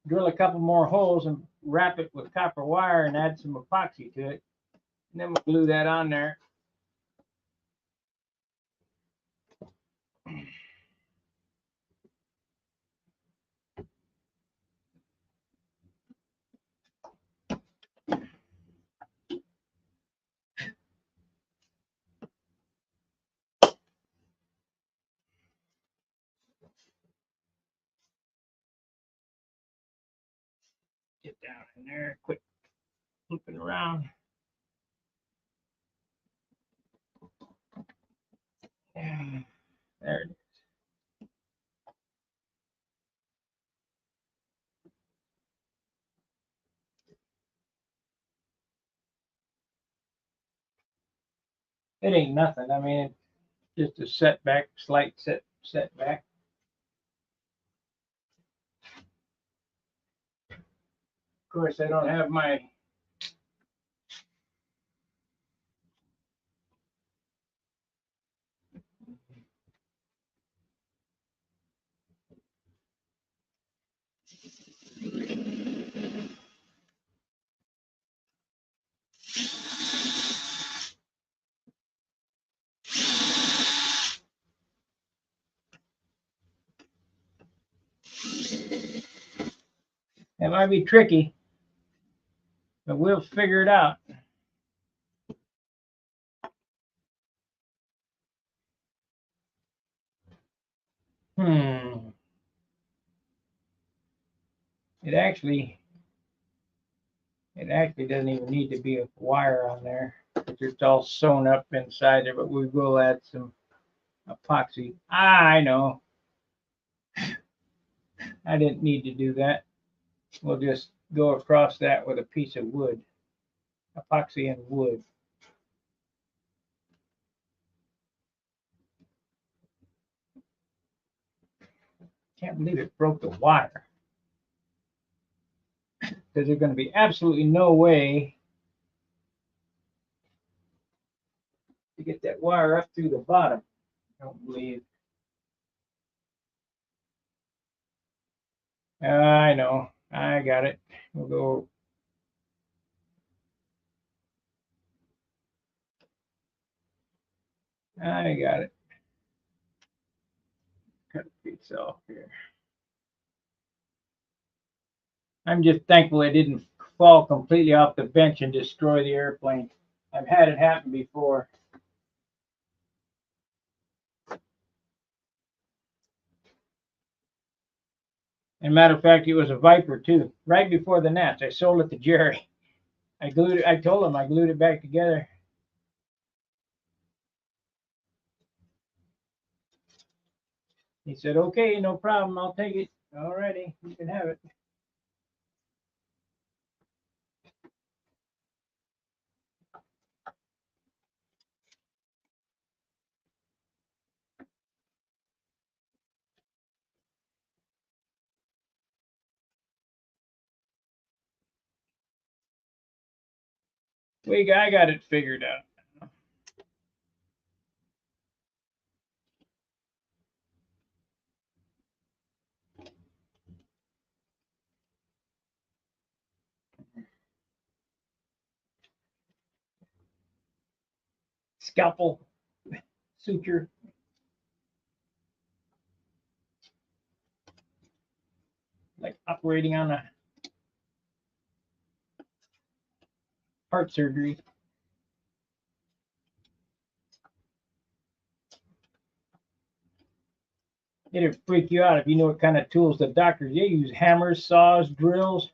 drill a couple more holes and wrap it with copper wire and add some epoxy to it. And then we'll glue that on there. Get down in there, quit flipping around. Yeah, there it is. It ain't nothing. I mean, it's just a setback, slight setback. Of course, I don't have my it might be tricky, but we'll figure it out. Hmm. It actually doesn't even need to be a wire on there. It's all sewn up inside there, but we will add some epoxy. I know. I didn't need to do that. We'll just go across that with a piece of wood, epoxy and wood. Can't believe it broke the wire. Because there's going to be absolutely no way to get that wire up through the bottom. I don't believe. I know. I got it. We'll go. I got it. Cut a piece off here. I'm just thankful it didn't fall completely off the bench and destroy the airplane. I've had it happen before. And matter of fact, it was a Viper too. Right before the Nats, I sold it to Jerry. I told him I glued it back together. He said, "Okay, no problem. I'll take it. All righty, you can have it." I got it figured out. Scalpel suture. Like operating on a heart surgery. It'd freak you out if you know what kind of tools the doctors they use: hammers, saws, drills.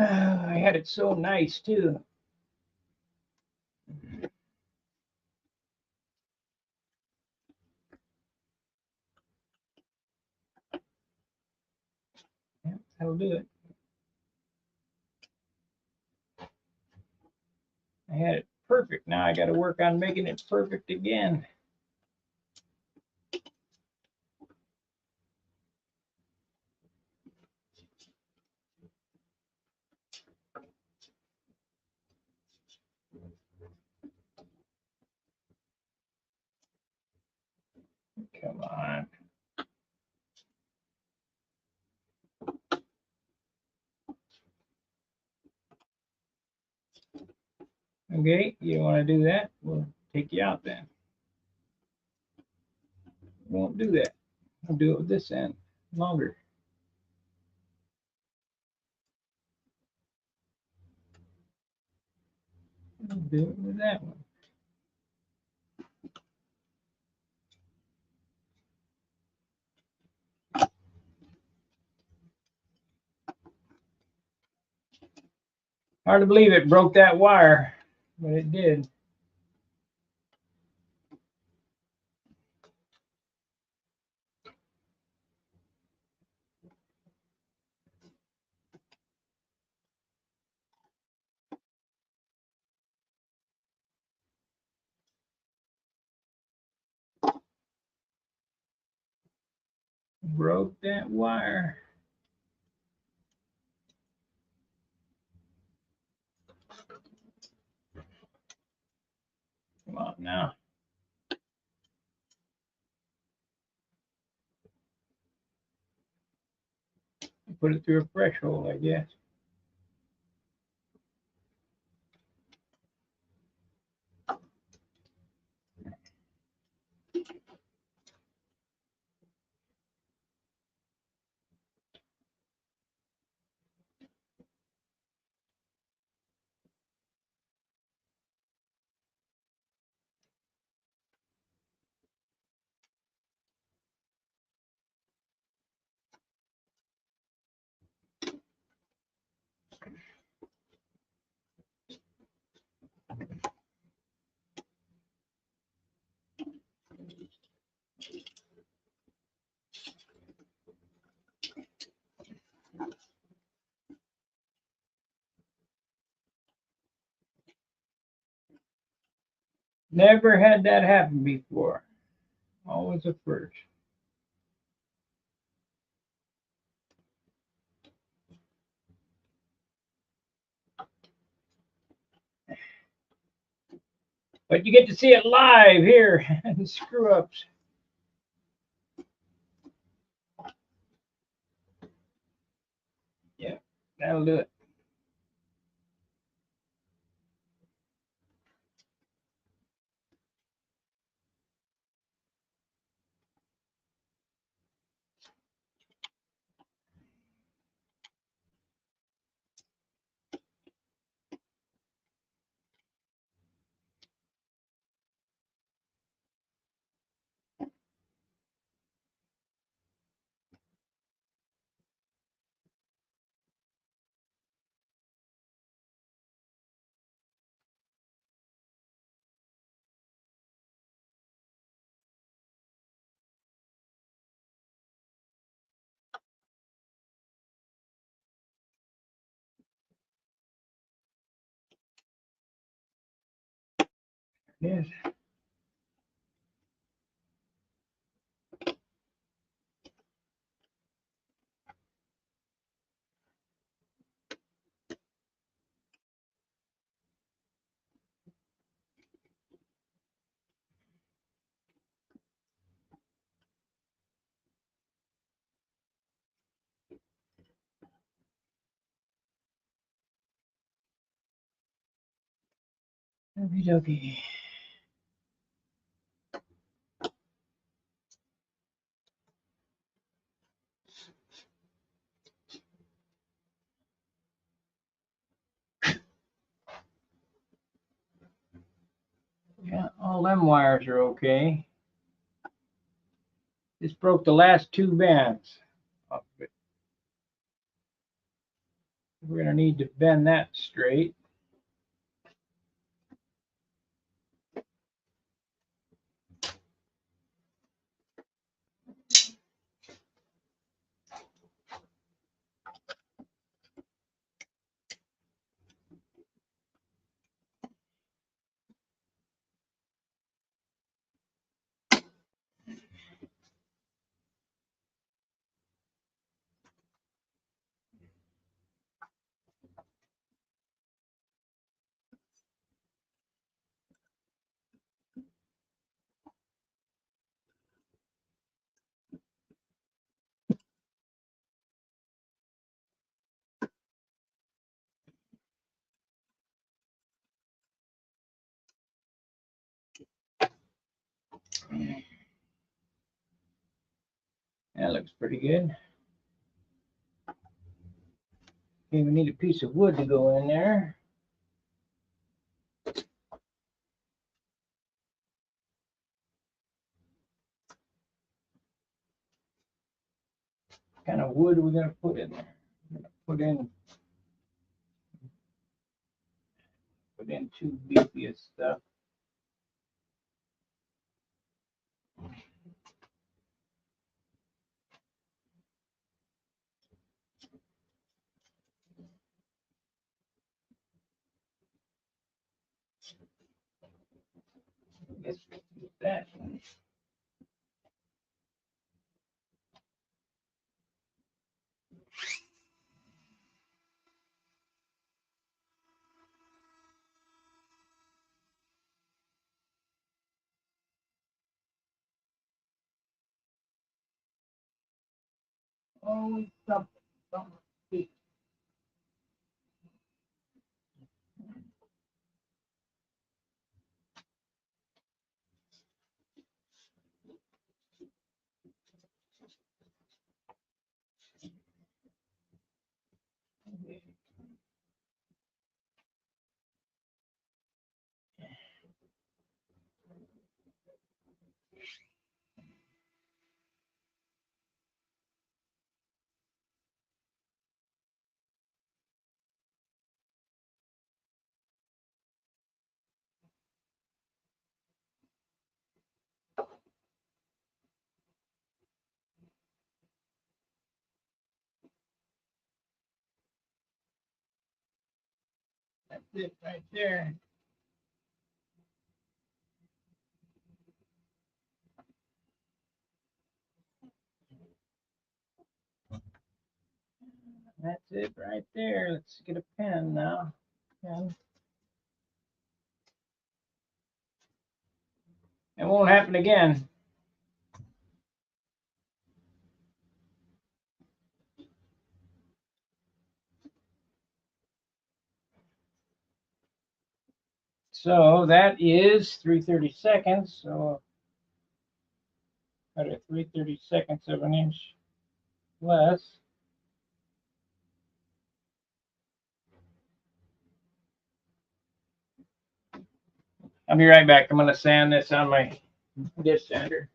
I had it so nice too. Yeah, that'll do it. I had it perfect. Now I got to work on making it perfect again. Come on. Okay, you don't want to do that? We'll take you out then. won't do that. I'll do it with this end longer. I'll do it with that one. Hard to believe it broke that wire, but it did. Broke that wire. Come on now. Put it through a fresh hole, I guess. Never had that happen before. Always a first. But you get to see it live here. Screw ups. Yeah, that'll do it. Yes. Okie dokie. Yeah, all them wires are okay. Just broke the last two bands off of it. We're gonna need to bend that straight. That looks pretty good. Okay, we need a piece of wood to go in there. What kind of wood are we going to put in there? I'm going to put in too beefy of stuff. I guess we'll use that. Always something. That's it right there. That's it right there. Let's get a pen now. Pen. It won't happen again. So that is 3/32. So got a 3/32 of an inch less. I'll be right back. I'm going to sand this on my dish sander.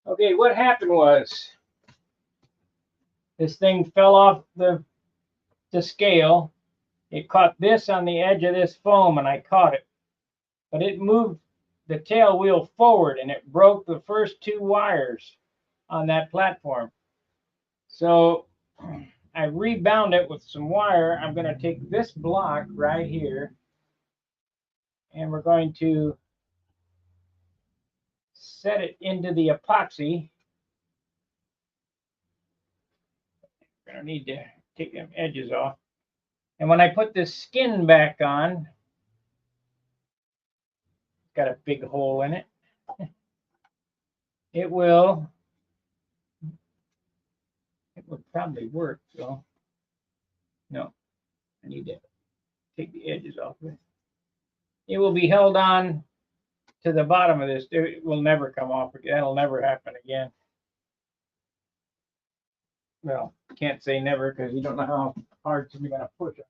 Okay, what happened was this thing fell off the scale. It caught this on the edge of this foam, and I caught it. But it moved the tail wheel forward, and it broke the first two wires on that platform. So I rebound it with some wire. I'm going to take this block right here, and we're going to set it into the epoxy. We're going to need to take them edges off. And when I put this skin back on, it's got a big hole in it. It will probably work, so no, I need to take the edges off of it. It will be held on to the bottom of this. It will never come off again. That'll never happen again. Well, can't say never because you don't know how hard you're going to push it.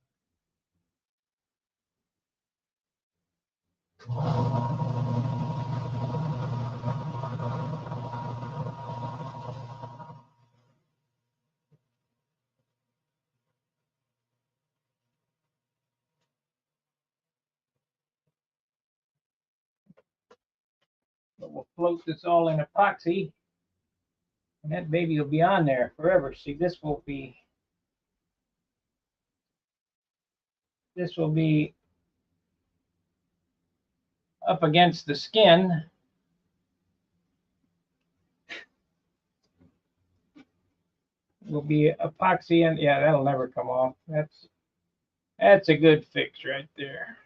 But we'll float this all in epoxy, and that baby will be on there forever. See, this will be up against the skin. Will be epoxy, and yeah, that'll never come off. That's a good fix right there.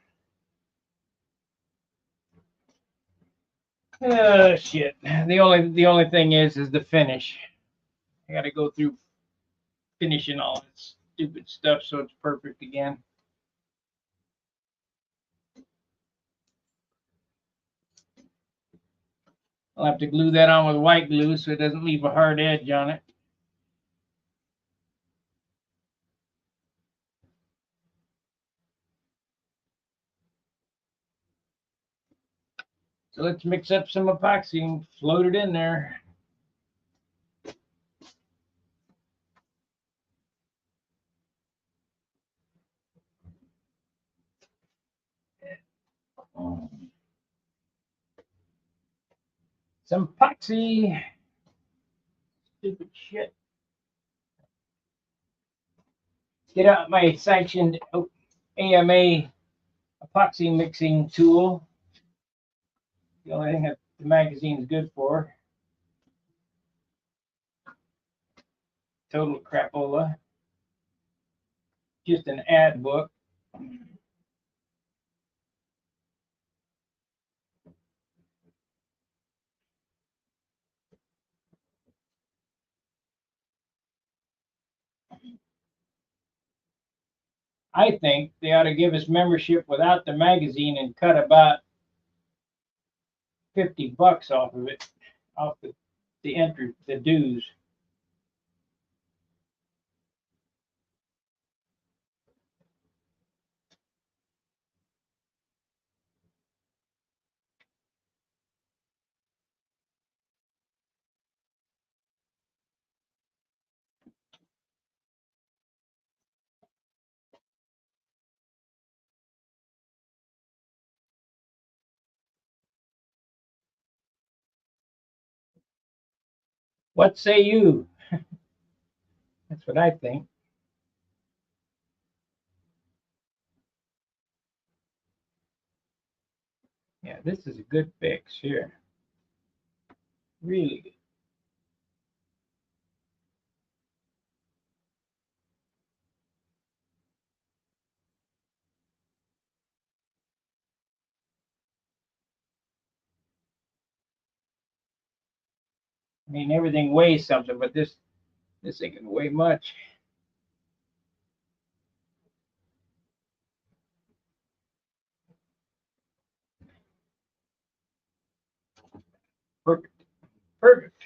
Oh shit. The only thing is the finish. I gotta go through finishing all this stupid stuff so it's perfect again. I'll have to glue that on with white glue so it doesn't leave a hard edge on it. So let's mix up some epoxy and float it in there. Some epoxy. Stupid shit. Get out my sanctioned AMA epoxy mixing tool. The only thing that the magazine is good for. Total crapola. Just an ad book. I think they ought to give us membership without the magazine and cut about $50 off of it, off the entry, the dues. What say you? That's what I think. Yeah, this is a good fix here. Really good. I mean, everything weighs something, but this ain't gonna weigh much. Perfect. Perfect.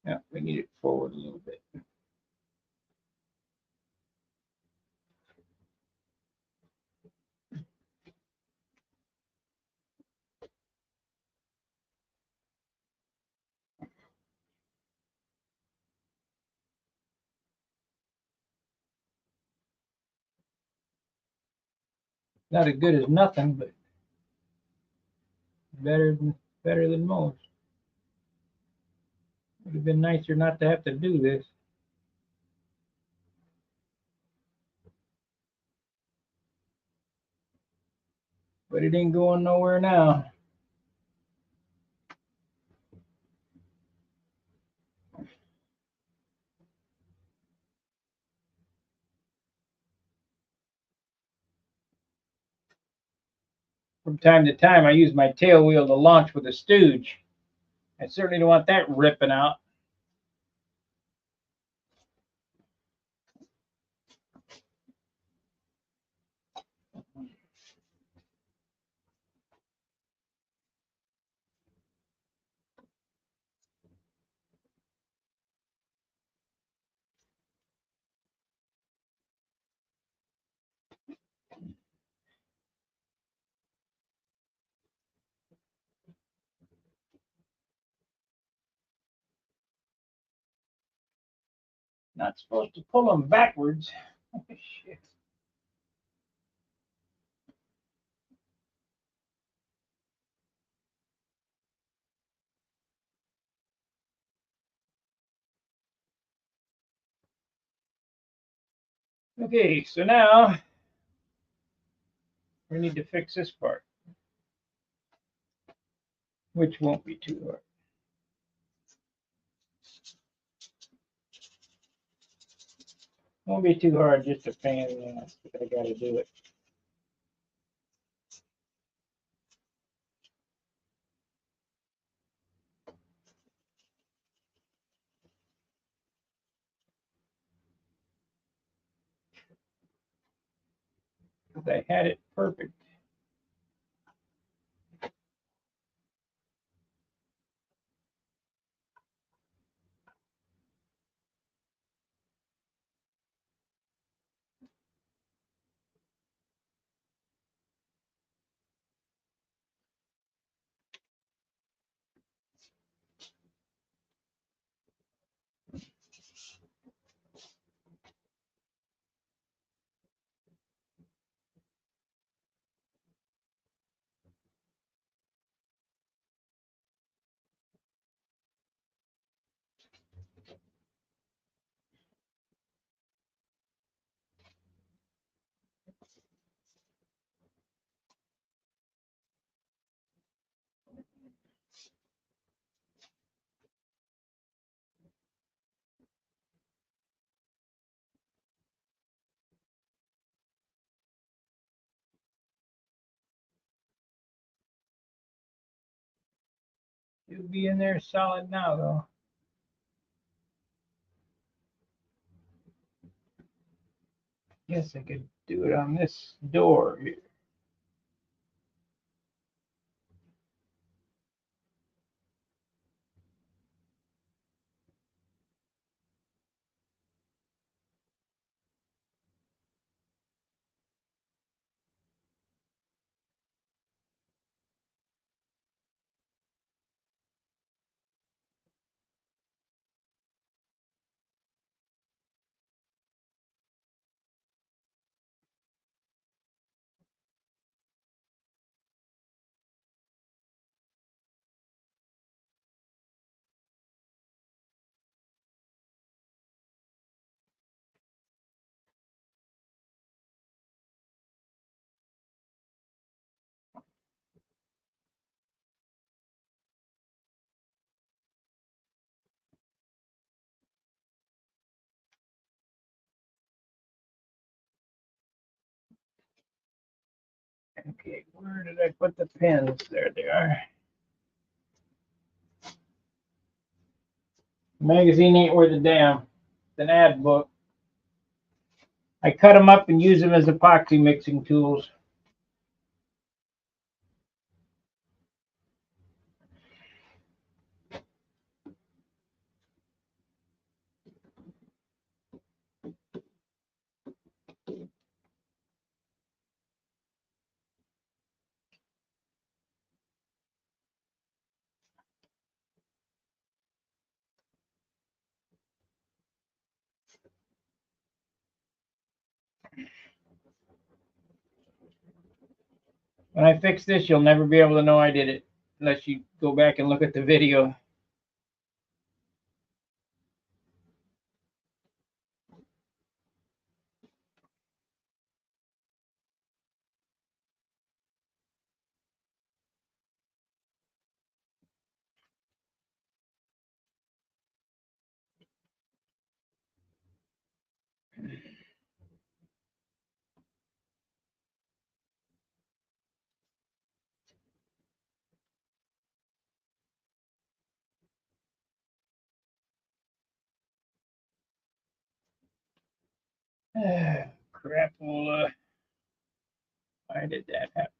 Yeah, we need it forward a little bit. Not as good as nothing, but better than most. Would have been nicer not to have to do this. But it ain't going nowhere now. From time to time, I use my tail wheel to launch with a stooge. I certainly don't want that ripping out. Not supposed to pull them backwards. Shit. Okay, so now we need to fix this part. which won't be too hard. Won't be too hard, just a pain in the ass, but I gotta do it. Because I had it perfect. It'll be in there solid now, though. Guess I could do it on this door here. Okay, where did I put the pins? There they are. Magazine ain't worth a damn. It's an ad book. I cut them up and use them as epoxy mixing tools. When I fix this, you'll never be able to know I did it unless you go back and look at the video. Crapola. Why did that happen?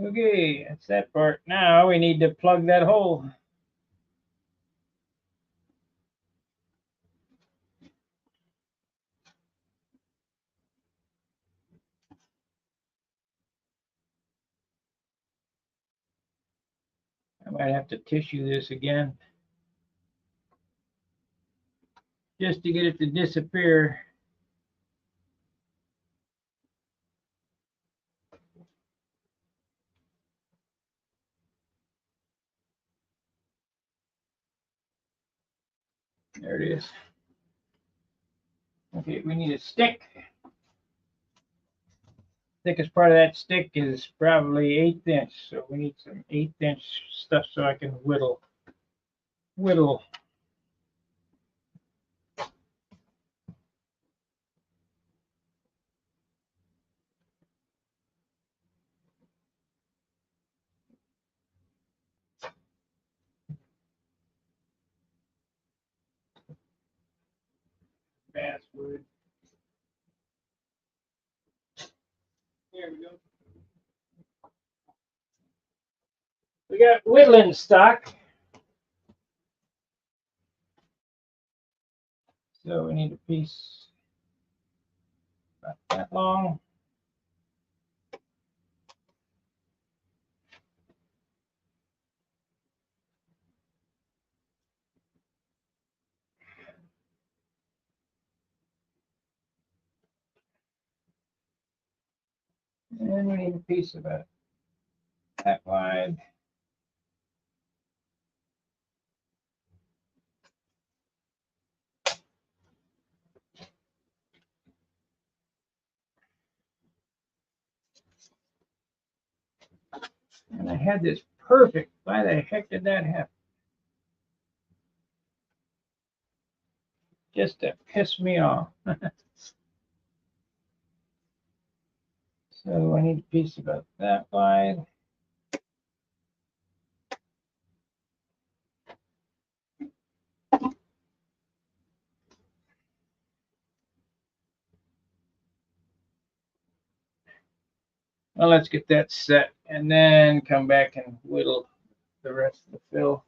Okay, that's that part. Now we need to plug that hole. I might have to tissue this again just to get it to disappear. is. Okay, we need a stick. Thickest part of that stick is probably 1/8 inch, so we need some 1/8 inch stuff so I can whittle. Basswood. There we go. We got whittling stock. So we need a piece about that long. And we need a piece about that wide. And I had this perfect. Why the heck did that happen? Just to piss me off. So I need a piece about that wide. Well, let's get that set and then come back and whittle the rest of the fill.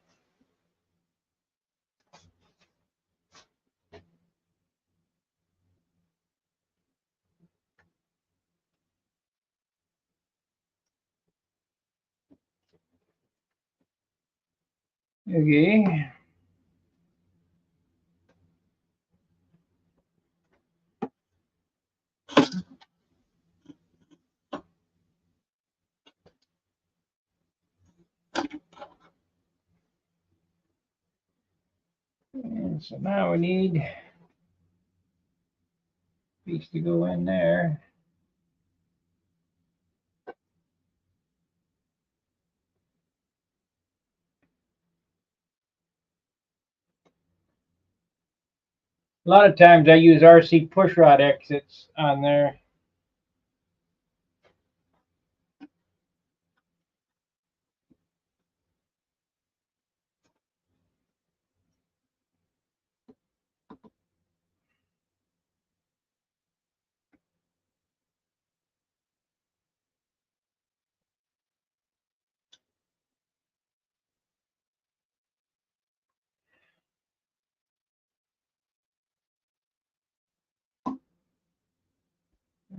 Okay. And so now we need a piece to go in there. A lot of times I use RC pushrod exits on there.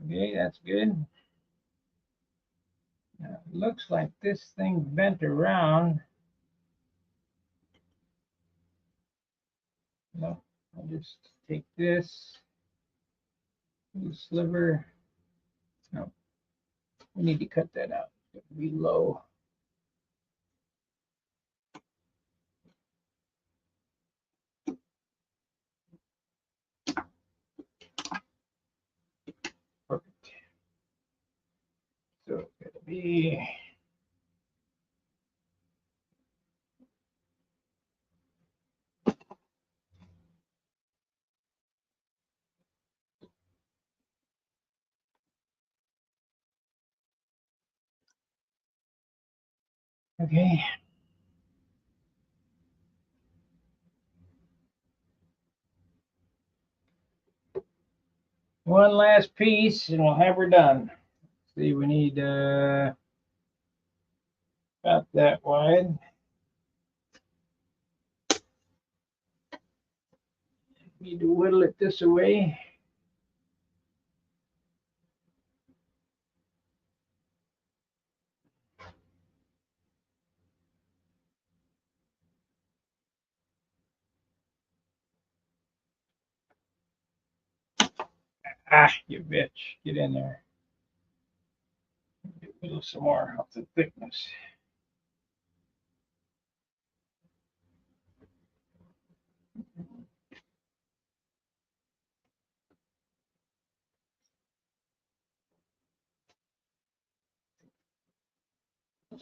Okay, that's good. Now, it looks like this thing bent around. No, I'll just take this little sliver. No, we need to cut that out. It's going to be low. Perfect. So it's going to be okay. One last piece and we'll have her done. See, we need about that wide. Need to whittle it this way. Ah, you bitch. Get in there. Whittle some more of the thickness.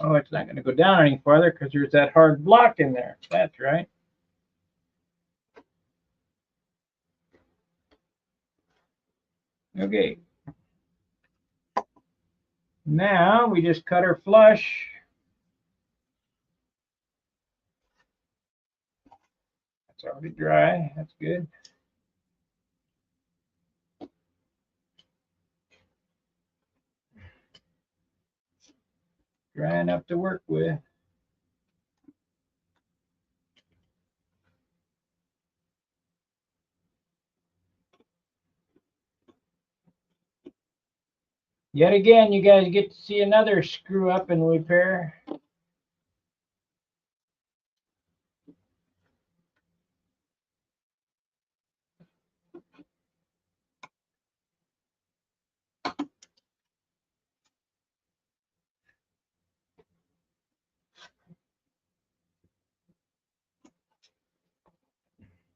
Oh, it's not going to go down any farther because there's that hard block in there. That's right. Okay. Now we just cut her flush. It's already dry. That's good. Dry enough to work with. Yet again, you guys get to see another screw up and repair.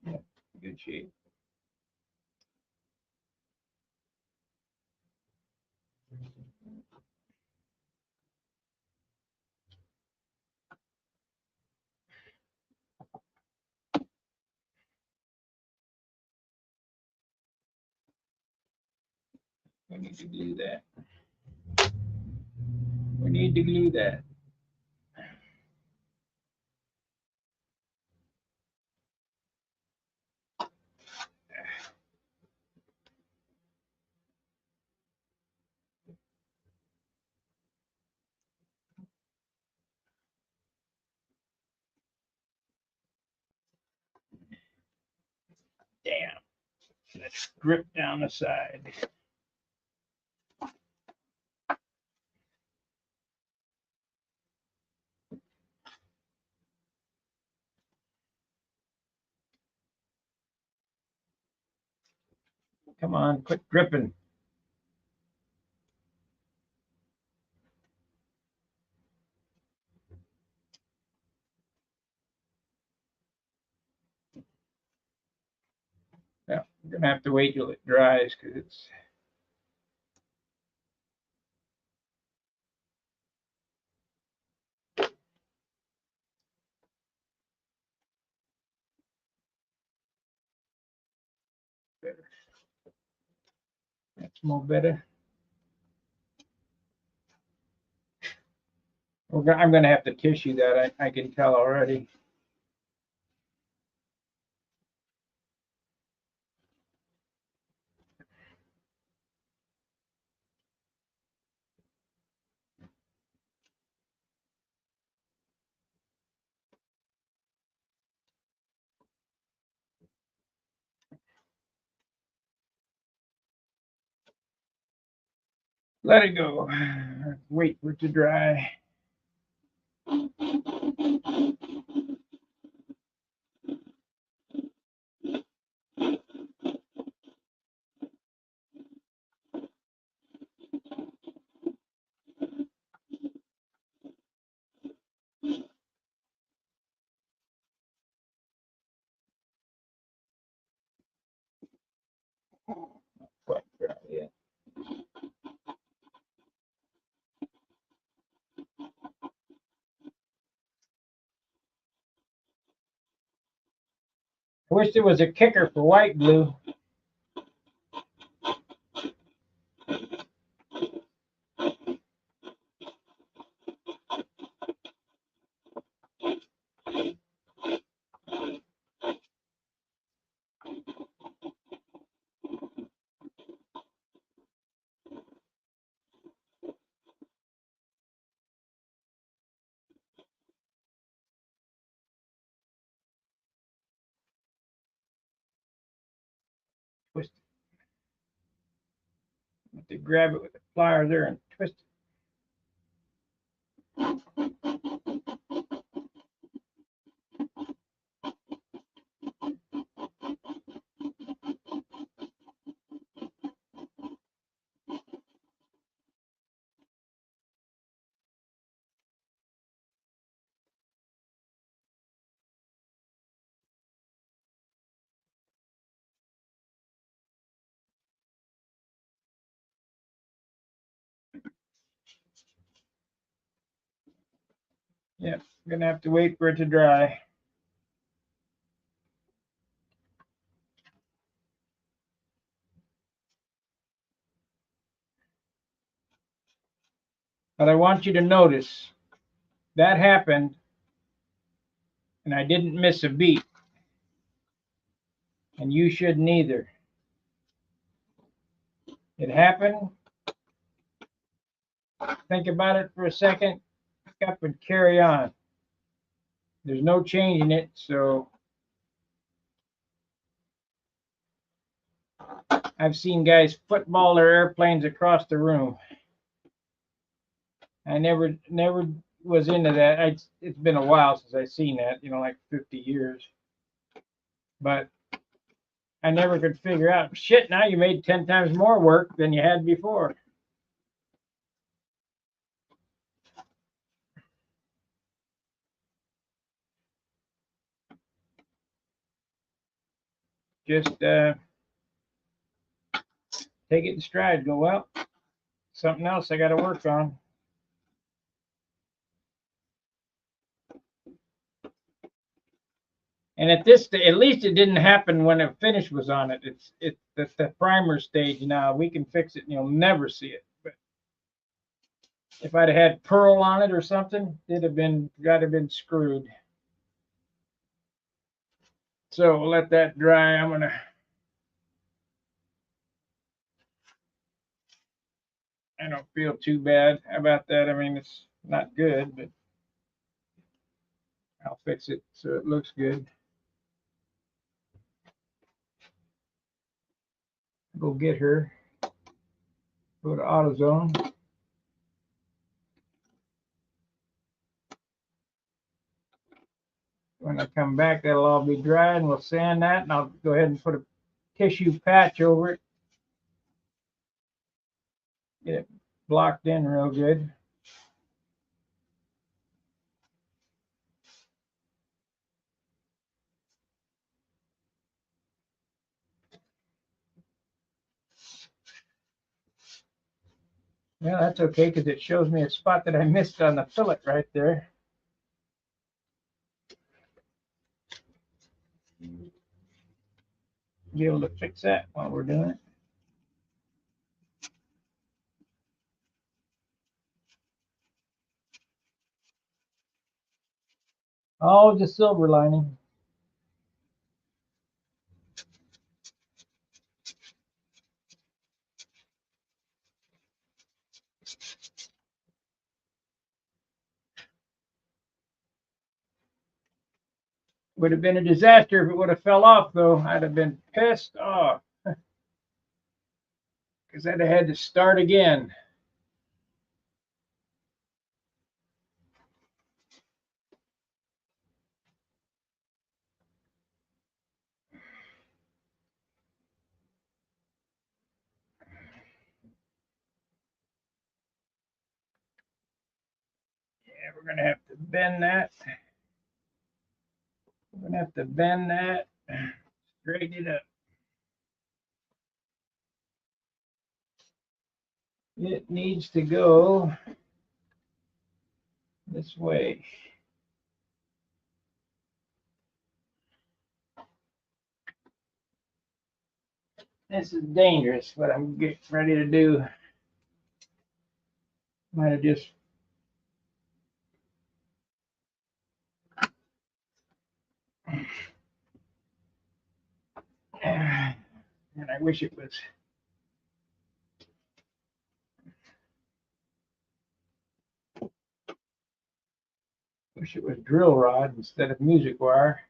Yep, good shape. We need to glue that. We need to glue that. Damn. Let's grip down the side. Come on, quit gripping. Yeah, we're gonna have to wait till it dries because it's better. That's more better. I'm gonna have to tissue that. I can tell already. Let it go. Wait for it to dry. Quite dry yet. I wish there was a kicker for white glue. Twist it. Have to grab it with the pliers there and twist it. Yep, gonna have to wait for it to dry. But I want you to notice that happened and I didn't miss a beat. And you shouldn't either. It happened. Think about it for a second. Pick up and carry on. There's no changing it, so I've seen guys football their airplanes across the room. I never was into that. It's been a while since I've seen that, like 50 years. But I never could figure out, shit, now you made 10 times more work than you had before. Just take it in stride. Go, well, something else I got to work on. And at least it didn't happen when a finish was on it. It's the primer stage now. We can fix it and you'll never see it. But if I'd have had pearl on it or something, it'd have been screwed. So we'll let that dry. I don't feel too bad about that. I mean, it's not good, but I'll fix it so it looks good. Go get her. Go to AutoZone. When I come back, that'll all be dry, and we'll sand that, and I'll go ahead and put a tissue patch over it. Get it blocked in real good. Yeah, that's okay because it shows me a spot that I missed on the fillet right there. Be able to fix that while we're doing it. Oh, the silver lining. Would have been a disaster if it would have fell off, though. I'd have been pissed off because I'd have had to start again. Yeah, we're going to have to bend that. We're going to have to bend that, straighten it up. It needs to go this way. This is dangerous, what I'm getting ready to do. Might have just and I wish it was drill rod instead of music wire.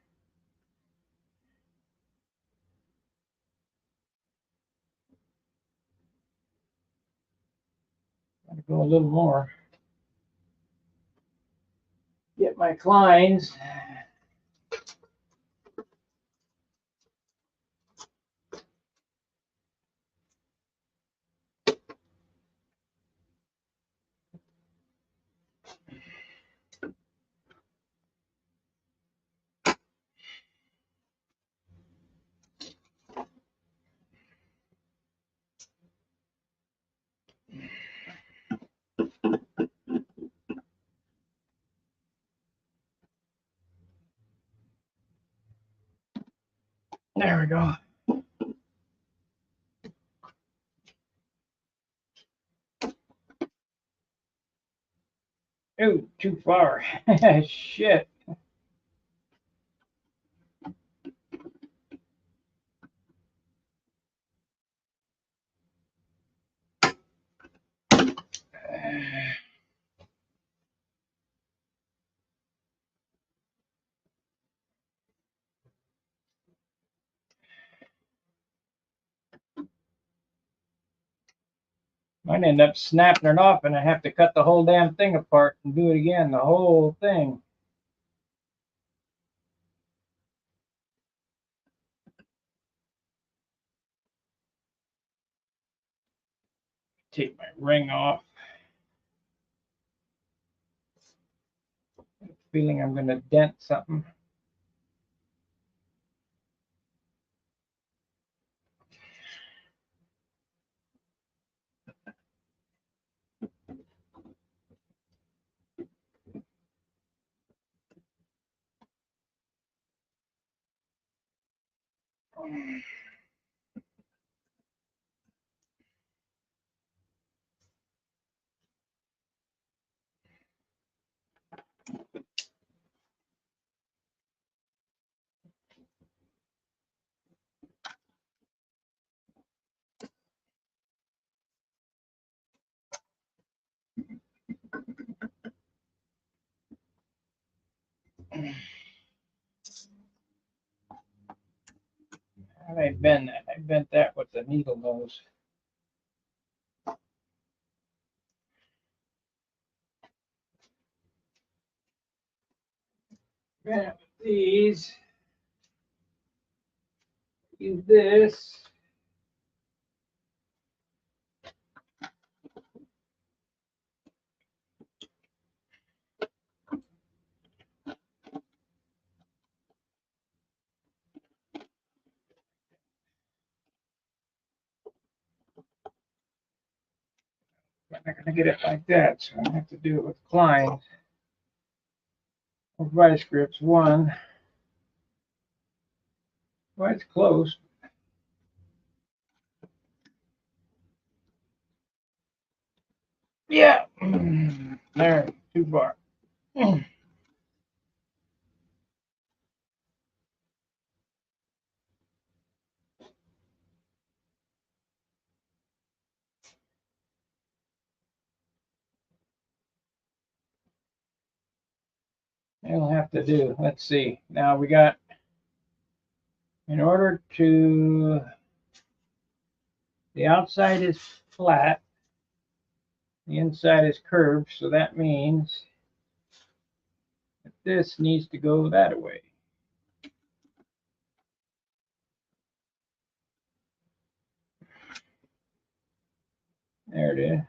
Gotta go a little more. Get my Kleins. There we go. Oh, too far. Shit. Might end up snapping it off and I have to cut the whole damn thing apart and do it again, the whole thing. Take my ring off. Feeling I'm going to dent something. How did I bend that? I bent that with the needle nose. Bend it with these. Use this. I'm not going to get it like that, so I have to do it with Klein. Or vice grips. One. Well, it's close. Yeah. There, too far. It'll have to do. Let's see. Now we got, in order to, the outside is flat, the inside is curved, so that means that this needs to go that way. There it is.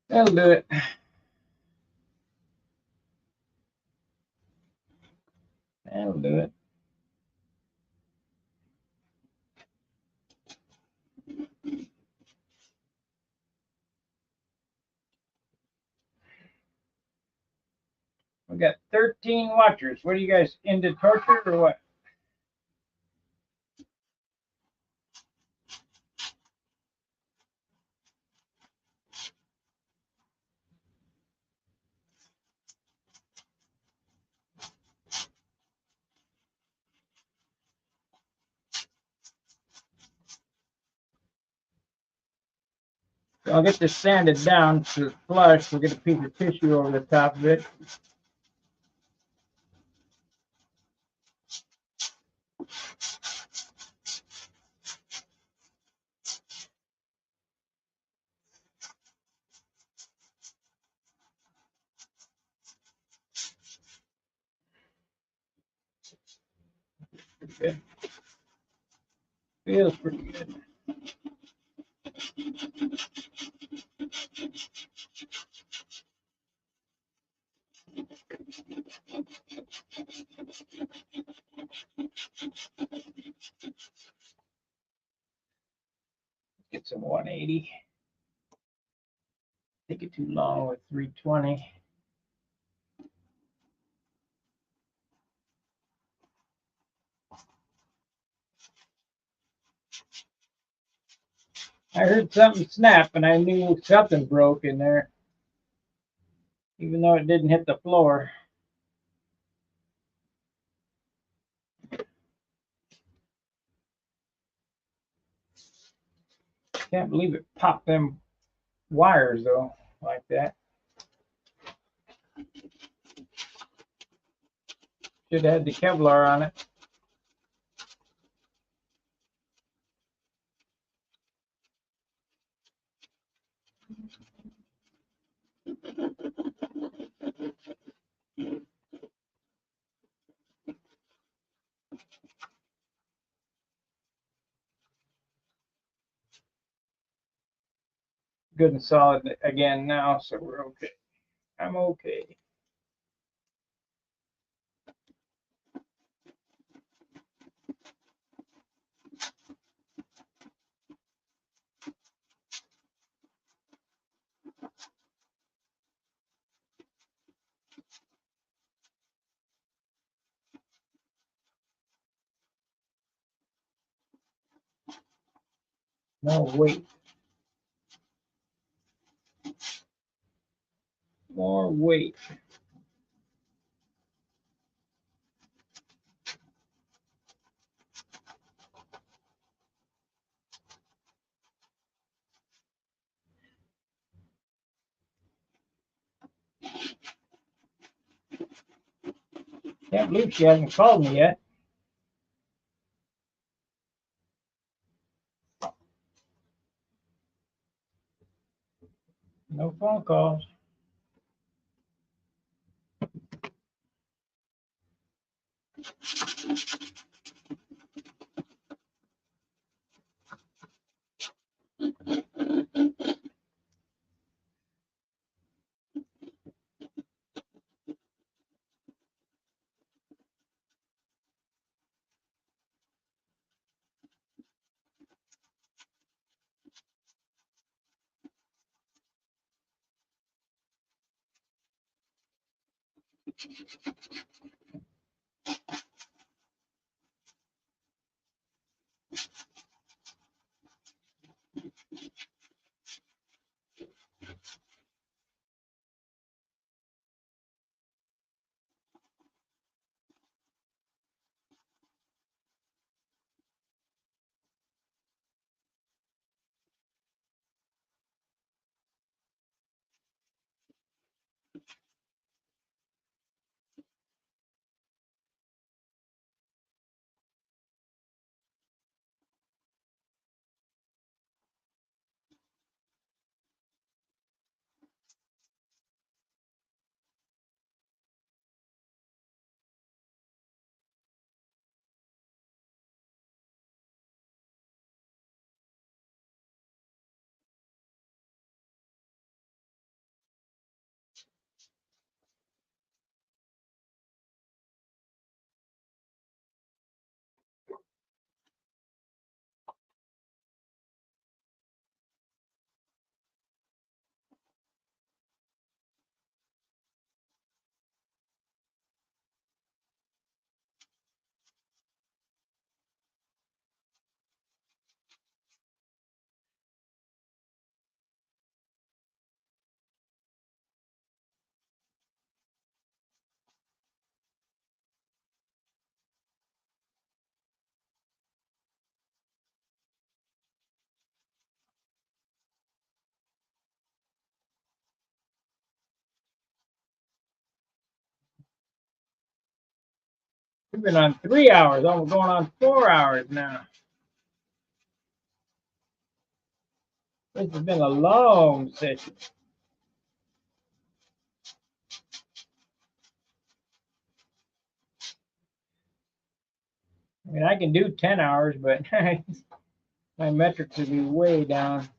That'll do it. That'll do it. We got 13 watchers. What are you guys, into torture or what? So I'll get this sanded down to flush. We'll get a piece of tissue over the top of it. Good. Feels pretty good. Get some 180. Take it too long with 320. I heard something snap and I knew something broke in there, even though it didn't hit the floor. Can't believe it popped them wires though, like that. Should have had the Kevlar on it. Good and solid again now, so we're okay. I'm okay. More weight. More weight. Can't believe she hasn't called me yet. No phone calls. We've been on 3 hours, almost going on 4 hours now. This has been a long session. I mean, I can do 10 hours, but my metrics would be way down.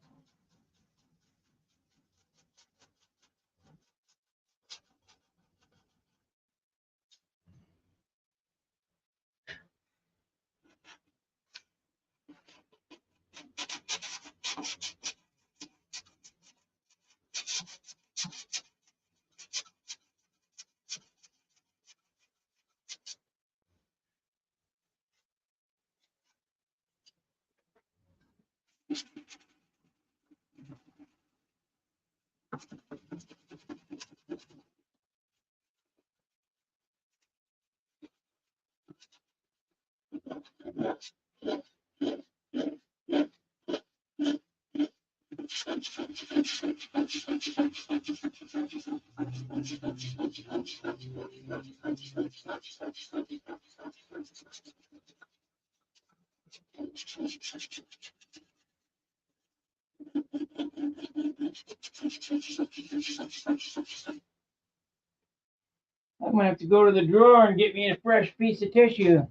I'm gonna have to go to the drawer and get me a fresh piece of tissue.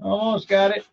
Almost got it.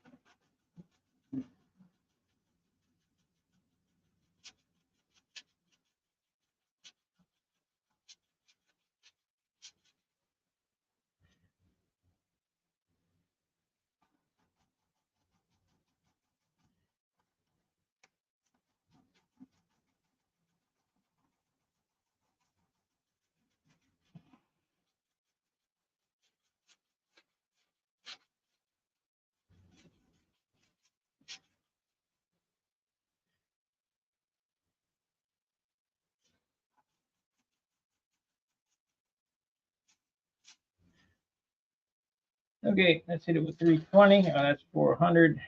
Okay, let's hit it with 320. Oh, that's 400.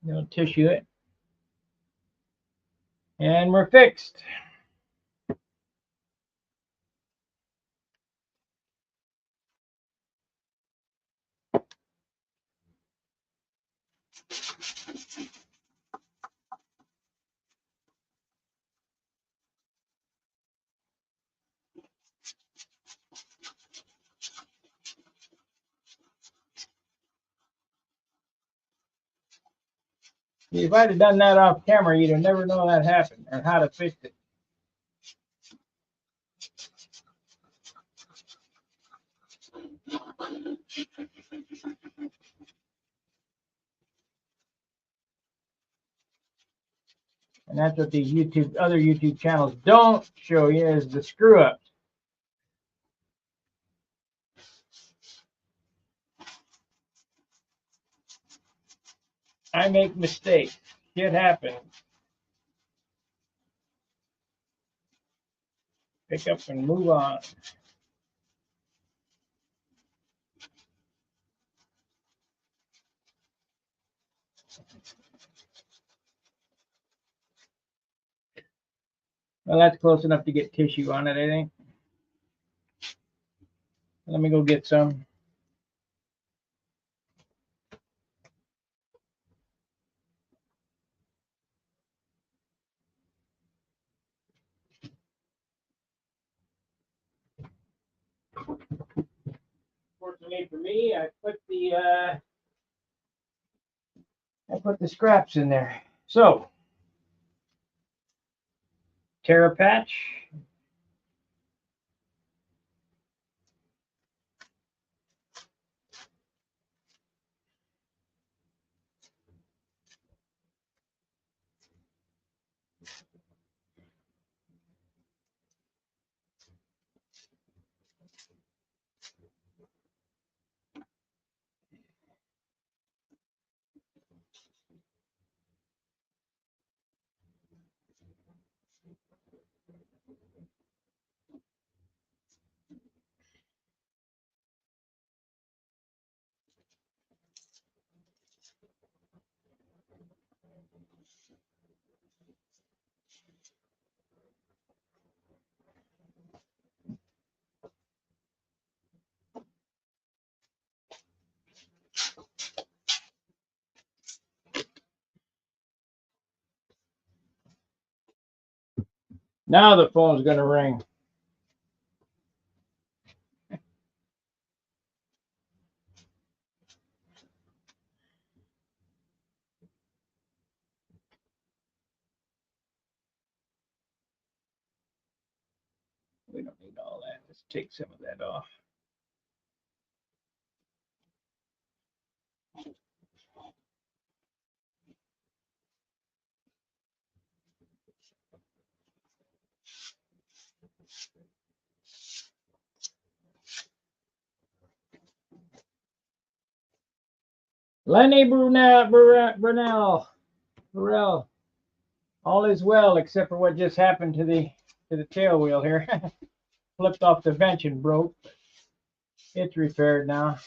We'll tissue it. And we're fixed. If I'd have done that off camera, you'd have never known that happened or how to fix it. And that's what these other YouTube channels don't show you is the screw ups. I make mistakes. Shit happens. Pick up and move on. Well, that's close enough to get tissue on it, I think. Let me go get some. Fortunately for me, I put the scraps in there. So, Terra patch. Now the phone's going to ring. We don't need all that. Let's take some of that off. Lenny Brunel, all is well except for what just happened to the tail wheel here. Flipped off the bench and broke. It's repaired now.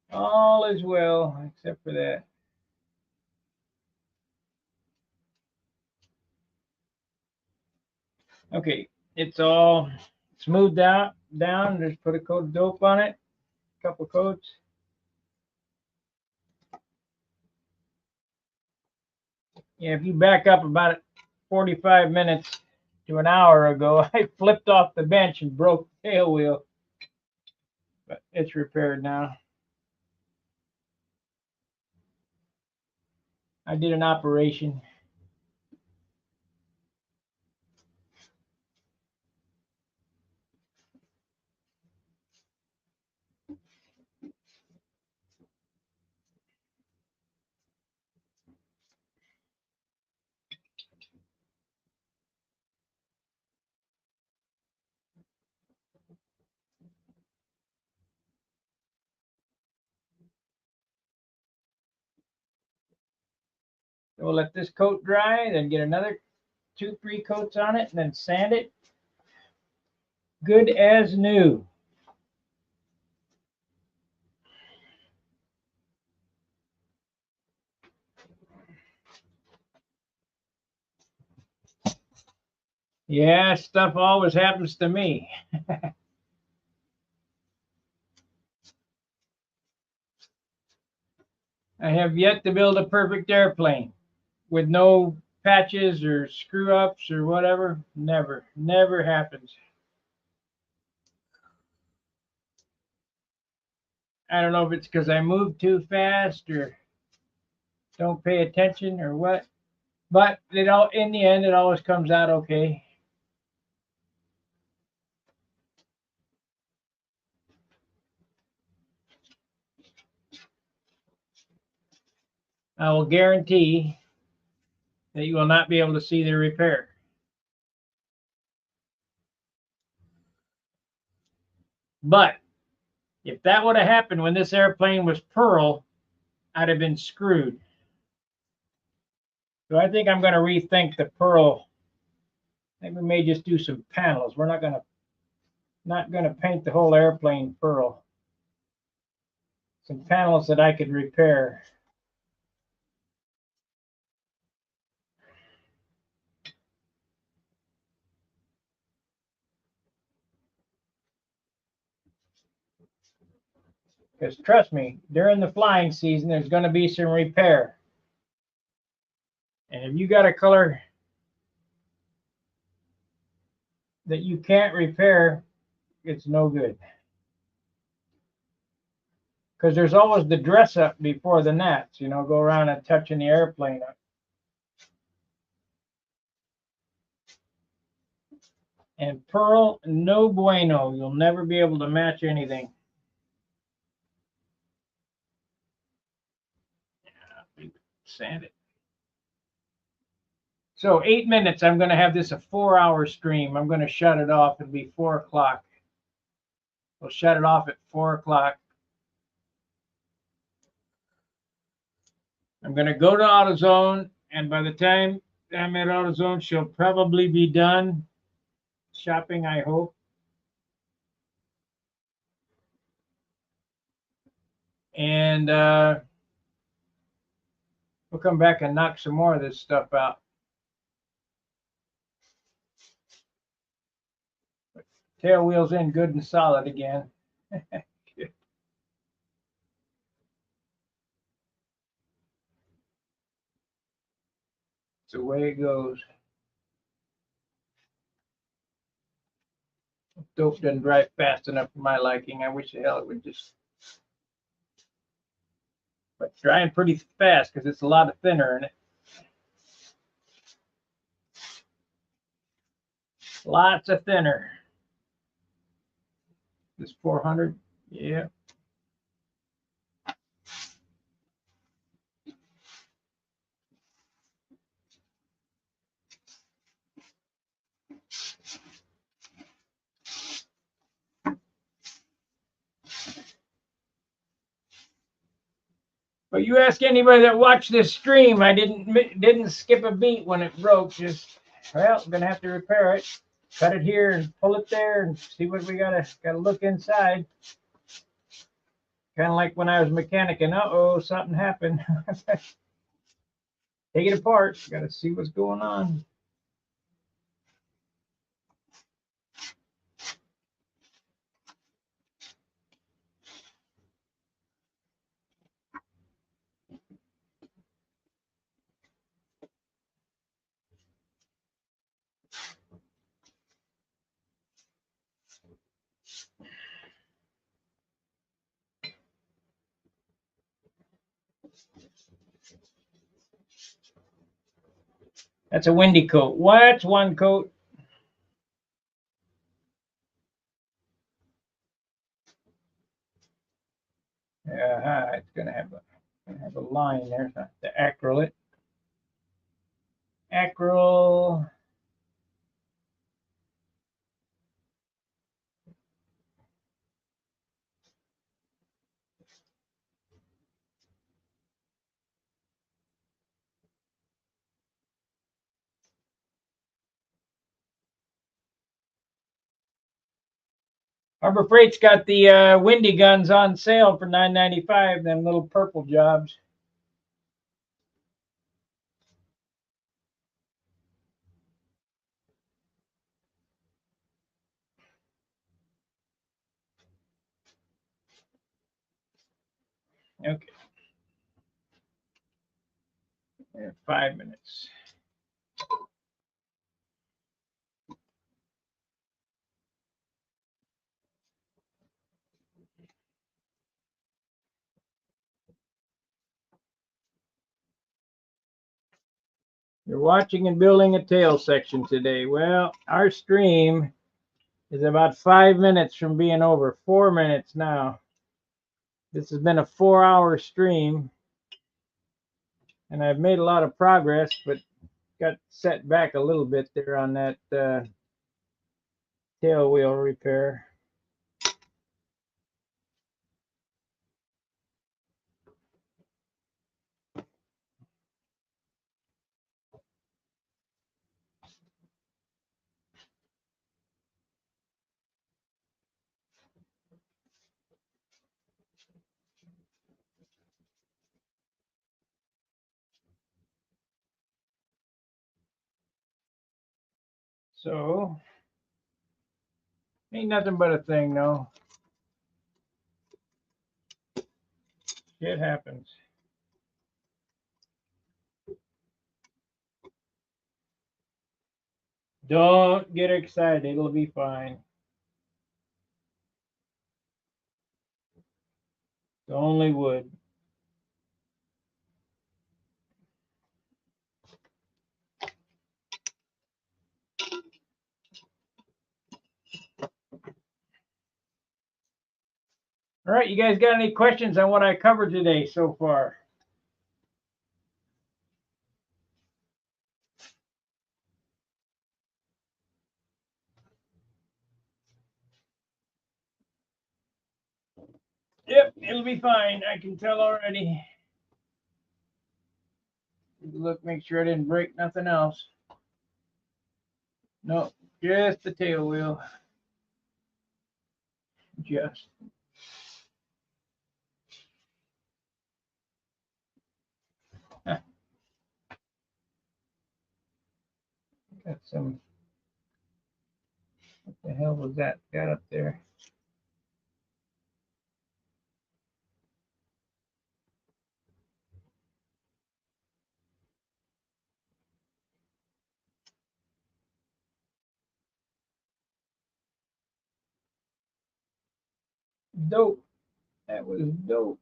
All is well except for that. Okay, it's all smoothed out down. Just put a coat of dope on it, a couple coats. Yeah, if you back up about 45 minutes to an hour ago, I flipped off the bench and broke the tail wheel. But it's repaired now. I did an operation. We'll let this coat dry, then get another 2-3 coats on it, and then sand it. Good as new. Yeah, stuff always happens to me. I have yet to build a perfect airplane with no patches or screw ups or whatever. Never happens. I don't know if it's because I move too fast or don't pay attention or what, but in the end, it always comes out okay. I will guarantee that you will not be able to see the repair. But if that would have happened when this airplane was pearl, I'd have been screwed. So I think I'm going to rethink the pearl. I think we may just do some panels. We're not going to paint the whole airplane pearl. Some panels that I could repair. Because trust me, during the flying season, there's going to be some repair. And if you got a color that you can't repair, it's no good. Because there's always the dress up before the nets, go around and touching the airplane up. And pearl, no bueno. You'll never be able to match anything. Sand it. So 8 minutes, I'm going to have this a 4-hour stream. I'm going to shut it off. It'll be 4 o'clock. We'll shut it off at 4 o'clock. I'm going to go to AutoZone, and by the time I'm at AutoZone, she'll probably be done shopping, I hope. And we'll come back and knock some more of this stuff out. Tail wheel's in good and solid again. It's the way it goes. Dope doesn't drive fast enough for my liking. I wish the hell it would just. But it's drying pretty fast because it's a lot of thinner in it. Lots of thinner. This 400, yeah. But you ask anybody that watched this stream, I didn't skip a beat when it broke. Just, well, I'm gonna have to repair it. Cut it here and pull it there and see what we gotta look inside. Kind of like when I was mechanicing. Uh-oh, something happened. Take it apart. Gotta see what's going on. That's a windy coat. What's one coat? It's gonna have a line there. The acrylic. Acryl. Harbor Freight's got the windy guns on sale for $9.95. Them little purple jobs. Okay. 5 minutes. You're watching and building a tail section today. Well, our stream is about 5 minutes from being over. 4 minutes now. This has been a 4-hour stream, and I've made a lot of progress, but got set back a little bit there on that tail wheel repair. So, ain't nothing but a thing, though. Shit happens. Don't get excited. It'll be fine. It's only wood. All right, you guys got any questions on what I covered today so far? Yep, it'll be fine. I can tell already. Look, make sure I didn't break nothing else. No, just the tail wheel. Just. some, what the hell was that got up there? Dope. That was dope.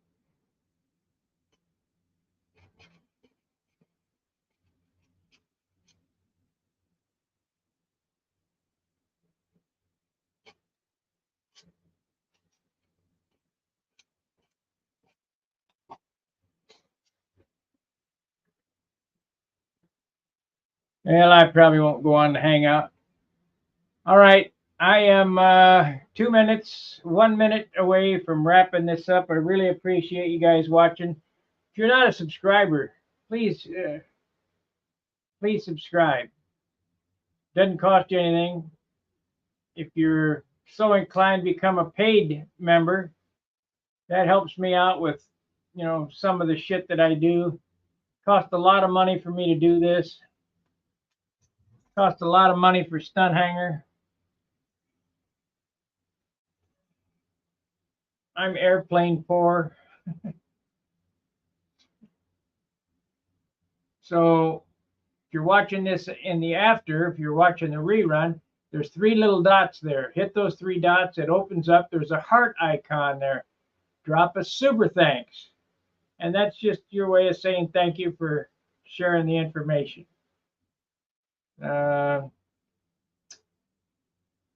Well, I probably won't go on to hang out. All right. I am 2 minutes, 1 minute away from wrapping this up. I really appreciate you guys watching. If you're not a subscriber, please, please subscribe. Doesn't cost you anything. If you're so inclined to become a paid member, that helps me out with, you know, some of the shit that I do. Cost a lot of money for me to do this. Cost a lot of money for Stunhanger. I'm airplane poor. So if you're watching this in the after, if you're watching the rerun, there's 3 little dots there. Hit those 3 dots. It opens up. There's a heart icon there. Drop a super thanks. And that's just your way of saying thank you for sharing the information.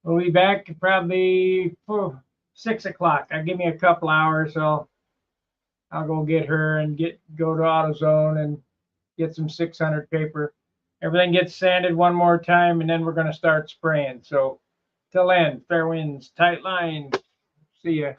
We'll be back probably 6 o'clock. Give me a couple hours. So I'll go get her and go to AutoZone and get some 600 paper. Everything gets sanded one more time, and then we're going to start spraying. So till then, fair winds, tight lines. See ya.